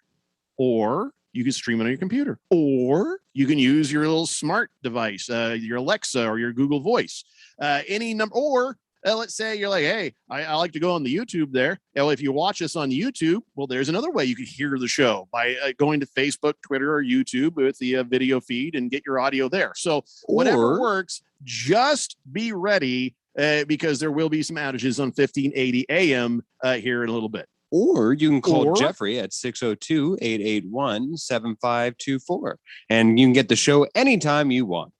you can stream it on your computer, or you can use your little smart device, your Alexa or your Google Voice, any number. Or let's say you're like, hey, I like to go on the YouTube there. If you watch us on YouTube, well, there's another way you can hear the show by going to Facebook, Twitter, or YouTube with the video feed and get your audio there. So whatever works, just be ready because there will be some outages on 1580 AM here in a little bit.
Or you can call Jeffrey at 602-881-7524, and you can get the show anytime you want.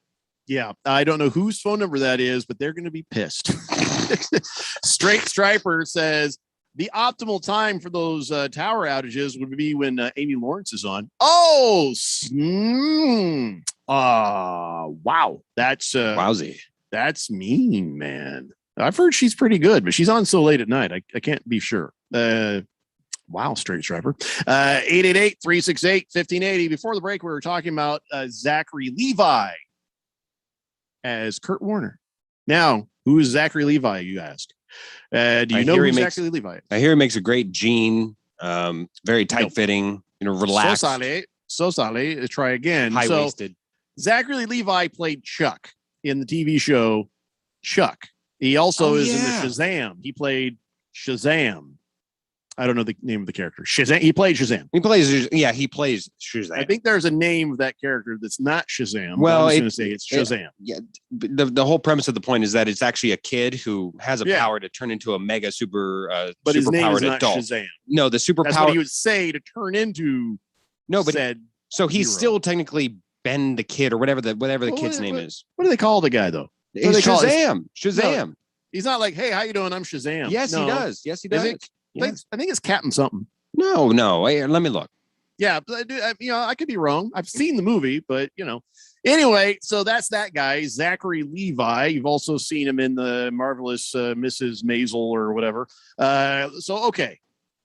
Yeah, I don't know whose phone number that is, but they're going to be pissed. Straight Striper says the optimal time for those tower outages would be when Amy Lawrence is on. Oh, wow. That's
wowzy.
That's mean, man. I've heard she's pretty good, but she's on so late at night. I can't be sure. Wow, Straight Striper. 888-368-1580. Before the break, we were talking about Zachary Levi as Kurt Warner. Now, who is Zachary Levi, you ask? Do you know who Zachary Levi is?
I hear he makes a great jean, very tight-fitting, relaxed.
So sale. Try again.
High-waisted.
So, Zachary Levi played Chuck in the TV show Chuck. He also is in the Shazam. He played Shazam. I don't know the name of the character. Shazam. He played Shazam.
He plays Shazam.
I think there's a name of that character that's not Shazam.
Well,
I'm just going to say it's Shazam.
The whole premise of the point is that it's actually a kid who has a power to turn into a mega
but his name is not
adult.
Shazam.
No, the superpower.
That's what he would say to turn into.
No, but
said
So he's
hero.
still technically Ben the Kid or whatever the
Well,
kid's name is.
What do they call the guy though? What do
It's
they call it?
Shazam. Shazam.
No, he's not like, hey, how you doing? I'm Shazam.
Yes, he
No.
does. Yes, he
Is
does.
it? I think it's Captain something.
No. Let me look.
Yeah, but I could be wrong. I've seen the movie, but anyway, so that's that guy, Zachary Levi. You've also seen him in the Marvelous Mrs. Maisel or whatever. So okay,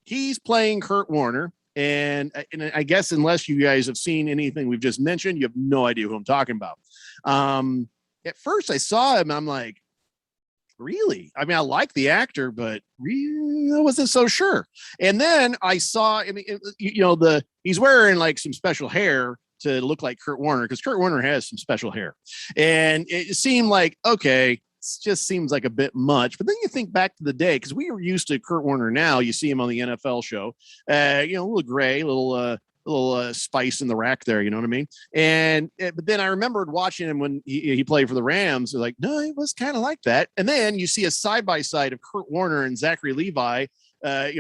he's playing Kurt Warner, and I guess unless you guys have seen anything we've just mentioned, you have no idea who I'm talking about. At first, I saw him, and I'm like, really? I mean, I like the actor, but really, I wasn't so sure. And then I saw, he's wearing like some special hair to look like Kurt Warner, because Kurt Warner has some special hair. And it seemed like, okay, it just seems like a bit much. But then you think back to the day, because we were used to Kurt Warner now. You see him on the NFL show, a little gray, a little spice in the rack there, you know what I mean? But then I remembered watching him when he played for the Rams. Like, no, it was kind of like that. And then you see a side by side of Kurt Warner and Zachary Levi,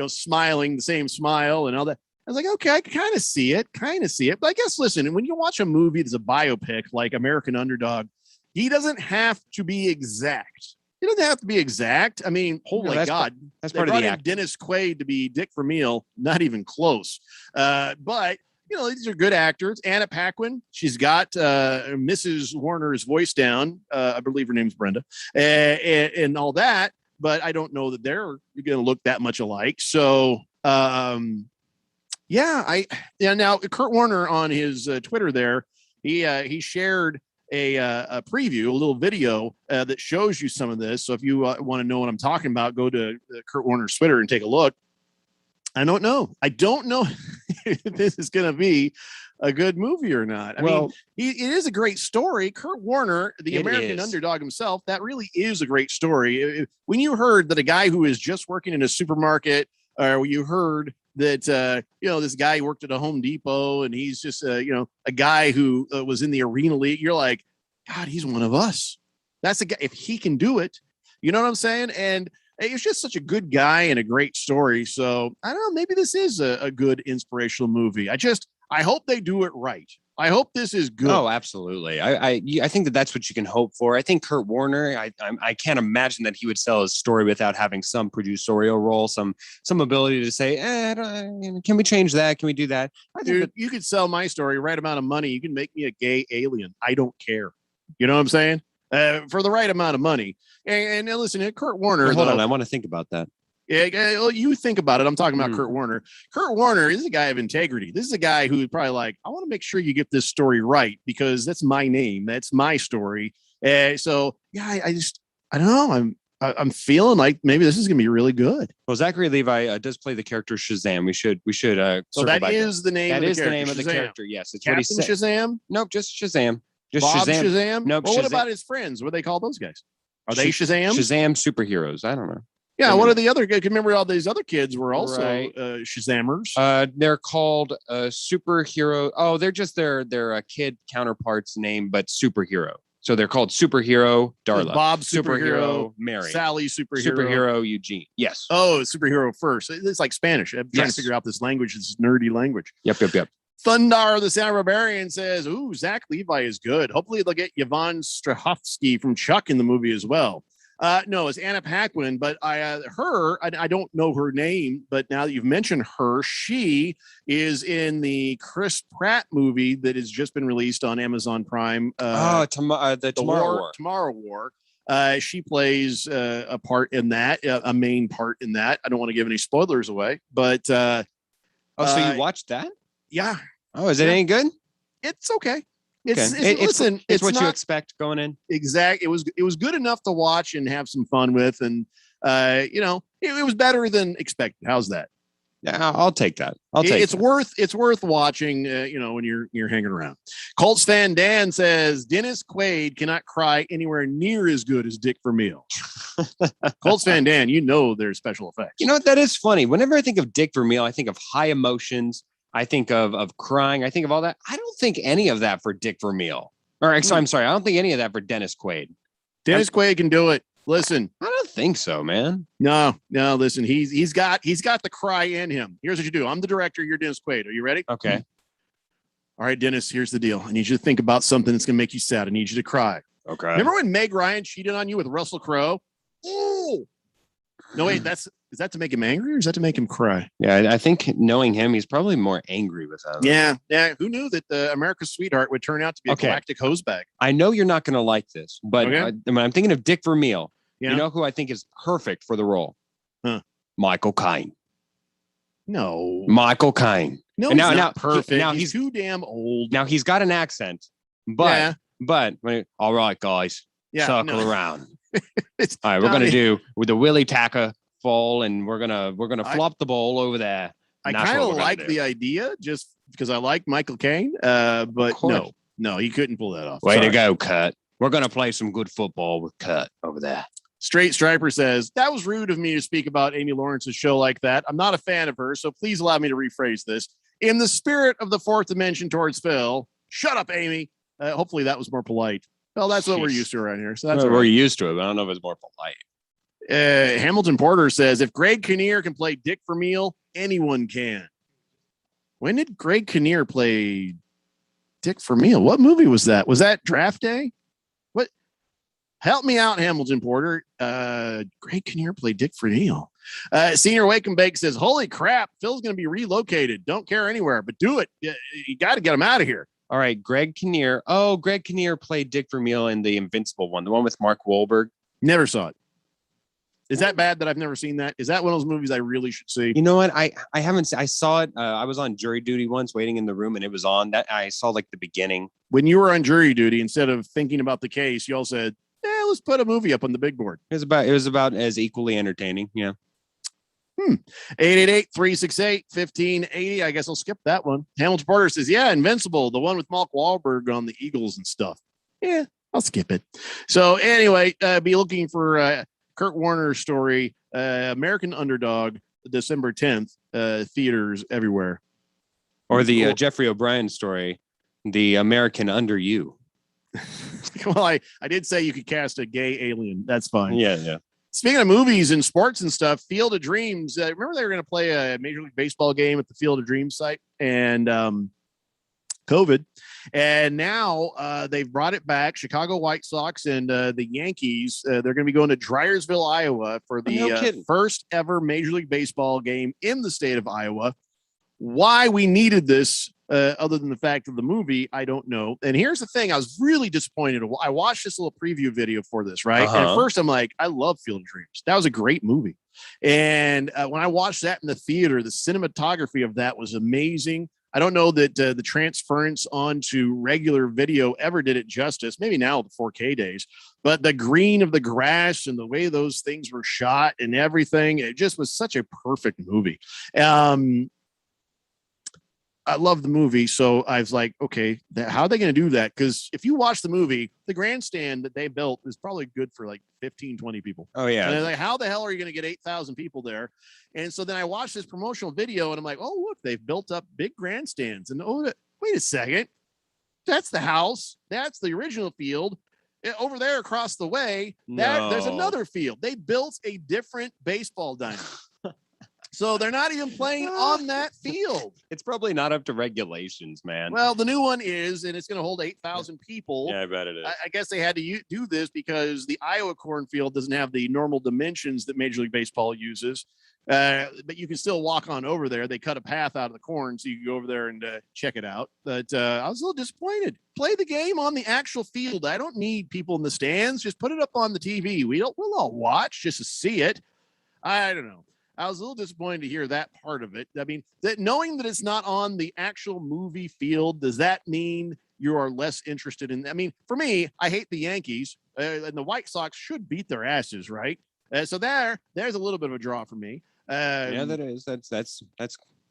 smiling the same smile and all that. I was like, okay, I can kind of see it. But I guess, listen, when you watch a movie that's a biopic like American Underdog, he doesn't have to be exact. He doesn't have to be exact. I mean, holy God.
That's
They
part of
brought
the
in
act.
Dennis Quaid to be Dick Vermeil. Not even close. But these are good actors. Anna Paquin, she's got Mrs. Warner's voice down. I believe her name's Brenda, and all that. But I don't know that they're going to look that much alike. So, now Kurt Warner on his Twitter there, he shared a preview, a little video that shows you some of this. So if you want to know what I'm talking about, go to Kurt Warner's Twitter and take a look. I don't know if this is going to be a good movie or not. I mean, it is a great story. Kurt Warner, the American underdog himself, that really is a great story. When you heard that a guy who is just working in a supermarket, or you heard that, this guy worked at a Home Depot and he's just, a guy who was in the Arena League, you're like, God, he's one of us. That's a guy. If he can do it, you know what I'm saying? And he's just such a good guy and a great story. So I don't know, maybe this is a good inspirational movie. I hope they do it right. I hope this is good.
Oh, absolutely. I think that's what you can hope for. I think Kurt Warner, I can't imagine that he would sell his story without having some producerial role, some ability to say, can we change that? Can we do that?
Dude, you could sell my story, right amount of money. You can make me a gay alien. I don't care. You know what I'm saying? For the right amount of money. And listen, Kurt Warner.
Hold on, I want to think about that.
Yeah, you think about it. I'm talking about Kurt Warner. Kurt Warner is a guy of integrity. This is a guy who's probably like, I want to make sure you get this story right because that's my name. That's my story. I don't know. I'm feeling like maybe this is going to be really good.
Well, Zachary Levi does play the character Shazam. We should.
So that is the name.
That
of
is
the
the
character.
name of the
Shazam.
character. Yes, it's
Captain
what he said.
Shazam.
Nope, just Shazam. Just
Bob
Shazam. Nope.
Well, what
Shazam.
about his friends? What do they call those guys? Are they Shazam?
Shazam superheroes. I don't know.
Yeah, what are the other guys? Remember, all these other kids were also
Right.
Shazamers.
They're called superhero. Oh, they're just their kid counterparts name, but superhero. So they're called Superhero Darla,
Bob Superhero,
Mary,
Sally
Superhero Eugene. Yes.
Oh, superhero first. It's like Spanish. I'm trying to figure out this language, this nerdy language.
Yep.
Thundar the Sound Barbarian says, ooh, Zach Levi is good. Hopefully they'll get Yvonne Strahovski from Chuck in the movie as well. No, it's Anna Paquin, but I don't know her name, but now that you've mentioned her, she is in the Chris Pratt movie that has just been released on Amazon Prime.
The
Tomorrow War. She plays a part in that, a main part in that. I don't want to give any spoilers away, but
so you watched that?
Yeah.
Oh, is it any good?
It's okay.
It's what you expect going in.
Exact. It was good enough to watch and have some fun with, and it was better than expected. How's that?
Yeah, I'll take that.
It's worth watching. When you're hanging around. Colts fan Dan says Dennis Quaid cannot cry anywhere near as good as Dick Vermeil. Colts fan Dan, there's special effects.
You know what? That is funny. Whenever I think of Dick Vermeil, I think of high emotions. I think of crying. I think of all that. I don't think any of that for Dick Vermeil. I'm sorry. I don't think any of that for Dennis Quaid.
Dennis Quaid can do it. Listen,
I don't think so, man.
No. Listen, he's got the cry in him. Here's what you do. I'm the director. You're Dennis Quaid. Are you ready?
Okay.
All right, Dennis, here's the deal. I need you to think about something that's going to make you sad. I need you to cry.
Okay.
Remember when Meg Ryan cheated on you with Russell Crowe? Oh, no, wait, is that to make him angry or is that to make him cry?
Yeah, I think knowing him, he's probably more angry with us.
Yeah. Who knew that the America's Sweetheart would turn out to be a galactic hosebag?
I know you're not going to like this, but I'm thinking of Dick Vermeil.
Yeah.
You know who I think is perfect for the role?
Huh.
Michael Caine.
No.
Michael Caine.
No,
And
he's not perfect.
Now
he's too damn old.
Now he's got an accent, but all right, guys, circle around. All right, we're gonna do with the Willie Tacker fall, and we're gonna flop the ball over there.
I kind of like the idea just because I like Michael Caine, but no, he couldn't pull that off.
Way to go, Kurt. We're gonna play some good football with Kurt over there.
Straight Striper says, that was rude of me to speak about Amy Lawrence's show like that. I'm not a fan of her, so please allow me to rephrase this. In the spirit of the fourth dimension towards Phil, shut up, Amy. Hopefully that was more polite. Well, that's what we're used to around here. So that's
we're used to it, but I don't know if it's more polite.
Hamilton Porter says, if Greg Kinnear can play Dick Vermeil, anyone can. When did Greg Kinnear play Dick Vermeil? What movie was that? Was that Draft Day? What? Help me out, Hamilton Porter. Greg Kinnear played Dick Vermeil. Senior Wake and Bake says, holy crap, Phil's going to be relocated. Don't care anywhere, but do it. You got to get him out of here.
All right, Greg Kinnear. Oh, Greg Kinnear played Dick Vermeil in the Invincible one, the one with Mark Wahlberg.
Never saw it. Is that bad that I've never seen that? Is that one of those movies I really should see?
You know what? I haven't. I saw it. I was on jury duty once, waiting in the room, and it was on. That I saw like the beginning.
When you were on jury duty, instead of thinking about the case, you all said, let's put a movie up on the big board.
It was about as equally entertaining. Yeah.
888-368-1580. I guess I'll skip that one. Hamilton Porter says, yeah, Invincible, the one with Mark Wahlberg on the Eagles and stuff. Yeah, I'll skip it. So anyway, be looking for Kurt Warner's story, American Underdog, December 10th, theaters everywhere.
Or the Jeffrey O'Brien story, The American Under You.
Well, I did say you could cast a gay alien. That's fine.
Yeah.
Speaking of movies and sports and stuff, Field of Dreams. Remember they were going to play a Major League Baseball game at the Field of Dreams site, and COVID, and now they've brought it back. Chicago White Sox and the Yankees. They're going to be going to Dryersville, Iowa, for the first ever Major League Baseball game in the state of Iowa. Why we needed this, other than the fact of the movie, I don't know. And here's the thing: I was really disappointed. I watched this little preview video for this, right? And at first, I'm like, I love Field of Dreams. That was a great movie. And when I watched that in the theater, the cinematography of that was amazing. I don't know that the transference onto regular video ever did it justice. Maybe now the 4K days, but the green of the grass and the way those things were shot and everything, it just was such a perfect movie. I love the movie. So I was like, okay, how are they going to do that? Because if you watch the movie, the grandstand that they built is probably good for like 15, 20 people.
Oh, yeah.
And like, how the hell are you going to get 8,000 people there? And so then I watched this promotional video and I'm like, oh, look, they've built up big grandstands. And wait a second. That's the house. That's the original field. Over there across the way, there's another field. They built a different baseball diamond. So they're not even playing on that field.
It's probably not up to regulations, man.
Well, the new one is, and it's going to hold 8,000 people.
Yeah, I bet it is.
I guess they had to do this because the Iowa cornfield doesn't have the normal dimensions that Major League Baseball uses. But you can still walk on over there. They cut a path out of the corn so you can go over there and check it out. But I was a little disappointed. Play the game on the actual field. I don't need people in the stands. Just put it up on the TV. We'll all watch just to see it. I don't know. I was a little disappointed to hear that part of it. I mean, knowing that it's not on the actual movie field, does that mean you are less interested in? I mean, for me, I hate the Yankees, and the White Sox should beat their asses, right? So there's a little bit of a draw for me.
Yeah, that is. That's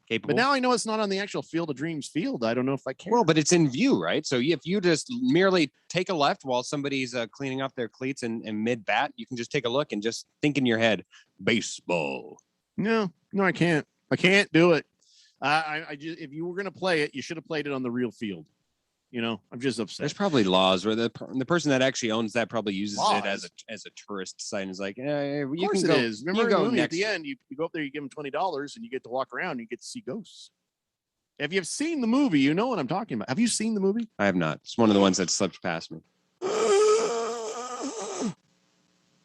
capable.
But now I know it's not on the actual Field of Dreams field. I don't know if I care.
Well, but it's in view, right? So if you just merely take a left while somebody's cleaning up their cleats in mid bat, you can just take a look and just think in your head, baseball.
No, I can't. I can't do it. I just, if you were going to play it, you should have played it on the real field. You know, I'm just upset.
There's probably laws where the person that actually owns that probably uses it as a tourist site and is like, you can go.
It is. Remember
you go
the movie
next.
At the end, you go up there, you give them $20 and you get to walk around and you get to see ghosts. If you've seen the movie, you know what I'm talking about. Have you seen the movie?
I have not. It's one of the ones that slipped past me.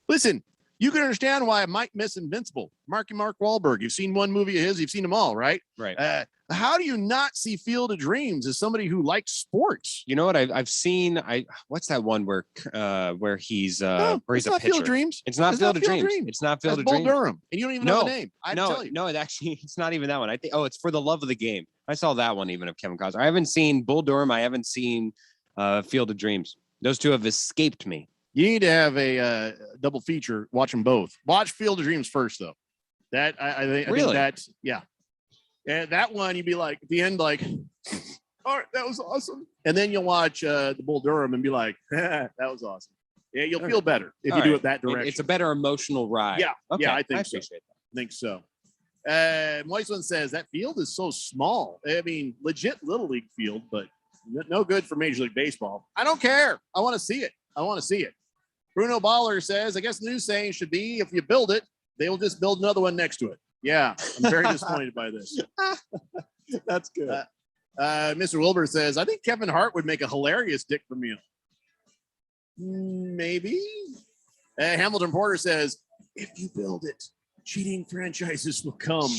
Listen, you can understand why I might miss Invincible. Mark Wahlberg. You've seen one movie of his. You've seen them all, right?
Right.
How do you not see Field of Dreams as somebody who likes sports?
You know what? I've seen. What's that one where he's where he's
it's
a
not
pitcher?
Field of Dreams.
It's not Field of Dreams. It's not Field of
Bull
Dreams.
Durham, and you don't even know the name. I tell you.
No, it actually it's not even that one. I think. Oh, it's For the Love of the Game. I saw that one even of Kevin Costner. I haven't seen Bull Durham. I haven't seen Field of Dreams. Those two have escaped me.
You need to have a double feature. Watch them both. Watch Field of Dreams first, though. That I think that's and that one you'd be like at the end, like, all right, that was awesome. And then you'll watch the Bull Durham and be like, that was awesome. Yeah, you'll feel better if you do it that direction.
It's a better emotional ride.
Yeah,
Okay.
yeah, I think
appreciate
so. I think so. Moisman says that field is so small. I mean, legit little league field, but no good for Major League Baseball. I don't care. I want to see it. Bruno Baller says, I guess the new saying should be, if you build it, they will just build another one next to it. Yeah, I'm very disappointed by this.
That's good.
Mr. Wilbur says, I think Kevin Hart would make a hilarious Dick Vermeil. Maybe. Hamilton Porter says, if you build it, cheating franchises will come.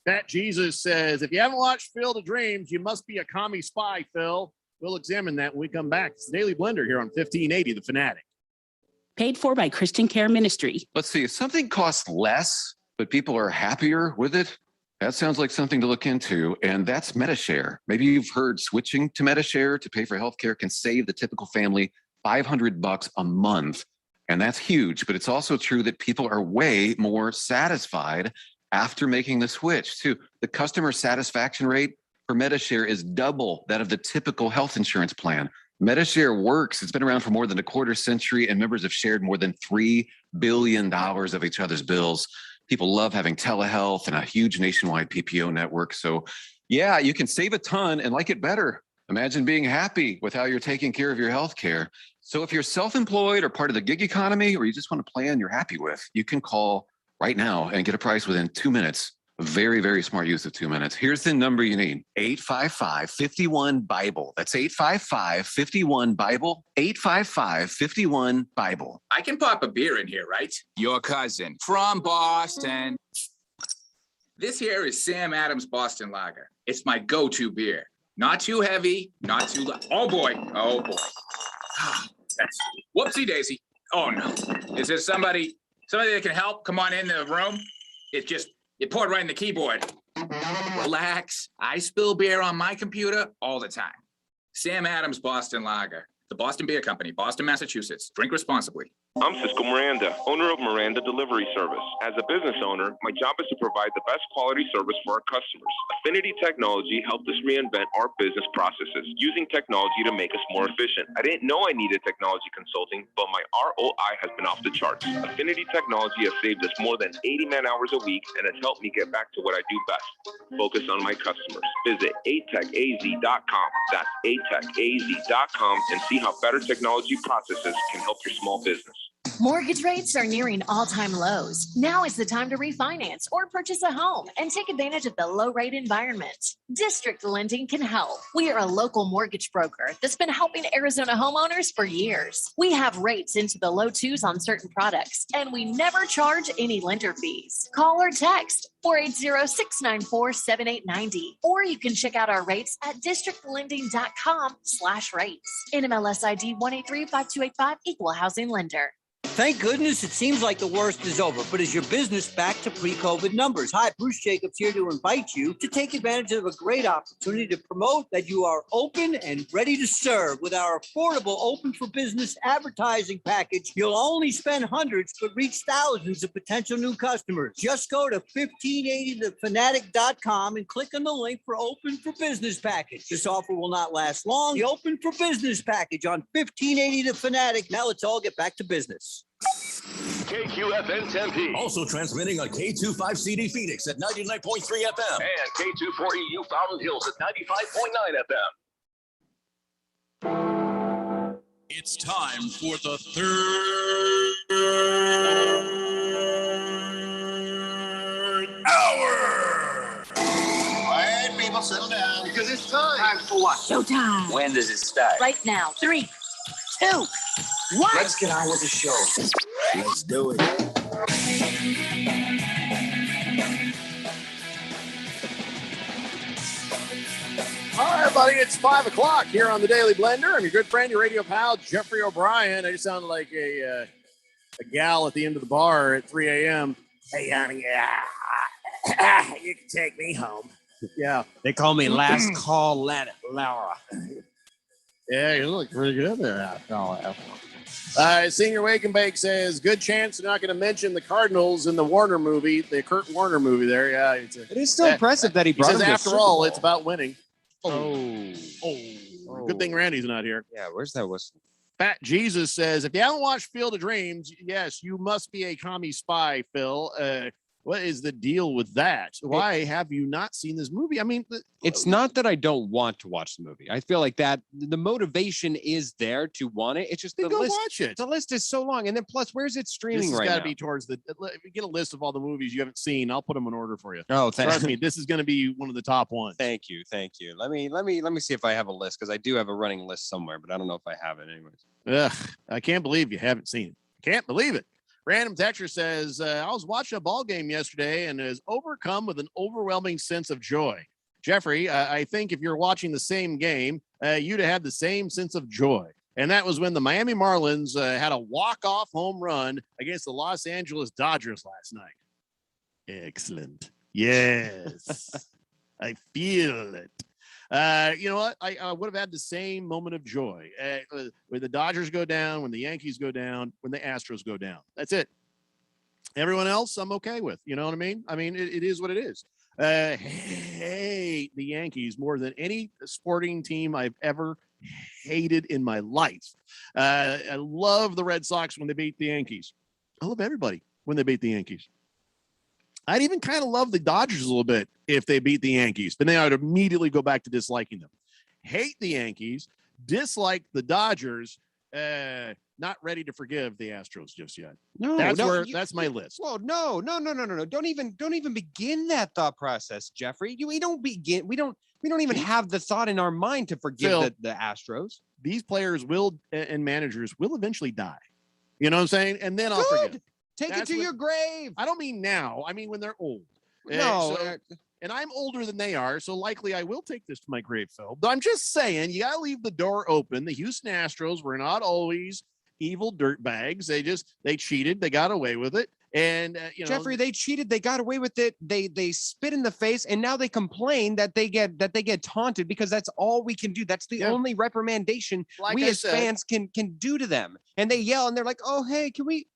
Fat Jesus says, if you haven't watched Field of Dreams, you must be a commie spy, Phil. We'll examine that when we come back. It's the Daily Blender here on 1580 The Fanatic.
Paid for by Christian Care Ministry.
Let's see, if something costs less, but people are happier with it, that sounds like something to look into, and that's MediShare. Maybe you've heard switching to MediShare to pay for healthcare can save the typical family $500 a month, and that's huge. But it's also true that people are way more satisfied after making the switch too. The customer satisfaction rate for MediShare is double that of the typical health insurance plan. MediShare works. It's been around for more than a quarter century, and members have shared more than $3 billion of each other's bills. People love having telehealth and a huge nationwide PPO network. So yeah, you can save a ton and like it better. Imagine being happy with how you're taking care of your health care. So if you're self-employed or part of the gig economy, or you just want a plan you're happy with, you can call right now and get a price within 2 minutes. Very, very smart use of 2 minutes. Here's the number you need, 855-51-BIBLE. That's 855-51-BIBLE, 855-51-BIBLE.
I can pop a beer in here, right? Your cousin from Boston. This here is Sam Adams Boston Lager. It's my go-to beer. Not too heavy, not too light. Oh boy, oh boy. That's whoopsie daisy. Oh no. Is there somebody that can help? Come on in the room. It poured right in the keyboard. Relax. I spill beer on my computer all the time. Sam Adams Boston Lager. The Boston Beer Company, Boston, Massachusetts. Drink responsibly.
I'm Cisco Miranda, owner of Miranda Delivery Service. As a business owner, my job is to provide the best quality service for our customers. Affinity Technology helped us reinvent our business processes, using technology to make us more efficient. I didn't know I needed technology consulting, but my ROI has been off the charts. Affinity Technology has saved us more than 80 man-hours a week and has helped me get back to what I do best, focus on my customers. Visit atechaz.com. That's atechaz.com and see how better technology processes can help your small business.
Mortgage rates are nearing all-time lows. Now is the time to refinance or purchase a home and take advantage of the low-rate environment. District Lending can help. We are a local mortgage broker that's been helping Arizona homeowners for years. We have rates into the low twos on certain products, and we never charge any lender fees. Call or text 480-694-7890, or you can check out our rates at districtlending.com/rates. NMLS ID 1835285, Equal Housing Lender.
Thank goodness it seems like the worst is over, but is your business back to pre-COVID numbers? Hi, Bruce Jacobs here to invite you to take advantage of a great opportunity to promote that you are open and ready to serve. With our affordable Open for Business advertising package, you'll only spend hundreds but reach thousands of potential new customers. Just go to 1580thefanatic.com and click on the link for Open for Business package. This offer will not last long. The Open for Business package on 1580 The Fanatic. Now let's all get back to business.
KQFN Tempe. Also transmitting on K25CD Phoenix at 99.3 FM. And K24EU Fountain Hills at 95.9 FM.
It's time for the third hour.
Quiet, people. people, settle down because it's time.
Time for what?
Showtime.
When does it start?
Right now. 3, 2, 1.
Let's get on with the show.
Let's do it.
All right, everybody, it's 5 o'clock here on the Daily Blender. I'm your good friend, your radio pal, Jeffrey O'Brien. I just sounded like a gal at the end of the bar at 3 a.m. Hey, honey, you can take me home. Yeah.
They call me Last Call Laura.
Yeah, you look pretty good there after all that. Senior Wake and Bake says, good chance they're not going to mention the Cardinals in the Warner movie, the Kurt Warner movie there. Yeah, it
is still impressive that he brought
says,
him to
after
Super
all,
Bowl.
it's about winning.
Oh.
Good thing Randy's not here.
Yeah, where's that whistle?
Fat Jesus says, if you haven't watched Field of Dreams, yes, you must be a commie spy, Phil. What is the deal with that? Why have you not seen this movie? I mean,
It's not that I don't want to watch the movie. I feel like that the motivation is there to want it. It's just the
go
list.
watch it.
The list is so long, and then plus, where's it
this
streaming
has
right
got
now?
to be towards the. If you get a list of all the movies you haven't seen, I'll put them in order for you.
Oh,
Trust me, this is going to be one of the top ones.
Thank you. Let me see if I have a list because I do have a running list somewhere, but I don't know if I have it anyways.
Ugh, I can't believe you haven't seen it. Can't believe it. Random Texture says, I was watching a ball game yesterday and is overcome with an overwhelming sense of joy. Jeffrey, I think if you're watching the same game, you'd have had the same sense of joy. And that was when the Miami Marlins had a walk-off home run against the Los Angeles Dodgers last night. Excellent. Yes. I feel it. You know what? I would have had the same moment of joy when the Dodgers go down, when the Yankees go down, when the Astros go down. That's it. Everyone else, I'm okay with. You know what I mean? I mean, it is what it is. Hate the Yankees more than any sporting team I've ever hated in my life. I love the Red Sox when they beat the Yankees. I love everybody when they beat the Yankees. I'd even kind of love the Dodgers a little bit if they beat the Yankees. Then I would immediately go back to disliking them. Hate the Yankees, dislike the Dodgers, not ready to forgive the Astros just yet.
No,
that's my list.
Well, no. Don't even begin that thought process, Jeffrey. We don't even have the thought in our mind to forgive
Phil,
the Astros.
These players will and managers will eventually die. You know what I'm saying? And then I'll forgive.
Take it to your grave.
I don't mean now. I mean when they're old.
No.
And I'm older than they are, so likely I will take this to my grave, Phil. But I'm just saying, you got to leave the door open. The Houston Astros were not always evil dirtbags. They cheated. They got away with it. And
Jeffrey, they cheated. They got away with it. They spit in the face, and now they complain that they get taunted because that's all we can do. That's the only reprimandation we as fans can do to them. And they yell, and they're like, "Oh, hey, can we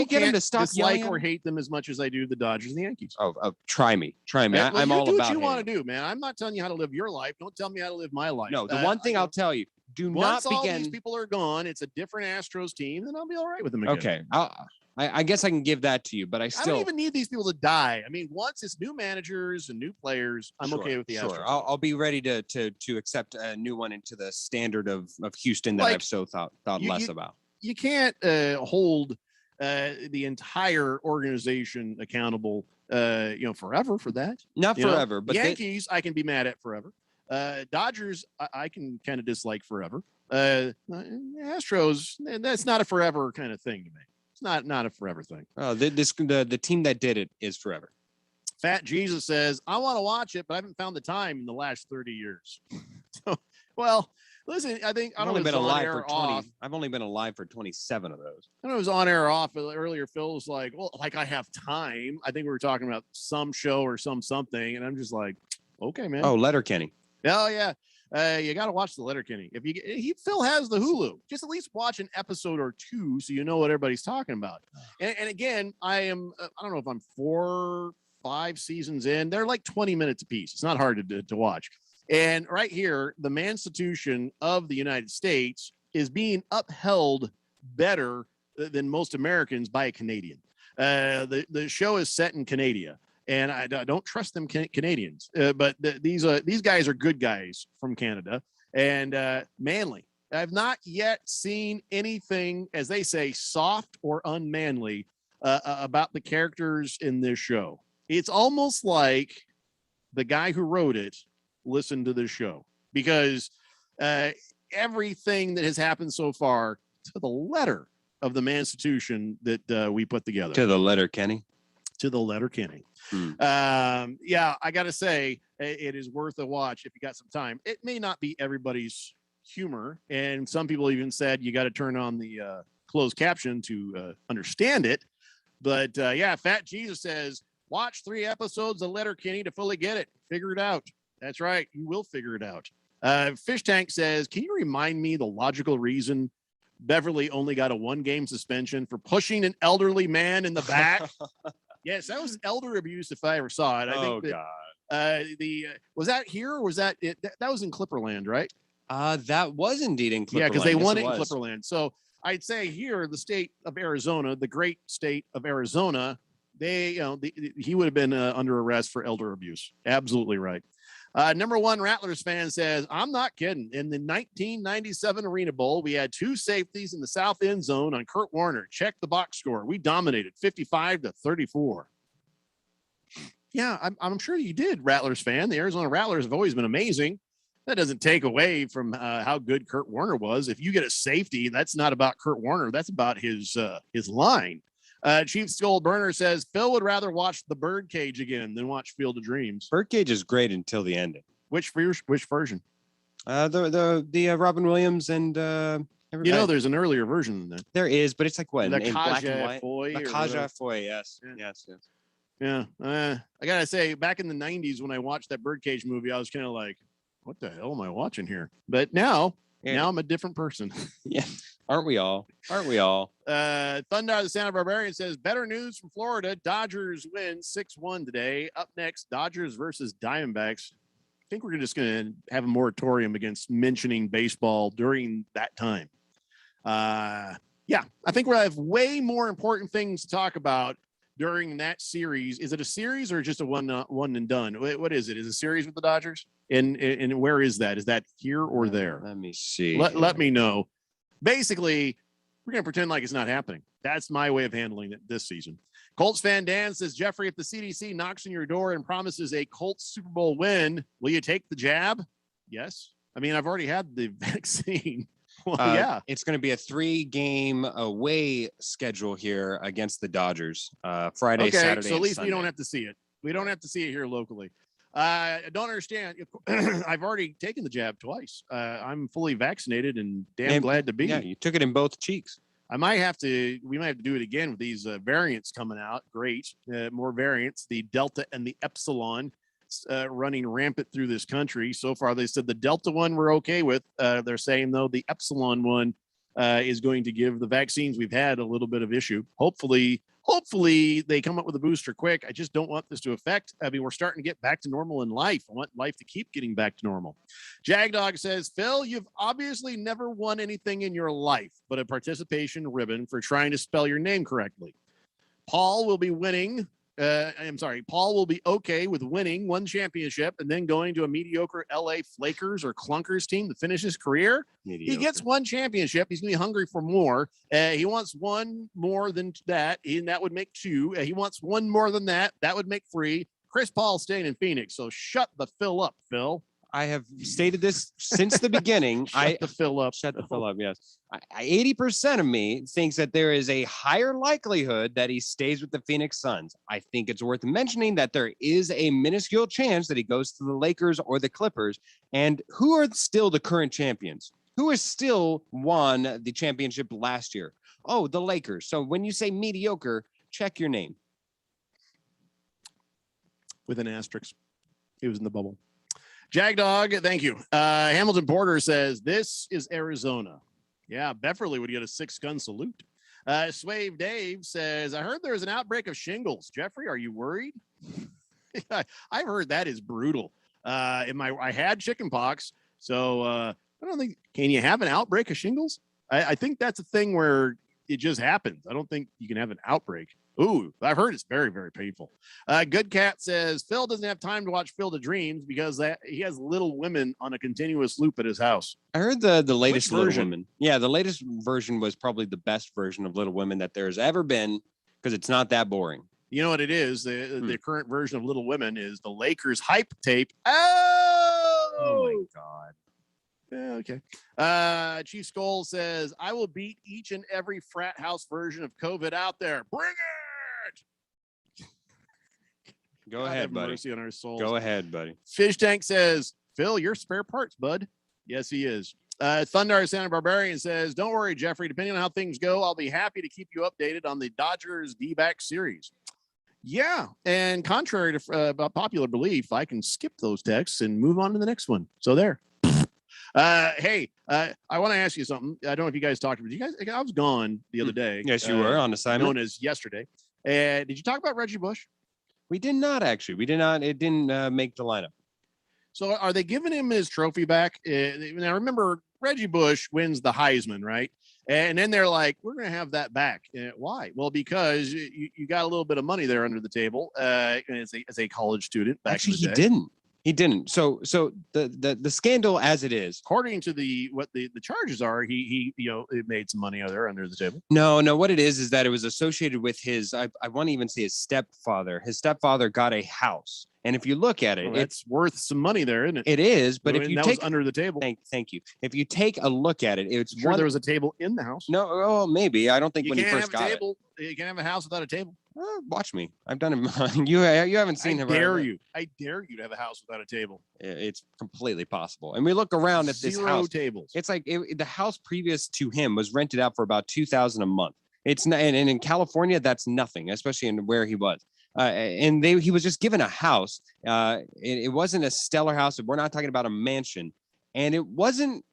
get them to stop yelling
or hate them as much as I do the Dodgers and the Yankees?"
Oh, try me.
Well,
I'm all
do
about
what you
it.
want to do, man. I'm not telling you how to live your life. Don't tell me how to live my life.
No, the one thing I'll tell you: do
once
not
all
begin.
these people are gone, it's a different Astros team, then I'll be all right with them again.
Okay, I guess I can give that to you, but I
don't even need these people to die. I mean, once it's new managers and new players, I'm okay with the Astros.
Sure, I'll be ready to accept a new one into the standard of Houston that I've so thought less about.
You can't hold the entire organization accountable, forever for that.
Not forever, but
Yankees, I can be mad at forever. Dodgers, I can kind of dislike forever. Astros, that's not a forever kind of thing to me. It's not a forever thing.
Oh, the team that did it is forever.
Fat Jesus says, I want to watch it, but I haven't found the time in the last 30 years. Well, listen, I think
I've only been alive for 20. I've only been alive for 27 of those.
I know it was on air or off earlier. Phil was like, well, like I have time. I think we were talking about some show or something. And I'm just like, okay, man.
Oh, Letterkenny.
Oh, yeah. You got to watch the Letterkenny. Phil has the Hulu, just at least watch an episode or two so you know what everybody's talking about. And again, I don't know if I'm 4, 5 seasons in. They're like 20 minutes a piece. It's not hard to watch. And right here, the Constitution of the United States is being upheld better than most Americans by a Canadian. The show is set in Canada. And I don't trust them Canadians, but these guys are good guys from Canada and manly. I've not yet seen anything, as they say, soft or unmanly about the characters in this show. It's almost like the guy who wrote it listen to this show because everything that has happened so far to the letter of the Manstitution that we put together.
To the letter, Kenny.
To the letter, Kenny. Yeah, I got to say, it is worth a watch if you got some time. It may not be everybody's humor, and some people even said you got to turn on the closed caption to understand it. But yeah, Fat Jesus says, watch 3 episodes of Letter Kenny to fully get it. Figure it out. That's right. You will figure it out. Fish Tank says, can you remind me the logical reason Beverly only got a 1-game suspension for pushing an elderly man in the back? Yes, that was elder abuse if I ever saw it. I think God. Was that here or was that it? That was in Clipperland, right?
That was indeed in Clipperland.
Yeah, because they
Yes,
won it in
was.
Clipperland. So I'd say here, the state of Arizona, the great state of Arizona, he would have been under arrest for elder abuse. Absolutely right. Number 1 Rattlers fan says, I'm not kidding. In the 1997 Arena Bowl, we had 2 safeties in the south end zone on Kurt Warner. Check the box score. We dominated 55-34. Yeah, I'm sure you did, Rattlers fan. The Arizona Rattlers have always been amazing. That doesn't take away from how good Kurt Warner was. If you get a safety, that's not about Kurt Warner. That's about his line. Chief Skull Burner says Phil would rather watch The Birdcage again than watch Field of Dreams.
Birdcage is great until the ending.
Which version?
The Robin Williams and
there's an earlier version than that.
There is, but it's like what
La
in black and
Cage
white.
Foy
La
or
Cage
whatever.
Foy, yes.
Yeah. I gotta say, back in the 90s when I watched that Birdcage movie, I was kind of like, what the hell am I watching here? But now I'm a different person.
Yeah. Aren't we all?
Thunder the Santa Barbarian says, better news from Florida. Dodgers win 6-1 today. Up next, Dodgers versus Diamondbacks. I think we're just going to have a moratorium against mentioning baseball during that time. Yeah, I think we'll have way more important things to talk about during that series. Is it a series or just a one and done? What is it? Is it a series with the Dodgers? And where is that? Is that here or there?
Let me see.
Let me know. Basically, we're going to pretend like it's not happening. That's my way of handling it this season. Colts fan Dan says, Jeffrey, if the CDC knocks on your door and promises a Colts Super Bowl win, will you take the jab? Yes. I mean, I've already had the vaccine. Well, yeah.
It's going to be a 3-game away schedule here against the Dodgers. Friday, Saturday,
so at least
Sunday.
we don't have to see it. We don't have to see it here locally. I don't understand. I've already taken the jab twice. I'm fully vaccinated and glad to be.
Yeah, you took it in both cheeks.
We might have to do it again with these variants coming out. Great. More variants, the Delta and the Epsilon running rampant through this country. So far, they said the Delta one we're okay with. They're saying, though, the Epsilon one is going to give the vaccines we've had a little bit of issue. Hopefully they come up with a booster quick. I just don't want this to affect. I mean, we're starting to get back to normal in life. I want life to keep getting back to normal. Jagdog says, Phil, you've obviously never won anything in your life but a participation ribbon for trying to spell your name correctly. Paul will be okay with winning one championship and then going to a mediocre LA Flakers or Clunkers team to finish his career.
Mediocre.
He gets one championship. He's going to be hungry for more. He wants one more than that, and that would make 2. He wants one more than that. That would make 3. Chris Paul staying in Phoenix. So shut the Phil up, Phil.
I have stated this since the beginning.
Shut the Phil up.
Shut the Phil up, yes. 80% of me thinks that there is a higher likelihood that he stays with the Phoenix Suns. I think it's worth mentioning that there is a minuscule chance that he goes to the Lakers or the Clippers. And who are still the current champions? Who has still won the championship last year? Oh, the Lakers. So when you say mediocre, check your name.
With an asterisk. He was in the bubble. Jagdog, thank you. Hamilton Porter says, this is Arizona. Yeah, Beverly would get a 6-gun salute. Swave Dave says, I heard there was an outbreak of shingles. Jeffrey, are you worried? I've heard that is brutal. I had chicken pox, so I don't think, can you have an outbreak of shingles? I think that's a thing where it just happens. I don't think you can have an outbreak. Ooh, I've heard it's very, very painful. Good Cat says, Phil doesn't have time to watch Field of Dreams because he has Little Women on a continuous loop at his house.
I heard the latest Little
version?
Women. Yeah, the latest version was probably the best version of Little Women that there's ever been because it's not that boring.
You know what it is? The current version of Little Women is the Lakers hype tape. Oh,
Oh my God.
Yeah, okay. Chief Skull says, I will beat each and every frat house version of COVID out there. Bring it.
Go
God
ahead,
have
buddy.
mercy on our souls.
Go ahead, buddy.
Fish Tank says, Phil, you're spare parts, bud. Yes, he is. Thundar Santa Barbarian says, don't worry, Jeffrey. Depending on how things go, I'll be happy to keep you updated on the Dodgers D-back series. Yeah, and contrary to popular belief, I can skip those texts and move on to the next one. So there. Hey, I want to ask you something. I don't know if you guys talked about it. I was gone the other day.
Yes, you were on assignment.
Known as yesterday. Did you talk about Reggie Bush?
We did not actually. We did not. It didn't make the lineup.
So are they giving him his trophy back? Now remember, Reggie Bush wins the Heisman, right? And then they're like, we're going to have that back. Why? Well, because you got a little bit of money there under the table as a college student. Back
Actually,
in the day.
he didn't. He didn't. So the scandal as it is,
according to what the charges are, he it made some money out there under the table.
No, what it is that it was associated with his, I want to even say his stepfather. His stepfather got a house. And if you look at it,
it's worth some money there, isn't it?
It is, but if you take
under the table,
thank you. If you take a look at it, it's
sure there was a table in the house.
No, maybe. I don't think
you
when he
can't
first
have a
got
table. You can't have a house without a table.
Watch me. I've done it. You haven't seen him.
I dare you to have a house without a table.
It's completely possible. And we look around at this
Zero
house.
tables.
It's like the house previous to him was rented out for about $2,000 a month. It's not, and in California, that's nothing, especially in where he was. And he was just given a house. It wasn't a stellar house. We're not talking about a mansion. And it wasn't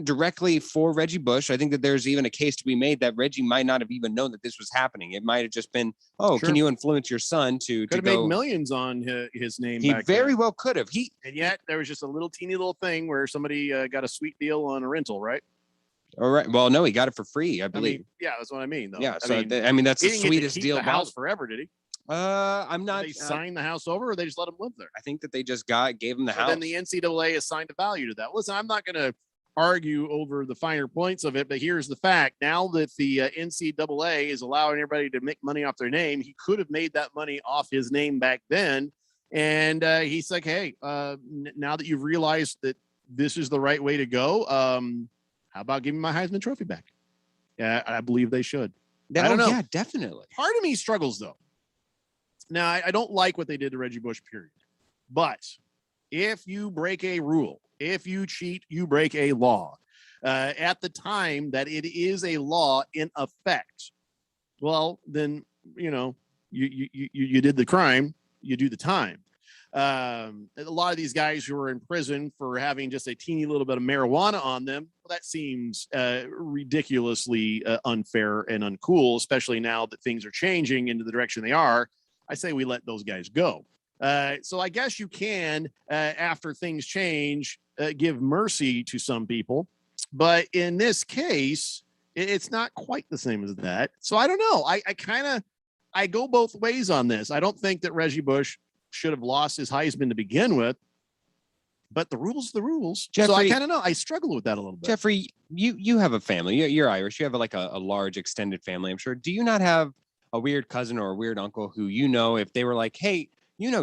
directly for Reggie Bush. I think that there's even a case to be made that Reggie might not have even known that this was happening. It might have just been,
Sure.
Can you influence your son to
Could have
go?
made millions on his name.
He
back
very
then.
well could have.
And yet there was just a little teeny little thing where somebody got a sweet deal on a rental, right?
All right. Well, no, he got it for free, I believe.
Yeah, that's what I mean. Though.
Yeah. So that's
he
the
didn't get to
sweetest
keep
deal.
The house forever, did he?
I'm not.
Did they sign the house over, or they just let him live there?
I think that they just gave him the house.
Then the NCAA assigned a value to that. Listen, I'm not going to argue over the finer points of it, but here's the fact: now that the NCAA is allowing everybody to make money off their name, he could have made that money off his name back then. And he's like, hey, now that you've realized that this is the right way to go, how about giving my Heisman Trophy back? Yeah, I believe they should. I don't know.
Yeah, definitely.
Part of me struggles though. Now, I don't like what they did to Reggie Bush, period. But if you break a rule, if you cheat, you break a law. At the time that it is a law in effect, well, then you did the crime, you do the time. A lot of these guys who are in prison for having just a teeny little bit of marijuana on them, well, that seems ridiculously unfair and uncool, especially now that things are changing into the direction they are. I say we let those guys go. So I guess you can, after things change, give mercy to some people. But in this case, it's not quite the same as that. So I don't know. I go both ways on this. I don't think that Reggie Bush should have lost his Heisman to begin with, but the rules are the rules.
Jeffrey,
so I kind of know. I struggle with that a little bit.
Jeffrey, you have a family. You're Irish. You have a large extended family, I'm sure. Do you not have a weird cousin or a weird uncle who, if they were like, hey,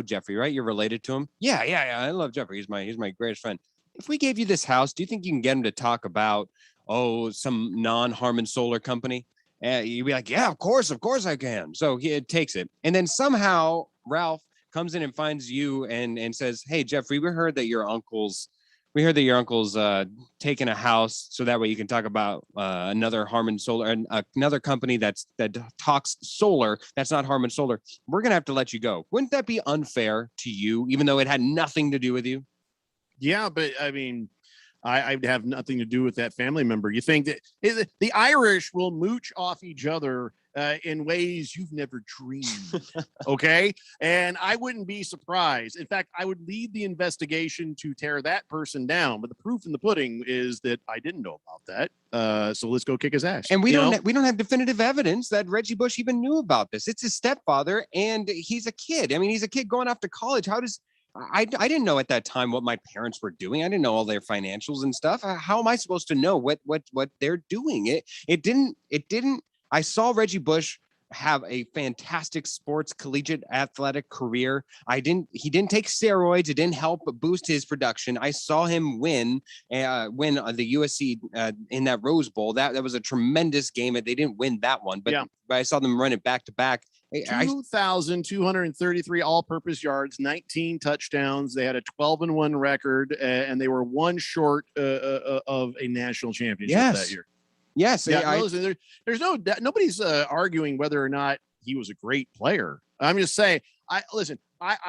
Jeffrey, right? You're related to him. Yeah. I love Jeffrey. He's my greatest friend. If we gave you this house, do you think you can get him to talk about, some non-Harmon Solar company? You'd be like, yeah, of course I can. So he takes it. And then somehow Ralph comes in and finds you and says, hey, Jeffrey, we heard that your uncle's taking a house so that way you can talk about another Harmon Solar and another company that talks solar. That's not Harmon Solar. We're going to have to let you go. Wouldn't that be unfair to you, even though it had nothing to do with you?
Yeah, but I mean, I'd have nothing to do with that family member. You think that the Irish will mooch off each other in ways you've never dreamed. Okay. And I wouldn't be surprised. In fact, I would lead the investigation to tear that person down. But the proof in the pudding is that I didn't know about that. So let's go kick his ass.
And we don't have definitive evidence that Reggie Bush even knew about this. It's his stepfather and he's a kid. I mean, he's a kid going off to college. I didn't know at that time what my parents were doing. I didn't know all their financials and stuff. How am I supposed to know what they're doing? It didn't. I saw Reggie Bush have a fantastic sports collegiate athletic career. He didn't take steroids. It didn't help boost his production. I saw him win the USC in that Rose Bowl. That was a tremendous game. They didn't win that one, but I saw them run it back to back.
2,233 all-purpose yards, 19 touchdowns. They had a 12-1 record, and they were one short of a national championship that year.
Yes.
Listen, there's nobody's arguing whether or not he was a great player. I'm just saying, I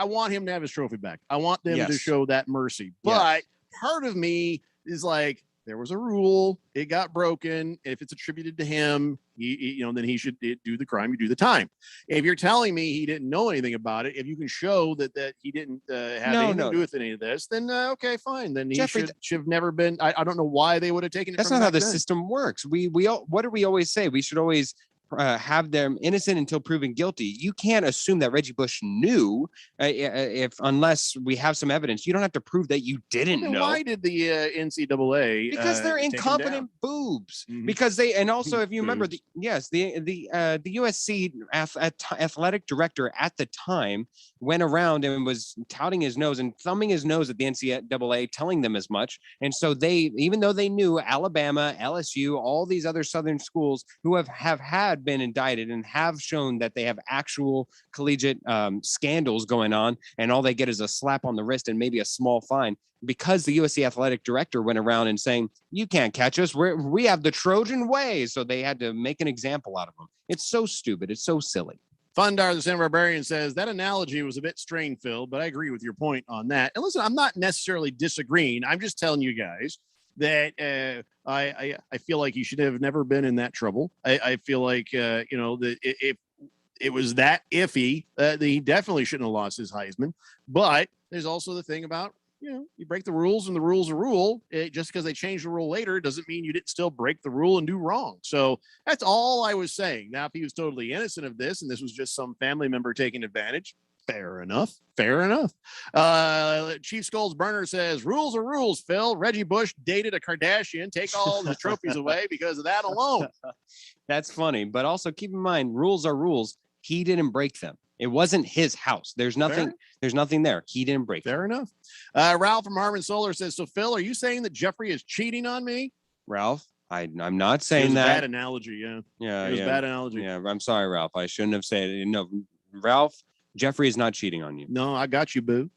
want him to have his trophy back. I want them to show that mercy. But part of me is like, there was a rule. It got broken. If it's attributed to him, then he should do the crime. You do the time. If you're telling me he didn't know anything about it, if you can show that he didn't have anything to do with any of this, then okay, fine. Then he should have never been. I don't know why they would have taken it.
That's not how the system works. What do we always say? We should always have them innocent until proven guilty. You can't assume that Reggie Bush knew unless we have some evidence. You don't have to prove that you didn't know.
Why did the NCAA?
Because they're incompetent boobs. Mm-hmm. Because they, and also if you remember, the USC athletic director at the time went around and was touting his nose and thumbing his nose at the NCAA, telling them as much. And so even though they knew Alabama, LSU, all these other Southern schools who have had been indicted and have shown that they have actual collegiate scandals going on, and all they get is a slap on the wrist and maybe a small fine, because the USC athletic director went around and saying, you can't catch us, we have the Trojan way. So they had to make an example out of them. It's so stupid. It's so silly.
Fundar, the Santa Barbarian, says that analogy was a bit strain-filled, but I agree with your point on that. And listen, I'm not necessarily disagreeing. I'm just telling you guys that I feel like he should have never been in that trouble. I feel like, that if it was that iffy, he definitely shouldn't have lost his Heisman. But there's also the thing about, you break the rules and the rule's a rule. Just because they change the rule later doesn't mean you didn't still break the rule and do wrong. So that's all I was saying. Now, if he was totally innocent of this and this was just some family member taking advantage, fair enough. Chief Skulls Burner says, rules are rules, Phil. Reggie Bush dated a Kardashian. Take all the trophies away because of that alone.
That's funny. But also keep in mind, rules are rules. He didn't break them. It wasn't his house. There's nothing there. He didn't break.
Fair enough. Ralph from Harmon Solar says, so Phil, are you saying that Jeffrey is cheating on me?
Ralph, I'm not saying that.
Bad analogy. Bad analogy.
Yeah. I'm sorry, Ralph. I shouldn't have said it. No, Ralph, Jeffrey is not cheating on you.
No, I got you, boo.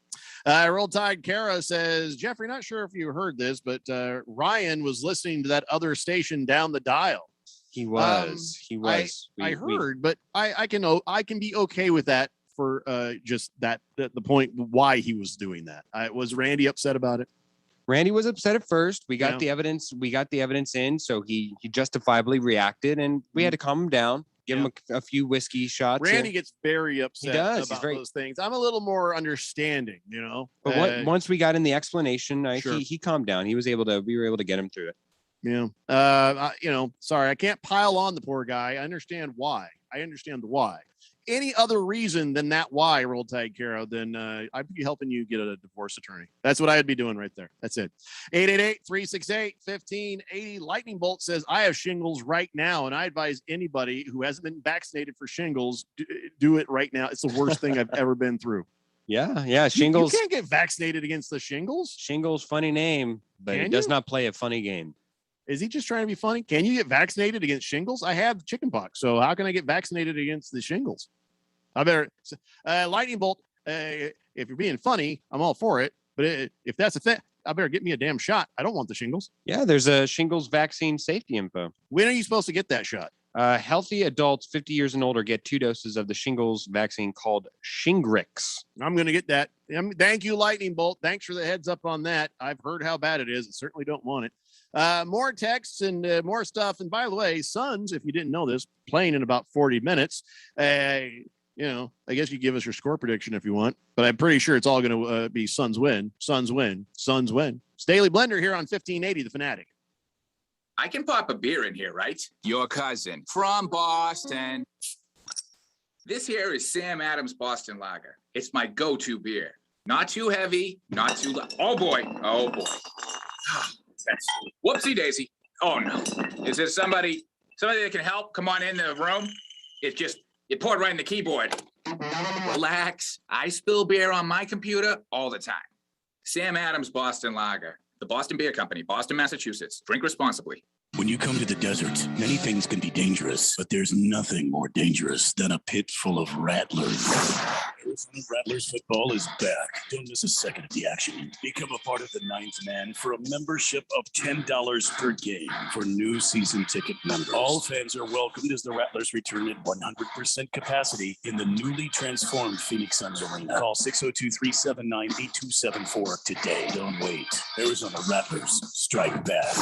Roll Tide Kara says, Jeffrey, not sure if you heard this, but Ryan was listening to that other station down the dial.
He was.
I heard, but I can be okay with that for just the point why he was doing that. Was Randy upset about it?
Randy was upset at first. We got the evidence. We got the evidence in, so he justifiably reacted, and we had to calm him down, give him a few whiskey shots.
Randy gets very upset about those things. I'm a little more understanding,
But once we got in the explanation, he calmed down. We were able to get him through it.
Yeah. Sorry, I can't pile on the poor guy. I understand why. The why. Any other reason than that why, Roll Tide Caro, then I'd be helping you get a divorce attorney. That's what I'd be doing right there. That's it. 888-368-1580. Lightning Bolt says, I have shingles right now, and I advise anybody who hasn't been vaccinated for shingles, do it right now. It's the worst thing I've ever been through.
Yeah. Shingles.
You can't get vaccinated against the shingles.
Shingles, funny name, but it does not play a funny game.
Is he just trying to be funny? Can you get vaccinated against shingles? I have chickenpox, so how can I get vaccinated against the shingles? I better Lightning Bolt. If you're being funny, I'm all for it. But if that's a thing, I better get me a damn shot. I don't want the shingles.
Yeah, there's a shingles vaccine safety info.
When are you supposed to get that shot?
Healthy adults 50 years and older get 2 doses of the shingles vaccine called Shingrix.
I'm going to get that. Thank you, Lightning Bolt. Thanks for the heads up on that. I've heard how bad it is. I certainly don't want it. More texts and more stuff. And by the way, Suns, if you didn't know this, playing in about 40 minutes. I guess you give us your score prediction if you want, but I'm pretty sure it's all going to be Suns win. Staley Blender here on 1580, The Fanatic.
I can pop a beer in here, right? Your cousin from Boston. This here is Sam Adams Boston Lager. It's my go-to beer. Not too heavy, not too light. Oh boy. Whoopsie daisy. Oh no. Is there somebody that can help? Come on in the room. It It poured right in the keyboard. Relax. I spill beer on my computer all the time. Sam Adams Boston Lager. The Boston Beer Company, Boston, Massachusetts. Drink responsibly.
When you come to the desert, many things can be dangerous, but there's nothing more dangerous than a pit full of rattlers. Arizona Rattlers football is back. Don't miss a second of the action. Become a part of the Ninth Man for a membership of $10 per game for new season ticket members. All fans are welcomed as the Rattlers return at 100% capacity in the newly transformed Phoenix Suns Arena. Call 602-379-8274 today. Don't wait. Arizona Rattlers strike back.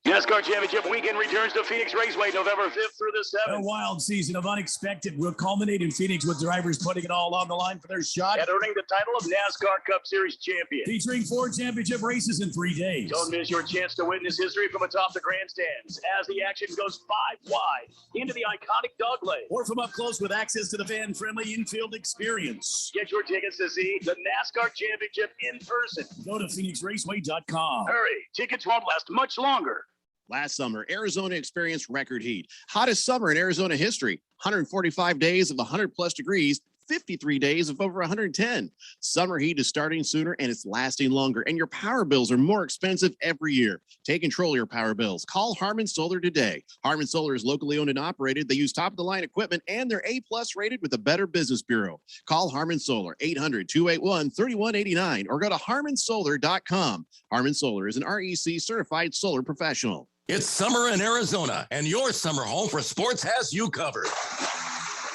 NASCAR Championship Weekend returns to Phoenix Raceway November 5th through the 7th.
A wild season of unexpected will culminate in Phoenix with drivers putting it all on the line for their shot
at earning the title of NASCAR Cup Series champion.
Featuring 4 championship races in 3 days.
Don't miss your chance to witness history from atop the grandstands as the action goes 5 wide into the iconic dog leg.
Or from up close with access to the fan-friendly infield experience.
Get your tickets to see the NASCAR Championship in person.
Go to PhoenixRaceway.com.
Hurry, tickets won't last much longer.
Last summer, Arizona experienced record heat. Hottest summer in Arizona history. 145 days of 100+ degrees, 53 days of over 110. Summer heat is starting sooner and it's lasting longer. And your power bills are more expensive every year. Take control of your power bills. Call Harman Solar today. Harman Solar is locally owned and operated. They use top-of-the-line equipment and they're A+ rated with the Better Business Bureau. Call Harman Solar, 800-281-3189 or go to harmansolar.com. Harman Solar is an REC certified solar professional.
It's summer in Arizona, and your summer home for sports has you covered.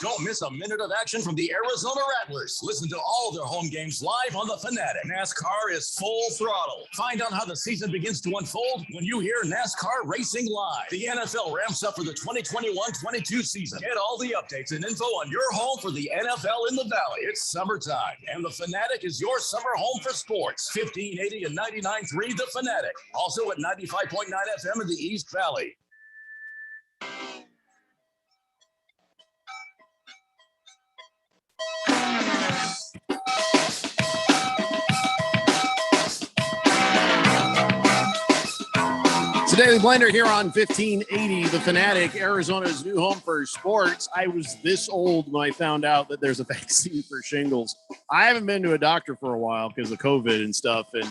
Don't miss a minute of action from the Arizona Rattlers. Listen to all their home games live on the Fanatic. NASCAR is full throttle. Find out how the season begins to unfold when you hear NASCAR racing live. The NFL ramps up for the 2021-22 season. Get all the updates and info on your home for the NFL in the Valley. It's summertime, and the Fanatic is your summer home for sports. 1580 and 99.3 The Fanatic. Also at 95.9 FM in the East Valley.
Daily Blender here on 1580 The Fanatic, Arizona's new home for sports. I was this old when I found out that there's a vaccine for shingles. I haven't been to a doctor for a while because of COVID and stuff. And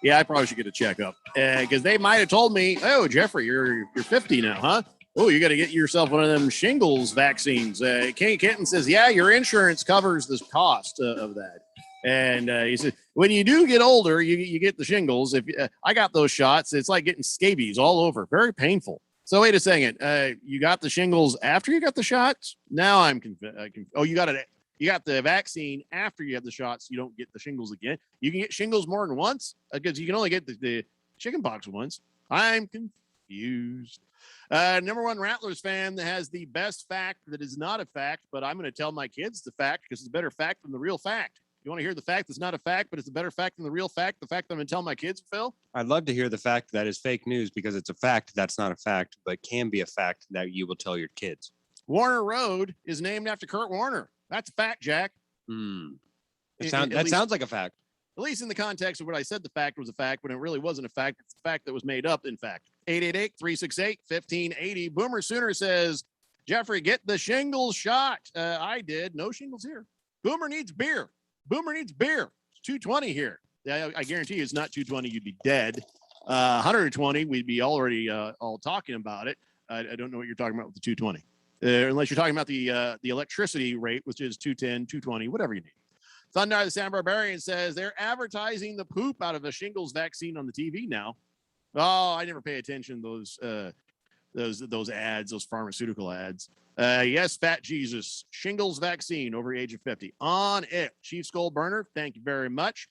yeah, I probably should get a checkup because they might have told me, "Oh, Jeffrey, you're 50 now, huh? Oh, you got to get yourself one of them shingles vaccines." Kenton says, "Yeah, your insurance covers the cost of that." And he said, when you do get older, you get the shingles. If I got those shots, it's like getting scabies all over. Very painful. So wait a second. You got the shingles after you got the shots? Now I'm confused. Oh, you got the vaccine after you have the shots. You don't get the shingles again. You can get shingles more than once because you can only get the chickenpox once. I'm confused. Number one Rattlers fan that has the best fact that is not a fact, but I'm going to tell my kids the fact because it's a better fact than the real fact. You want to hear the fact that's not a fact, but it's a better fact than the real fact, the fact that I'm going to tell my kids, Phil?
I'd love to hear the fact that is fake news because it's a fact that's not a fact, but can be a fact that you will tell your kids.
Warner Road is named after Kurt Warner. That's a fact, Jack.
That sounds like a fact.
At least in the context of what I said, the fact was a fact, but it really wasn't a fact. It's a fact that was made up, in fact. 888-368-1580. Boomer Sooner says, Jeffrey, get the shingles shot. I did. No shingles here. Boomer needs beer. Boomer needs beer. It's 220 here. I guarantee you it's not 220. You'd be dead. 120, we'd be already all talking about it. I don't know what you're talking about with the 220. Unless you're talking about the electricity rate, which is 210, 220, whatever you need. Thunder the San Barbarian says they're advertising the poop out of a shingles vaccine on the TV now. Oh, I never pay attention to those ads, those pharmaceutical ads. Yes, Fat Jesus, shingles vaccine over the age of 50. On it. Chief Skull Burner, thank you very much.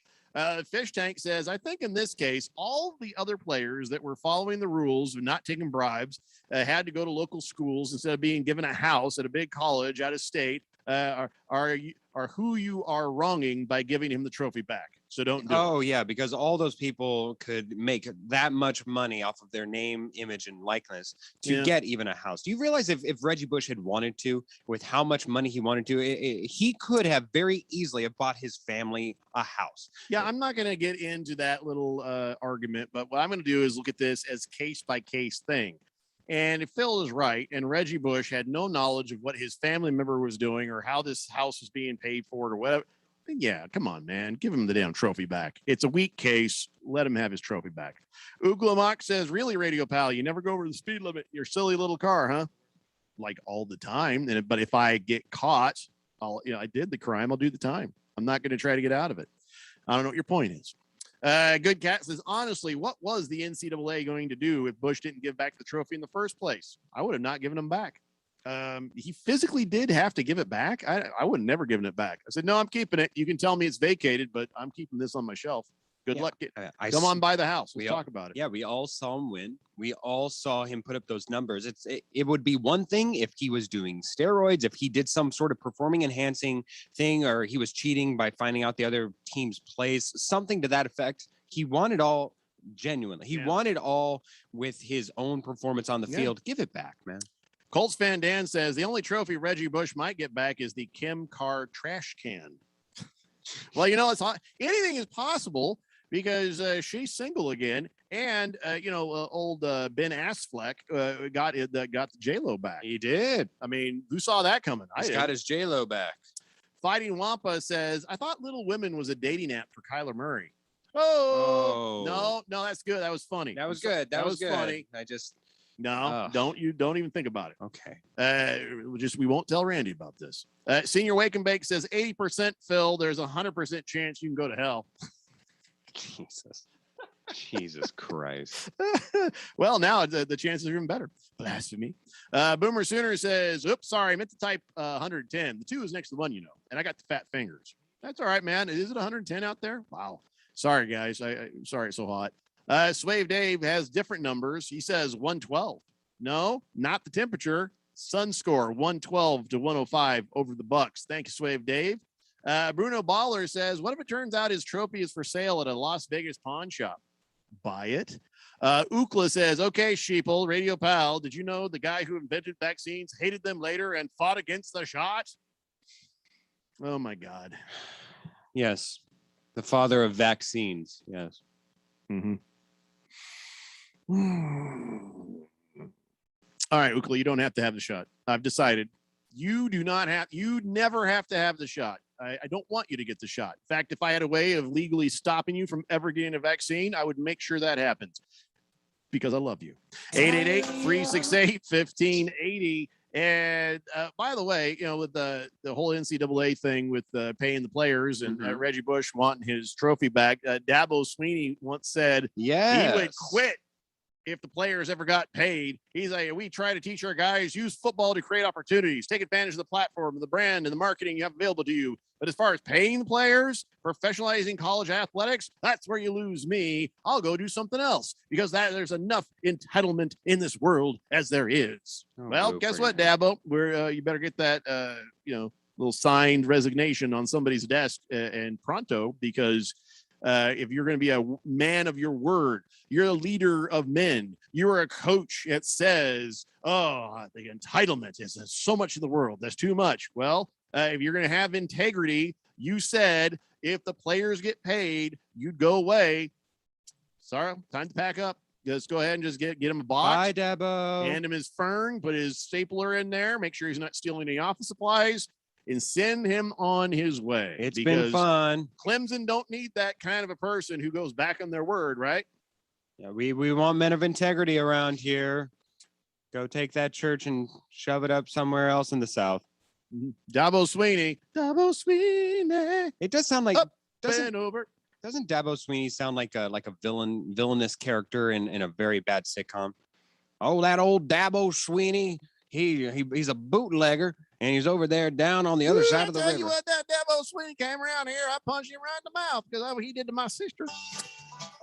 Fish Tank says, I think in this case, all the other players that were following the rules and not taking bribes had to go to local schools instead of being given a house at a big college out of state. Are who you are wronging by giving him the trophy back. So don't do it.
Oh, yeah, because all those people could make that much money off of their name, image, and likeness to get even a house. Do you realize if Reggie Bush had wanted to, with how much money he wanted to, he could have very easily have bought his family a house?
Yeah, I'm not going to get into that little argument, but what I'm going to do is look at this as case-by-case thing. And if Phil is right, and Reggie Bush had no knowledge of what his family member was doing or how this house was being paid for or whatever, then yeah, come on, man. Give him the damn trophy back. It's a weak case. Let him have his trophy back. Uglamock says, really, Radio Pal, you never go over the speed limit in your silly little car, huh? Like all the time. But if I get caught, I did the crime, I'll do the time. I'm not going to try to get out of it. I don't know what your point is. Good Cat says, honestly, what was the NCAA going to do if Bush didn't give back the trophy in the first place? I would have not given him back. He physically did have to give it back. I would have never given it back. I said, no, I'm keeping it. You can tell me it's vacated, but I'm keeping this on my shelf. Good luck. Come on by the house. We'll talk about it.
Yeah, we all saw him win. We all saw him put up those numbers. It would be one thing if he was doing steroids, if he did some sort of performing enhancing thing, or he was cheating by finding out the other team's plays, something to that effect. He wanted all genuinely. He wanted all with his own performance on the field. Give it back, man.
Colts fan Dan says the only trophy Reggie Bush might get back is the Kim Carr trash can. Well, it's anything is possible because she's single again, and old Ben Affleck got the J-Lo back.
He did.
I mean, who saw that coming?
He's got his J-Lo back.
Fighting Wampa says, I thought Little Women was a dating app for Kyler Murray. Oh, no, that's good. That was funny.
That was good. That was good.
Funny. Don't even think about it.
Okay.
We won't tell Randy about this. Senior Wake and Bake says 80% Phil. There's 100% chance you can go to hell.
Jesus Christ.
Well, now the chances are even better. Blasphemy. Boomer Sooner says, oops, sorry, I meant to type 110. The 2 is next to the 1, and I got the fat fingers. That's all right, man. Is it 110 out there? Wow. Sorry, guys. I'm sorry it's so hot. Swave Dave has different numbers. He says 112. No, not the temperature. Sun score 112 to 105 over the Bucks. Thank you, Swave Dave. Bruno Baller says, what if it turns out his trophy is for sale at a Las Vegas pawn shop? Buy it. Ukla says, okay, sheeple, Radio Pal, did you know the guy who invented vaccines hated them later and fought against the shot? Oh, my God.
Yes. The father of vaccines. Yes.
Mm-hmm. All right, Ukla, you don't have to have the shot. I've decided you never have to have the shot. I don't want you to get the shot. In fact, if I had a way of legally stopping you from ever getting a vaccine, I would make sure that happens because I love you. 888-368-1580. And by the way, with the whole NCAA thing with paying the players and Reggie Bush wanting his trophy back, Dabo Sweeney once said he would quit if the players ever got paid. He's like, we try to teach our guys, use football to create opportunities, take advantage of the platform, the brand, and the marketing you have available to you. But as far as paying the players, professionalizing college athletics, that's where you lose me. I'll go do something else because there's enough entitlement in this world as there is. Well, guess what, Dabo? You better get that, little signed resignation on somebody's desk and pronto, because if you're going to be a man of your word, you're a leader of men, you're a coach that says, oh, the entitlement is so much of the world. That's too much. Well, if you're going to have integrity, you said if the players get paid, you'd go away. Sorry, time to pack up. Just go ahead and just get him a box.
Bye, Dabo.
Hand him his fern, put his stapler in there, make sure he's not stealing any office supplies, and send him on his way.
It's been fun.
Clemson don't need that kind of a person who goes back on their word, right?
Yeah, we want men of integrity around here. Go take that church and shove it up somewhere else in the South.
Dabo Sweeney.
It does sound like doesn't
Dabo
Sweeney sound like a villainous character in a very bad sitcom? Oh, that old Dabo Sweeney. He's a bootlegger and he's over there down on the other side of the river.
You what, that Dabo Sweeney came around here, I punched him right in the mouth because of what he did to my sister.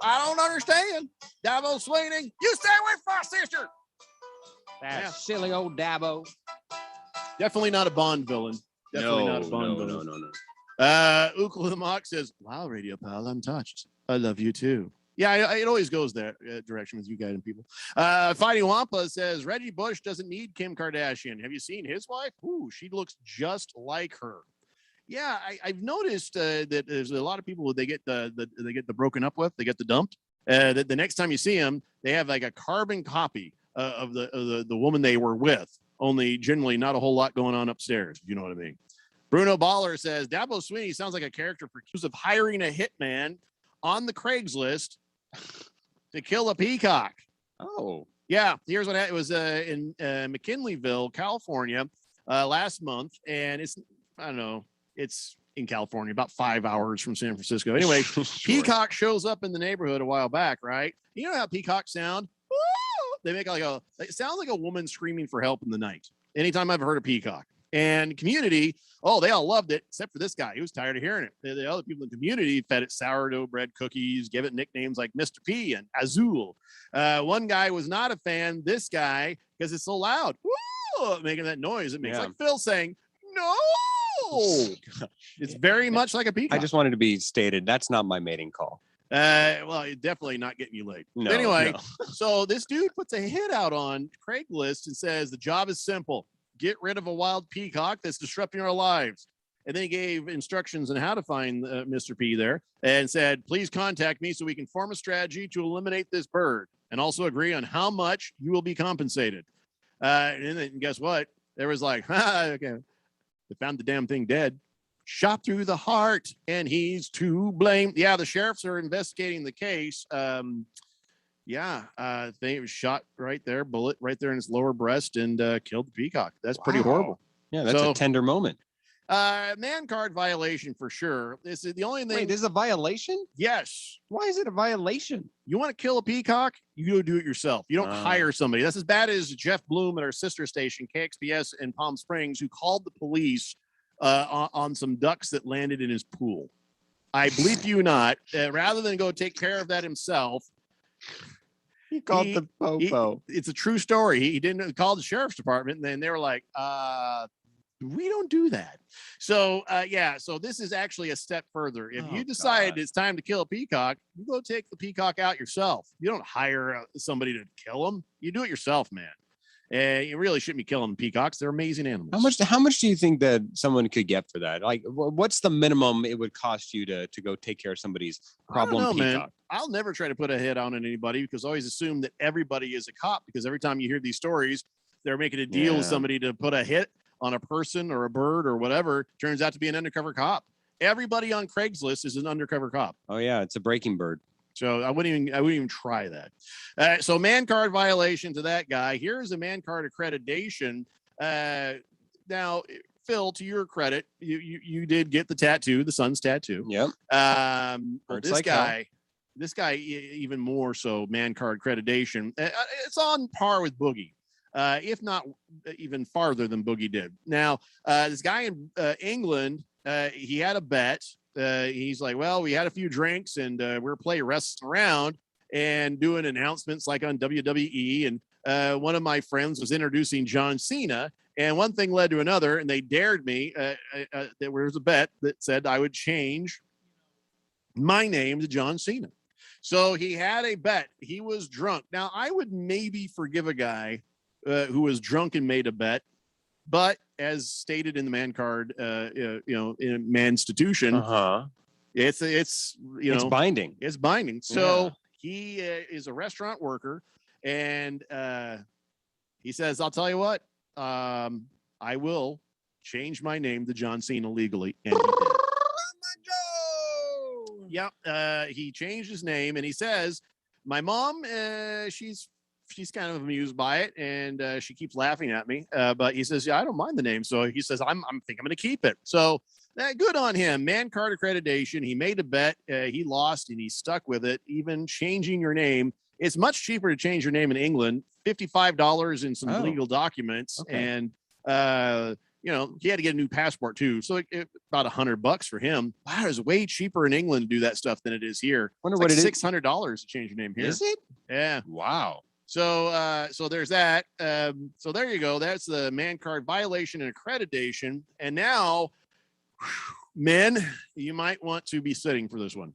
I don't understand. Dabo Sweeney, you stay away from my sister.
That silly old Dabo.
Definitely not a Bond villain. Definitely not a Bond villain.
No.
Ukla the Mock says, wow, Radio Pal, I'm touched. I love you too. Yeah, it always goes that direction with you guys and people. Fighting Wampa says, Reggie Bush doesn't need Kim Kardashian. Have you seen his wife? Ooh, she looks just like her. Yeah, I've noticed that there's a lot of people they get the broken up with, they get the dumped. The next time you see them, they have like a carbon copy the woman they were with. Only generally not a whole lot going on upstairs. You know what I mean? Bruno Baller says Dabo Sweeney sounds like a character accused of hiring a hitman on the Craigslist to kill a peacock.
Oh,
yeah. Here's what happened. It was in McKinleyville, California, last month, and it's in California, about 5 hours from San Francisco. Anyway,
Sure.
peacock shows up in the neighborhood a while back, right? You know how peacocks sound? They make it sounds like a woman screaming for help in the night. Anytime I've heard a peacock. And community, they all loved it, except for this guy. He was tired of hearing it. The other people in the community fed it sourdough bread cookies, give it nicknames like Mr. P and Azul. One guy was not a fan. This guy, because it's so loud, making that noise. It makes like Phil saying, no. It's very much like a peacock.
I just wanted to be stated. That's not my mating call.
Well, it's definitely not getting you laid.
No,
anyway,
no.
So this dude puts a hit out on Craigslist and says the job is simple. Get rid of a wild peacock that's disrupting our lives. And then he gave instructions on how to find Mr. P there and said, please contact me so we can form a strategy to eliminate this bird and also agree on how much you will be compensated. And then guess what? There was like, okay, they found the damn thing dead. Shot through the heart, and he's to blame. Yeah, the sheriffs are investigating the case. I think it was shot right there, bullet right there in his lower breast, and killed the peacock. That's pretty horrible.
Yeah, that's a tender moment.
Man card violation for sure. This is the only thing.
Wait, this is a violation?
Yes.
Why is it a violation?
You want to kill a peacock? You go do it yourself. You don't hire somebody. That's as bad as Jeff Bloom at our sister station, KXPS in Palm Springs, who called the police on some ducks that landed in his pool. I believe you not. Rather than go take care of that himself,
he called the popo.
It's a true story. He didn't call the sheriff's department, and then they were like, we don't do that. So so this is actually a step further. If you decide it's time to kill a peacock, you go take the peacock out yourself. You don't hire somebody to kill him. You do it yourself, man. You really shouldn't be killing peacocks. They're amazing animals.
How much do you think that someone could get for that? Like, what's the minimum it would cost you to go take care of somebody's problem peacock?
Man. I'll never try to put a hit on anybody because I always assume that everybody is a cop, because every time you hear these stories, they're making a deal with somebody to put a hit on a person or a bird or whatever. Turns out to be an undercover cop. Everybody on Craigslist is an undercover cop.
Oh yeah, it's a breaking bird.
So I wouldn't even try that. So man card violation to that guy. Here's a man card accreditation. Now, Phil, to your credit, you did get the tattoo, the son's tattoo.
Yep.
This guy even more so man card accreditation. It's on par with Boogie, if not even farther than Boogie did. Now, this guy in England, he had a bet. He's like, well, we had a few drinks and we're playing wrestling around and doing announcements like on WWE. And one of my friends was introducing John Cena, and one thing led to another. And they dared me. There was a bet that said I would change my name to John Cena. So he had a bet. He was drunk. Now, I would maybe forgive a guy who was drunk and made a bet. But as stated in the man card, in Manstitution, it's
binding.
It's binding. So he is a restaurant worker, and he says, "I'll tell you what, I will change my name to John Cena legally." And he did. Yep. He changed his name, and he says, "My mom, she's kind of amused by it, and she keeps laughing at me. But he says, yeah, I don't mind the name." So he says, I think I'm going to keep it. So good on him. Man card accreditation. He made a bet. He lost, and he stuck with it. Even changing your name, it's much cheaper to change your name in England. $55 in some legal documents, and he had to get a new passport too. So about $100 for him. Wow, it's way cheaper in England to do that stuff than it is here.
Wonder
it's
what
like
it
$600 to change your name here.
Is it?
Yeah.
Wow.
So there's that. So there you go. That's the man card violation and accreditation. And now, men, you might want to be sitting for this one.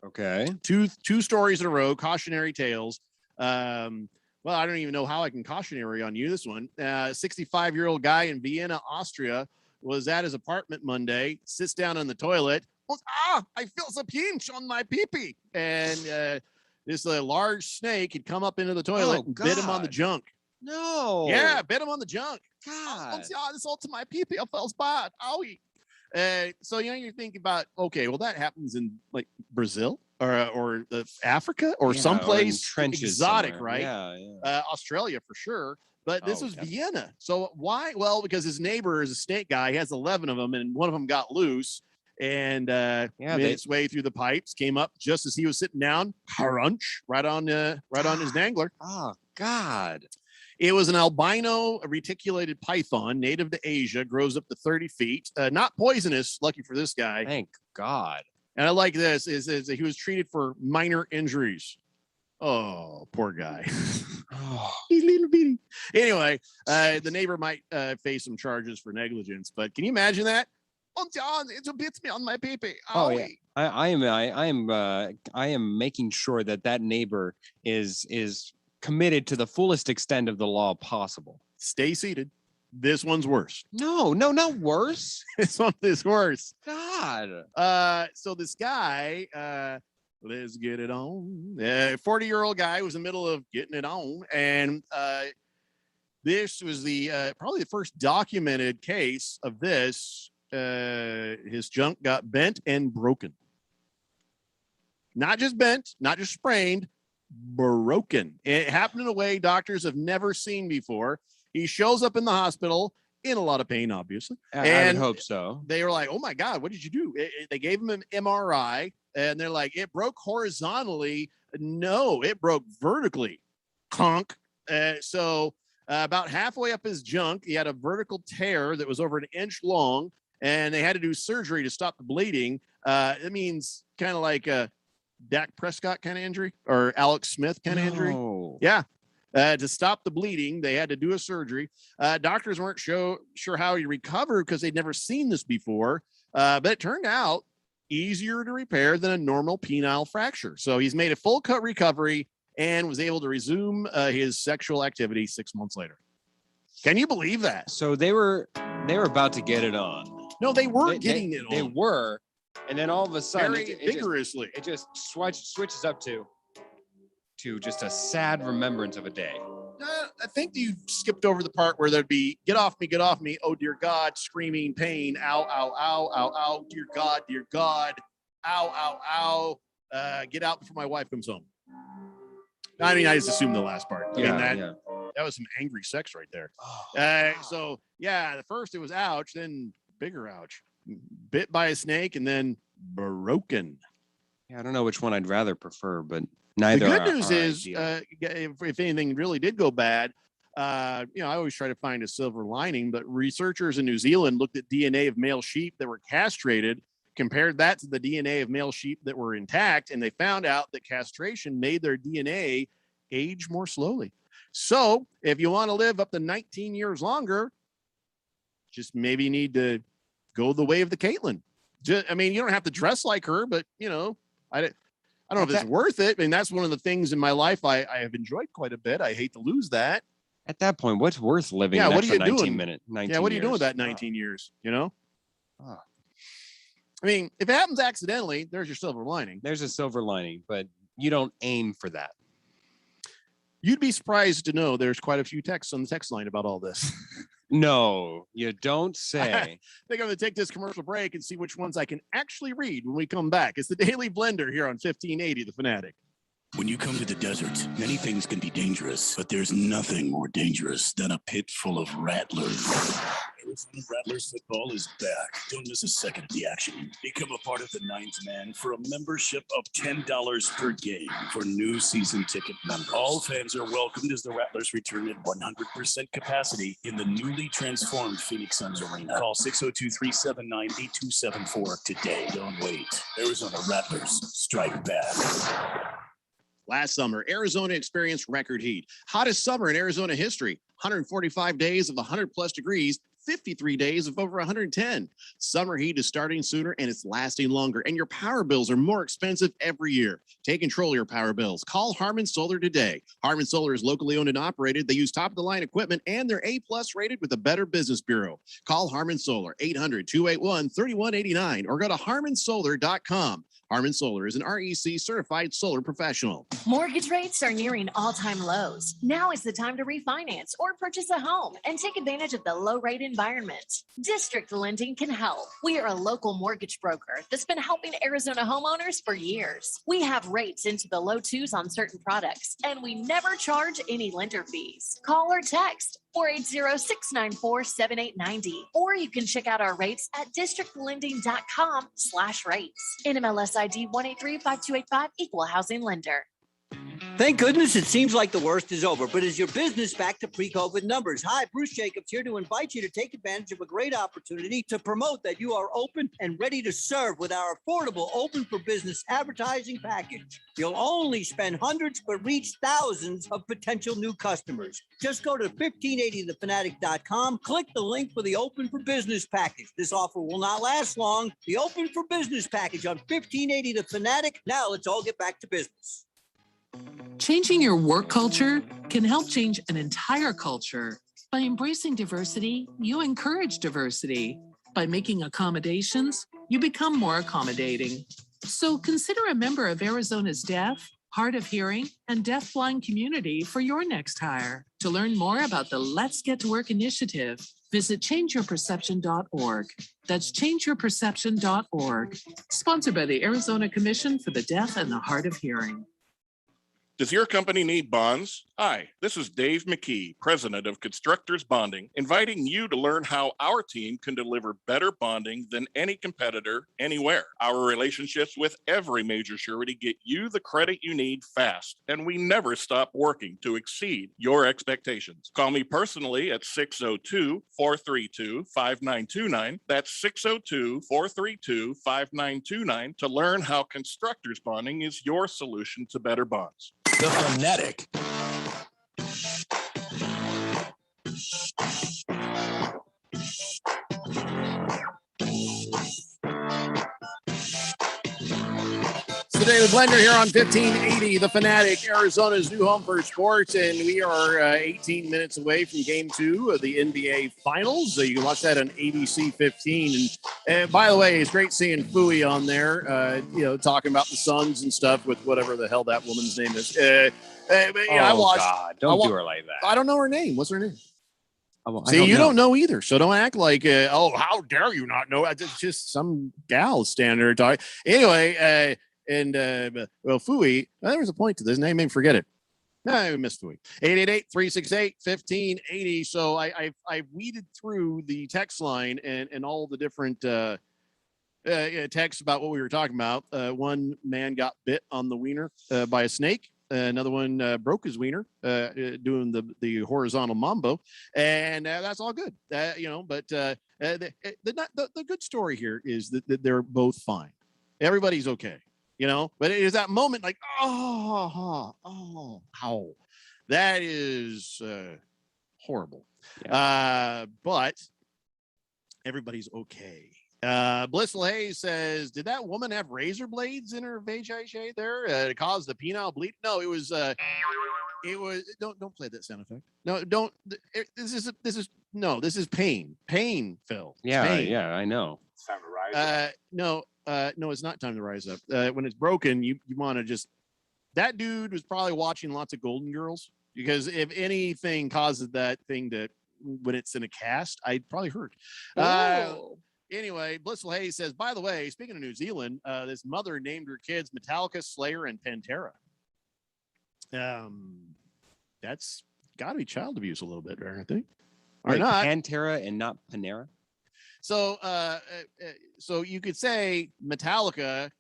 Okay.
Two stories in a row, cautionary tales. Well, I don't even know how I can cautionary on you this one. 65-year-old guy in Vienna, Austria, was at his apartment Monday, sits down on the toilet. I feel a pinch on my pee-pee. And this large snake had come up into the toilet and bit him on the junk.
No.
Yeah, bit him on the junk.
God.
This all to my pee-pee. I felt bad. Owie. So you're thinking about, okay, well, that happens in like Brazil or Africa or
Yeah,
someplace
or in trenches
exotic,
somewhere.
right?
Yeah.
Australia for sure. But this
Oh,
was
definitely.
Vienna. So why? Well, because his neighbor is a snake guy. He has 11 of them, and one of them got loose and made its way through the pipes, came up just as he was sitting down, crunch, right on his dangler.
Oh, God.
It was an albino reticulated python, native to Asia, grows up to 30 feet. Not poisonous, lucky for this guy.
Thank God.
And I like this, is he was treated for minor injuries. Oh, poor guy. He's little bitty. Anyway, the neighbor might face some charges for negligence, but can you imagine that? It bits me on my pee-pee.
Oh yeah. I am making sure that neighbor is committed to the fullest extent of the law possible.
Stay seated. This one's worse.
No, not worse.
This one is worse.
God.
So this guy, let's get it on. 40-year-old guy was in the middle of getting it on, and this was the probably the first documented case of this. His junk got bent and broken. Not just bent, not just sprained, broken. It happened in a way doctors have never seen before. He shows up in the hospital in a lot of pain, obviously.
I would hope so.
They were like, "Oh my God, what did you do?" They gave him an MRI, and they're like, "It broke horizontally." No, it broke vertically. Conk. So about halfway up his junk, he had a vertical tear that was over an inch long, and they had to do surgery to stop the bleeding. It means kind of like a Dak Prescott kind of injury or Alex Smith kind of injury. Yeah. To stop the bleeding, they had to do a surgery. Doctors weren't sure how he recovered because they'd never seen this before. But it turned out easier to repair than a normal penile fracture. So he's made a full cut recovery and was able to resume his sexual activity 6 months later. Can you believe that?
So they were about to get it on.
No, they weren't getting it on.
They were, and then all of a sudden,
Very vigorously.
It just switches up to just a sad remembrance of a day.
I think you skipped over the part where there'd be get off me, oh dear God, screaming pain, ow, ow, ow, ow, ow, dear God, ow, ow, ow, get out before my wife comes home. I mean, I just assumed the last part. I mean, that was some angry sex right there. So yeah, the first it was ouch, then bigger ouch, bit by a snake, and then broken.
Yeah, I don't know which one I'd rather prefer, but neither.
The good news is, if anything really did go bad, I always try to find a silver lining, but researchers in New Zealand looked at DNA of male sheep that were castrated, compared that to the DNA of male sheep that were intact, and they found out that castration made their DNA age more slowly. So if you want to live up to 19 years longer, just maybe need to go the way of the Caitlin. You don't have to dress like her, but I don't know if it's worth it. I mean, that's one of the things in my life I have enjoyed quite a bit. I hate to lose that.
At that point, what's worth living?
Yeah,
an
what are you
extra 19
doing?
minute? 19
Yeah, what are you doing
years?
with that 19 years? I mean, if it happens accidentally, there's your silver lining.
There's a silver lining, but you don't aim for that.
You'd be surprised to know there's quite a few texts on the text line about all this.
No, you don't say.
I think I'm going to take this commercial break and see which ones I can actually read when we come back. It's the Daily Blender here on 1580 The Fanatic.
When you come to the desert, many things can be dangerous, but there's nothing more dangerous than a pit full of rattlers. Arizona Rattlers football is back. Don't miss a second of the action. Become a part of the Ninth Man for a membership of $10 per game for new season ticket members. All fans are welcomed as the Rattlers return at 100% capacity in the newly transformed Phoenix Suns Arena. Call 602-379-8274 today. Don't wait. Arizona Rattlers strike back.
Last summer, Arizona experienced record heat. Hottest summer in Arizona history. 145 days of 100 plus degrees, 53 days of over 110. Summer heat is starting sooner and it's lasting longer, and your power bills are more expensive every year. Take control of your power bills. Call Harmon Solar today. Harmon Solar is locally owned and operated. They use top-of-the-line equipment, and they're A-plus rated with the Better Business Bureau. Call Harmon Solar, 800-281-3189, or go to harmonsolar.com. Harmon Solar is an REC certified solar professional.
Mortgage rates are nearing all-time lows. Now is the time to refinance or purchase a home and take advantage of the low-rate environment. District Lending can help. We are a local mortgage broker that's been helping Arizona homeowners for years. We have rates into the low twos on certain products, and we never charge any lender fees. Call or text 480-694-7890, or you can check out our rates at districtlending.com/rates. NMLS ID 1835285, equal housing lender.
Thank goodness it seems like the worst is over, but is your business back to pre-COVID numbers? Hi, Bruce Jacobs here to invite you to take advantage of a great opportunity to promote that you are open and ready to serve with our affordable Open for Business advertising package. You'll only spend hundreds but reach thousands of potential new customers. Just go to 1580thefanatic.com, click the link for the Open for Business package. This offer will not last long. The Open for Business package on 1580 The Fanatic. Now let's all get back to business.
Changing your work culture can help change an entire culture. By embracing diversity, you encourage diversity. By making accommodations, you become more accommodating. So consider a member of Arizona's deaf, hard of hearing, and deafblind community for your next hire. To learn more about the Let's Get to Work initiative, visit changeyourperception.org. That's changeyourperception.org. Sponsored by the Arizona Commission for the Deaf and the Hard of Hearing.
Does your company need bonds? Hi, this is Dave McKee, president of Constructors Bonding, inviting you to learn how our team can deliver better bonding than any competitor anywhere. Our relationships with every major surety get you the credit you need fast, and we never stop working to exceed your expectations. Call me personally at 602-432-5929. That's 602-432-5929 to learn how Constructors Bonding is your solution to better bonds.
The Fanatic.
It's the David Blender here on 1580, The Fanatic, Arizona's new home for sports, and we are 18 minutes away from Game 2 of the NBA Finals. You can watch that on ABC 15. And by the way, it's great seeing Fui on there, talking about the Suns and stuff with whatever the hell that woman's name is. I watched.
God, don't do her like that.
I don't know her name. What's her name?
See,
you don't know either, so don't act like, how dare you not know? It's just some gal standing there talking. Anyway, Fui, there was a point to this, and I may forget it. I missed Fui. 888-368-1580. So I weeded through the text line and all the different texts about what we were talking about. One man got bit on the wiener by a snake. Another one broke his wiener doing the horizontal mambo, and that's all good. But the good story here is that they're both fine. Everybody's okay, But it is that moment like, how that is horrible. Yeah. But everybody's okay. Blissful Hayes says, did that woman have razor blades in her vajayjay there to cause the penile bleed? No, it was don't play that sound effect. No, don't. This is pain, Phil.
Yeah,
pain.
Yeah, I know.
It's time to rise up.
No, it's not time to rise up. When it's broken, you want to just, that dude was probably watching lots of Golden Girls, because if anything causes that thing to, when it's in a cast, I'd probably hurt. Anyway, Blissful Hayes says, by the way, speaking of New Zealand, this mother named her kids Metallica, Slayer, and Pantera. That's got to be child abuse a little bit, I think.
Or not. Pantera and not Panera?
So you could say Metallica.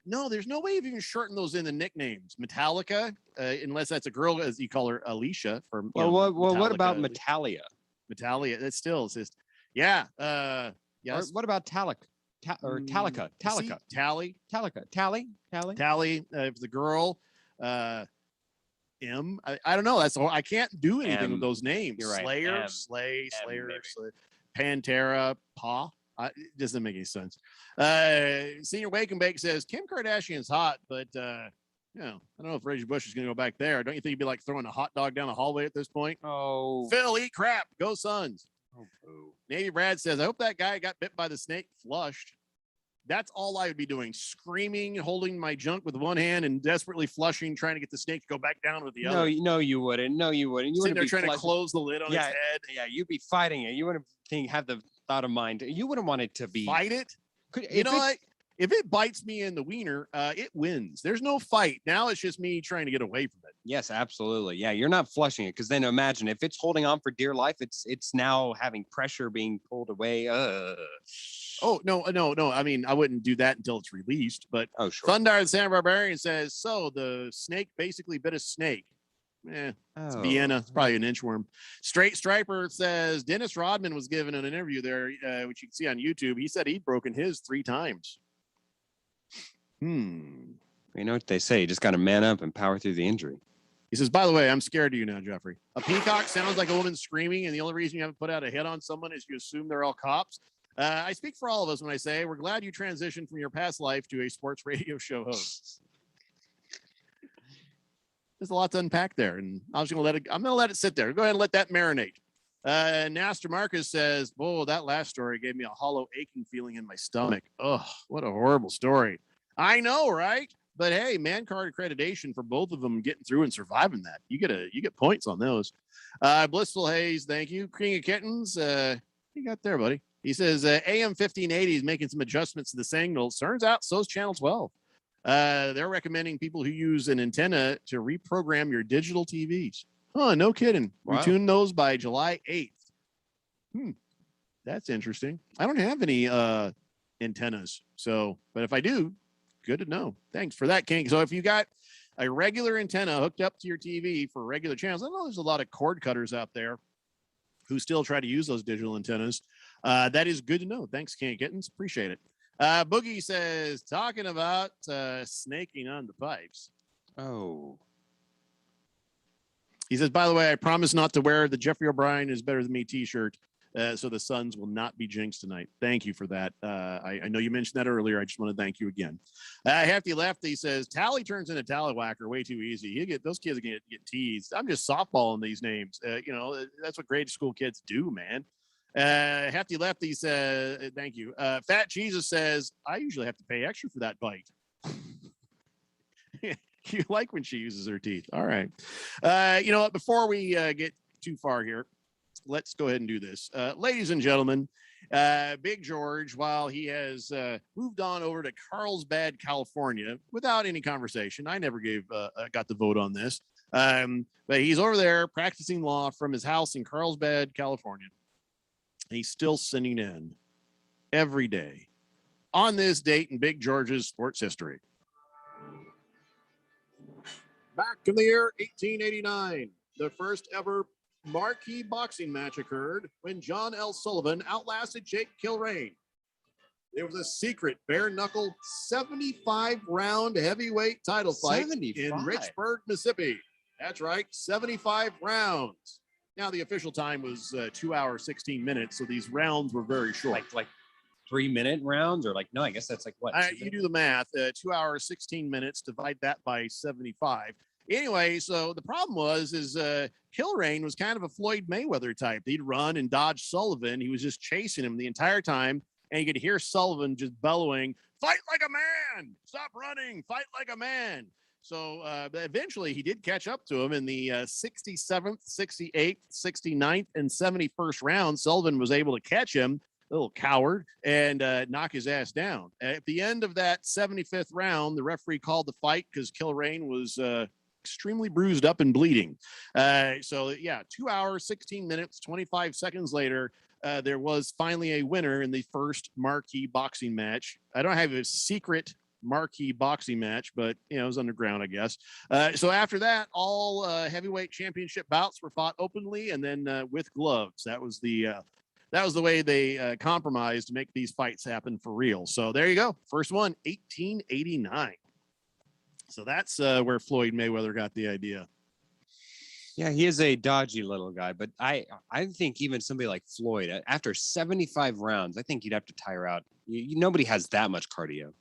No, there's no way of even shortening those in the nicknames. Metallica, unless that's a girl, as you call her, Alicia. From
what about Metallia?
Metallia, it's just, yeah. Yes.
Or what about Talica? Talica.
Tally. If the girl, M. I don't know. That's all. I can't do anything with those names.
You're right.
Slayer,
M.
Slayer. Pantera paw. It doesn't make any sense. Senior Wake and Bake says Kim Kardashian's hot, but I don't know if Reggie Bush is going to go back there. Don't you think he'd be like throwing a hot dog down the hallway at this point?
Oh,
Phil, eat crap. Go Suns.
Oh, boo.
Navy Brad says, I hope that guy got bit by the snake flushed. That's all I would be doing. Screaming, holding my junk with one hand and desperately flushing, trying to get the snake to go back down with the other.
No, you wouldn't. No, you wouldn't. You
Sitting
wouldn't
there
be
trying to
flushing-
close the lid on its head.
Yeah, you'd be fighting it. You wouldn't have the thought of mind. You wouldn't want it to be
Fight it?
Could,
You know what? If it bites me in the wiener, it wins. There's no fight. Now it's just me trying to get away from it.
Yes, absolutely. Yeah, you're not flushing it because then imagine if it's holding on for dear life, it's now having pressure being pulled away.
Oh, no. I mean, I wouldn't do that until it's released. But
oh, sure.
Thundar the Santa Barbarian says, so the snake basically bit a snake. It's Vienna. It's probably an inchworm. Straight Striper says Dennis Rodman was given an interview there, which you can see on YouTube. He said he'd broken his 3 times.
You know what they say? You just got to man up and power through the injury.
He says, by the way, I'm scared of you now, Jeffrey. A peacock sounds like a woman screaming, and the only reason you haven't put out a hit on someone is you assume they're all cops. I speak for all of us when I say we're glad you transitioned from your past life to a sports radio show host. There's a lot to unpack there, and I'm gonna let it sit there. Go ahead and let that marinate. Naster Marcus says, "Oh, that last story gave me a hollow, aching feeling in my stomach. Oh, what a horrible story. I know, right? But hey, man card accreditation for both of them getting through and surviving that. You get points on those. Blissful Hayes, thank you. King of Kittens, you got there, buddy. He says AM 1580 is making some adjustments to the signals. Turns out so's Channel 12. They're recommending people who use an antenna to reprogram your digital TVs. Oh, no kidding.
Wow.
We tune those by July 8th. That's interesting. I don't have any antennas. But if I do, good to know. Thanks for that, King. So if you got a regular antenna hooked up to your TV for regular channels, I know there's a lot of cord cutters out there who still try to use those digital antennas. That is good to know. Thanks, King Kittens. Appreciate it. Boogie says, talking about snaking on the pipes.
Oh.
He says, by the way, I promise not to wear the Jeffrey O'Brien is better than me t-shirt. So the Suns will not be jinxed tonight. Thank you for that. I know you mentioned that earlier. I just want to thank you again. Hefty Lefty says, Tally turns into Tallywhacker way too easy. Those kids are going to get teased. I'm just softballing these names. That's what grade school kids do, man. Hefty Lefty says, thank you. Fat Jesus says, I usually have to pay extra for that bite. You like when she uses her teeth. All right. You know what? Before we get too far here, let's go ahead and do this. Ladies and gentlemen, Big George, while he has moved on over to Carlsbad, California, without any conversation, I never got the vote on this, but he's over there practicing law from his house in Carlsbad, California. And he's still sending in every day on this date in Big George's sports history. Back in the year 1889, the first ever marquee boxing match occurred when John L. Sullivan outlasted Jake Kilrain. It was a secret bare-knuckle 75-round heavyweight title fight
75?
in Richburg, Mississippi. That's right, 75 rounds. Now, the official time was 2 hours, 16 minutes, so these rounds were very short.
Like 3-minute rounds, or no, I guess that's like what?
You do the math. 2 hours, 16 minutes, divide that by 75. Anyway, so the problem was Kilrain was kind of a Floyd Mayweather type. He'd run and dodge Sullivan. He was just chasing him the entire time, and you could hear Sullivan just bellowing, "Fight like a man! Stop running! Fight like a man!" So eventually he did catch up to him in the 67th, 68th, 69th, and 71st round. Sullivan was able to catch him, little coward, and knock his ass down. At the end of that 75th round, the referee called the fight because Kilrain was extremely bruised up and bleeding. 2 hours, 16 minutes, 25 seconds later, there was finally a winner in the first marquee boxing match. I don't have a secret marquee boxing match, but it was underground, I guess. So after that, all heavyweight championship bouts were fought openly and then with gloves. That was the way they compromised to make these fights happen for real. So there you go. First one, 1889. So that's where Floyd Mayweather got the idea.
Yeah, he is a dodgy little guy, but I think even somebody like Floyd, after 75 rounds, I think you'd have to tire out. Nobody has that much cardio.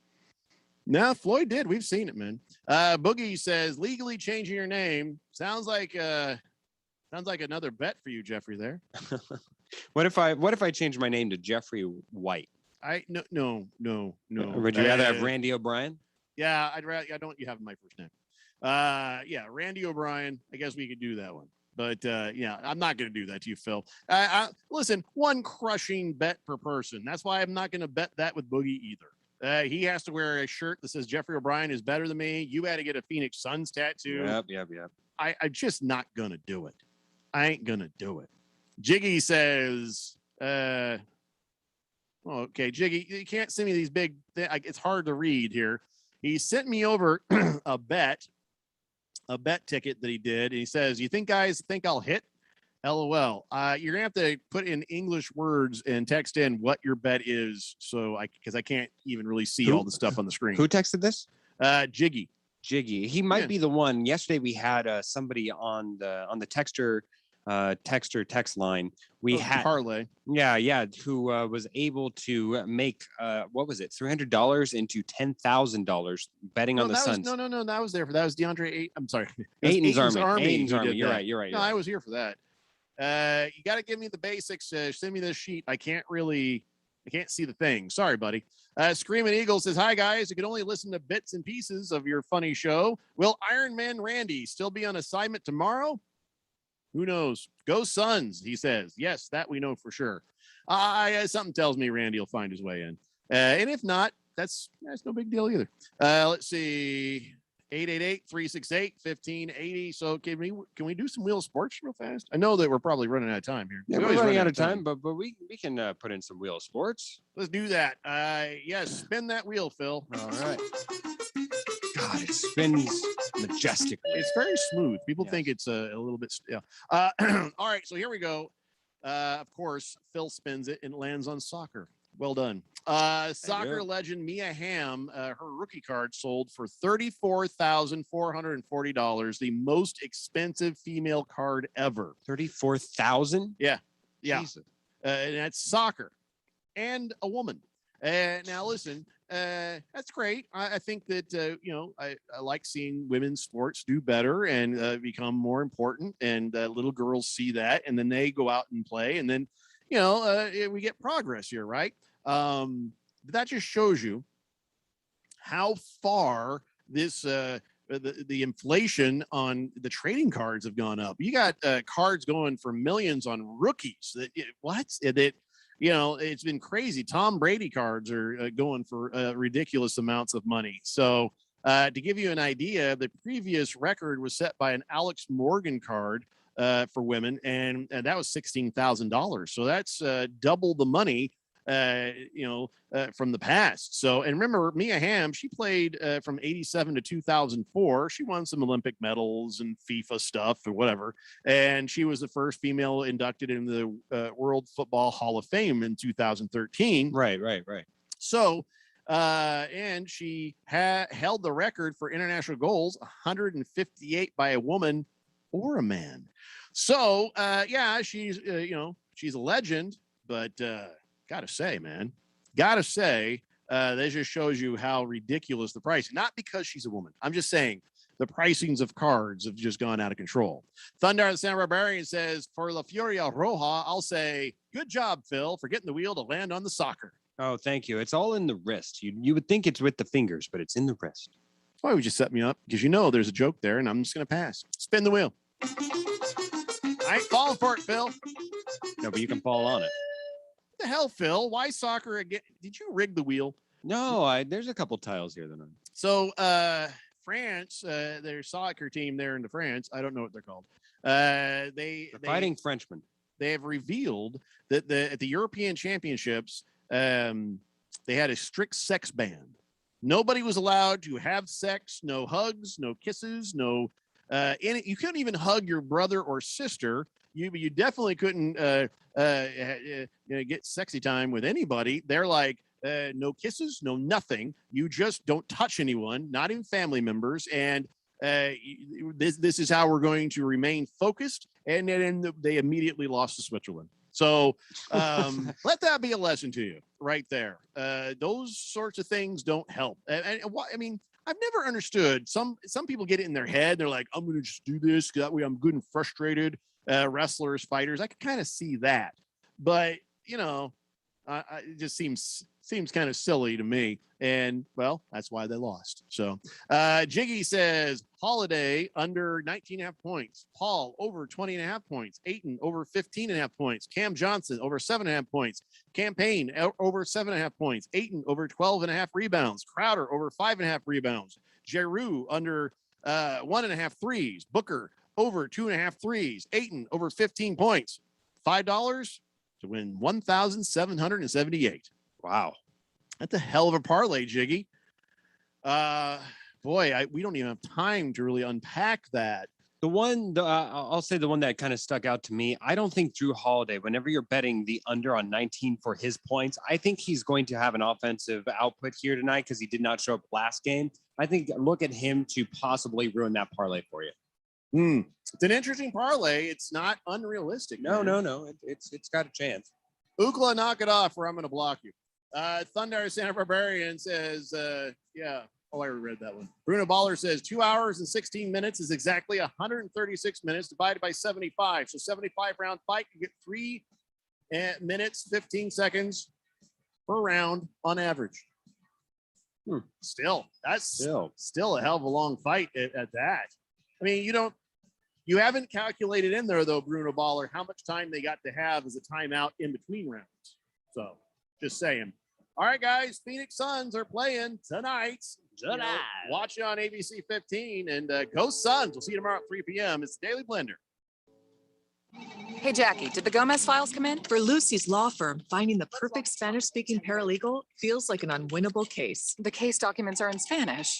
No, Floyd did. We've seen it, man. Boogie says legally changing your name sounds like another bet for you, Jeffrey. There.
What if I change my name to Jeffrey White?
No.
Would you rather have Randy O'Brien?
Yeah, I'd rather. I don't. You have my first name. Yeah, Randy O'Brien. I guess we could do that one. But yeah, I'm not going to do that to you, Phil. Listen, one crushing bet per person. That's why I'm not going to bet that with Boogie either. He has to wear a shirt that says Jeffrey O'Brien is better than me. You had to get a Phoenix Suns tattoo.
Yep.
I'm just not going to do it. I ain't going to do it. Jiggy says, okay, Jiggy, you can't send me these big, it's hard to read here. He sent me over a bet ticket that he did. And he says, you think guys think I'll hit? LOL. You're gonna have to put in English words and text in what your bet is. Because I can't even really see all the stuff on the screen.
Who texted this?
Jiggy.
He might be the one. Yesterday we had somebody on the texter text line. We had
parlay.
Yeah, who was able to make what was it, $300 into $10,000 betting on the Suns.
No, that was there for that was DeAndre. I'm sorry,
Aiton's Army.
You're
right.
No, I was here for that. You got to give me the basics. Send me this sheet. I can't see the thing. Sorry, buddy. Screaming Eagle says, hi, guys. You can only listen to bits and pieces of your funny show. Will Iron Man Randy still be on assignment tomorrow? Who knows? Go Suns, he says. Yes, that we know for sure. Something tells me Randy will find his way in. And if not, that's no big deal either. Let's see. 888-368-1580. So can we do some Wheel Sports real fast? I know that we're probably running out of time here.
Yeah, we're running out of time, but we can put in some Wheel Sports.
Let's do that. Yes, spin that wheel, Phil.
All right. God, it spins majestically.
It's very smooth. People think it's a little bit. Yeah. All right, so here we go. Of course, Phil spins it and it lands on soccer. Well done. Soccer legend Mia Hamm, her rookie card sold for $34,440, the most expensive female card ever.
34,000?
Yeah. And that's soccer and a woman. Now listen, that's great. I think that I like seeing women's sports do better and become more important, and little girls see that, and then they go out and play, and then we get progress here, right? But that just shows you how far this the inflation on the trading cards have gone up. You got cards going for millions on rookies. It's been crazy. Tom Brady cards are going for ridiculous amounts of money. So to give you an idea, the previous record was set by an Alex Morgan card for women, and that was $16,000. So that's double the money from the past. So, and remember, Mia Hamm, she played from 87 to 2004. She won some Olympic medals and FIFA stuff or whatever. And she was the first female inducted in the World Football Hall of Fame in 2013.
Right.
So, and she held the record for international goals, 158 by a woman or a man. So, she's a legend, but gotta say, that just shows you how ridiculous the price. Not because she's a woman. I'm just saying the pricings of cards have just gone out of control. Thunder the San Barbarian says, for La Furia Roja, I'll say, good job, Phil, for getting the wheel to land on the soccer.
Oh, thank you. It's all in the wrist. You would think it's with the fingers, but it's in the wrist.
Why would you set me up? Because there's a joke there, and I'm just going to pass. Spin the wheel. I ain't falling for it, Phil.
No, but you can fall on it.
The hell, Phil? Why soccer again? Did you rig the wheel?
No, there's a couple tiles here that I'm.
So France, their soccer team there in France, I don't know what they're called. They're
Fighting Frenchmen.
They have revealed that at the European Championships, they had a strict sex ban. Nobody was allowed to have sex. No hugs, no kisses, no. You couldn't even hug your brother or sister. You definitely couldn't get sexy time with anybody. They're like, no kisses, no nothing. You just don't touch anyone, not even family members. And This is how we're going to remain focused. And then they immediately lost to Switzerland. So let that be a lesson to you right there. Those sorts of things don't help. I mean, I've never understood some people get it in their head. They're like, I'm going to just do this. That way I'm good and frustrated. Wrestlers, fighters. I can kind of see that. But, you know, it just seems kind of silly to me. And, well, that's why they lost. So Jiggy says Holiday under 19.5 points. Paul over 20.5 points. Ayton over 15.5 points. Cam Johnson over 7.5 points. Campaign over 7.5 points. Ayton over 12.5 rebounds. Crowder over 5.5 rebounds. Giroux under 1.5 threes. Booker over 2.5 threes. Ayton over 15 points. $5 to win 1,778. Wow. That's a hell of a parlay, Jiggy. Boy, we don't even have time to really unpack that.
I'll say the one that kind of stuck out to me. I don't think Drew Holiday, whenever you're betting the under on 19 for his points, I think he's going to have an offensive output here tonight because he did not show up last game. I think look at him to possibly ruin that parlay for you.
It's an interesting parlay. It's not unrealistic.
No. It's got a chance.
Ookla, knock it off or I'm going to block you. Thunder Santa Barbarian says, yeah. Oh, I read that one. Bruno Baller says 2 hours and 16 minutes is exactly 136 minutes divided by 75. So 75 round fight, you get 3 minutes, 15 seconds per round on average. That's still a hell of a long fight at that. I mean, you haven't calculated in there though, Bruno Baller, how much time they got to have as a timeout in between rounds. So just saying. All right, guys, Phoenix Suns are playing tonight. Watch it on ABC 15 and go Suns. We'll see you tomorrow at 3 p.m. It's the Daily Blender.
Hey, Jackie, did the Gomez files come in?
For Lucy's law firm, finding the perfect Spanish-speaking paralegal feels like an unwinnable case.
The case documents are in Spanish.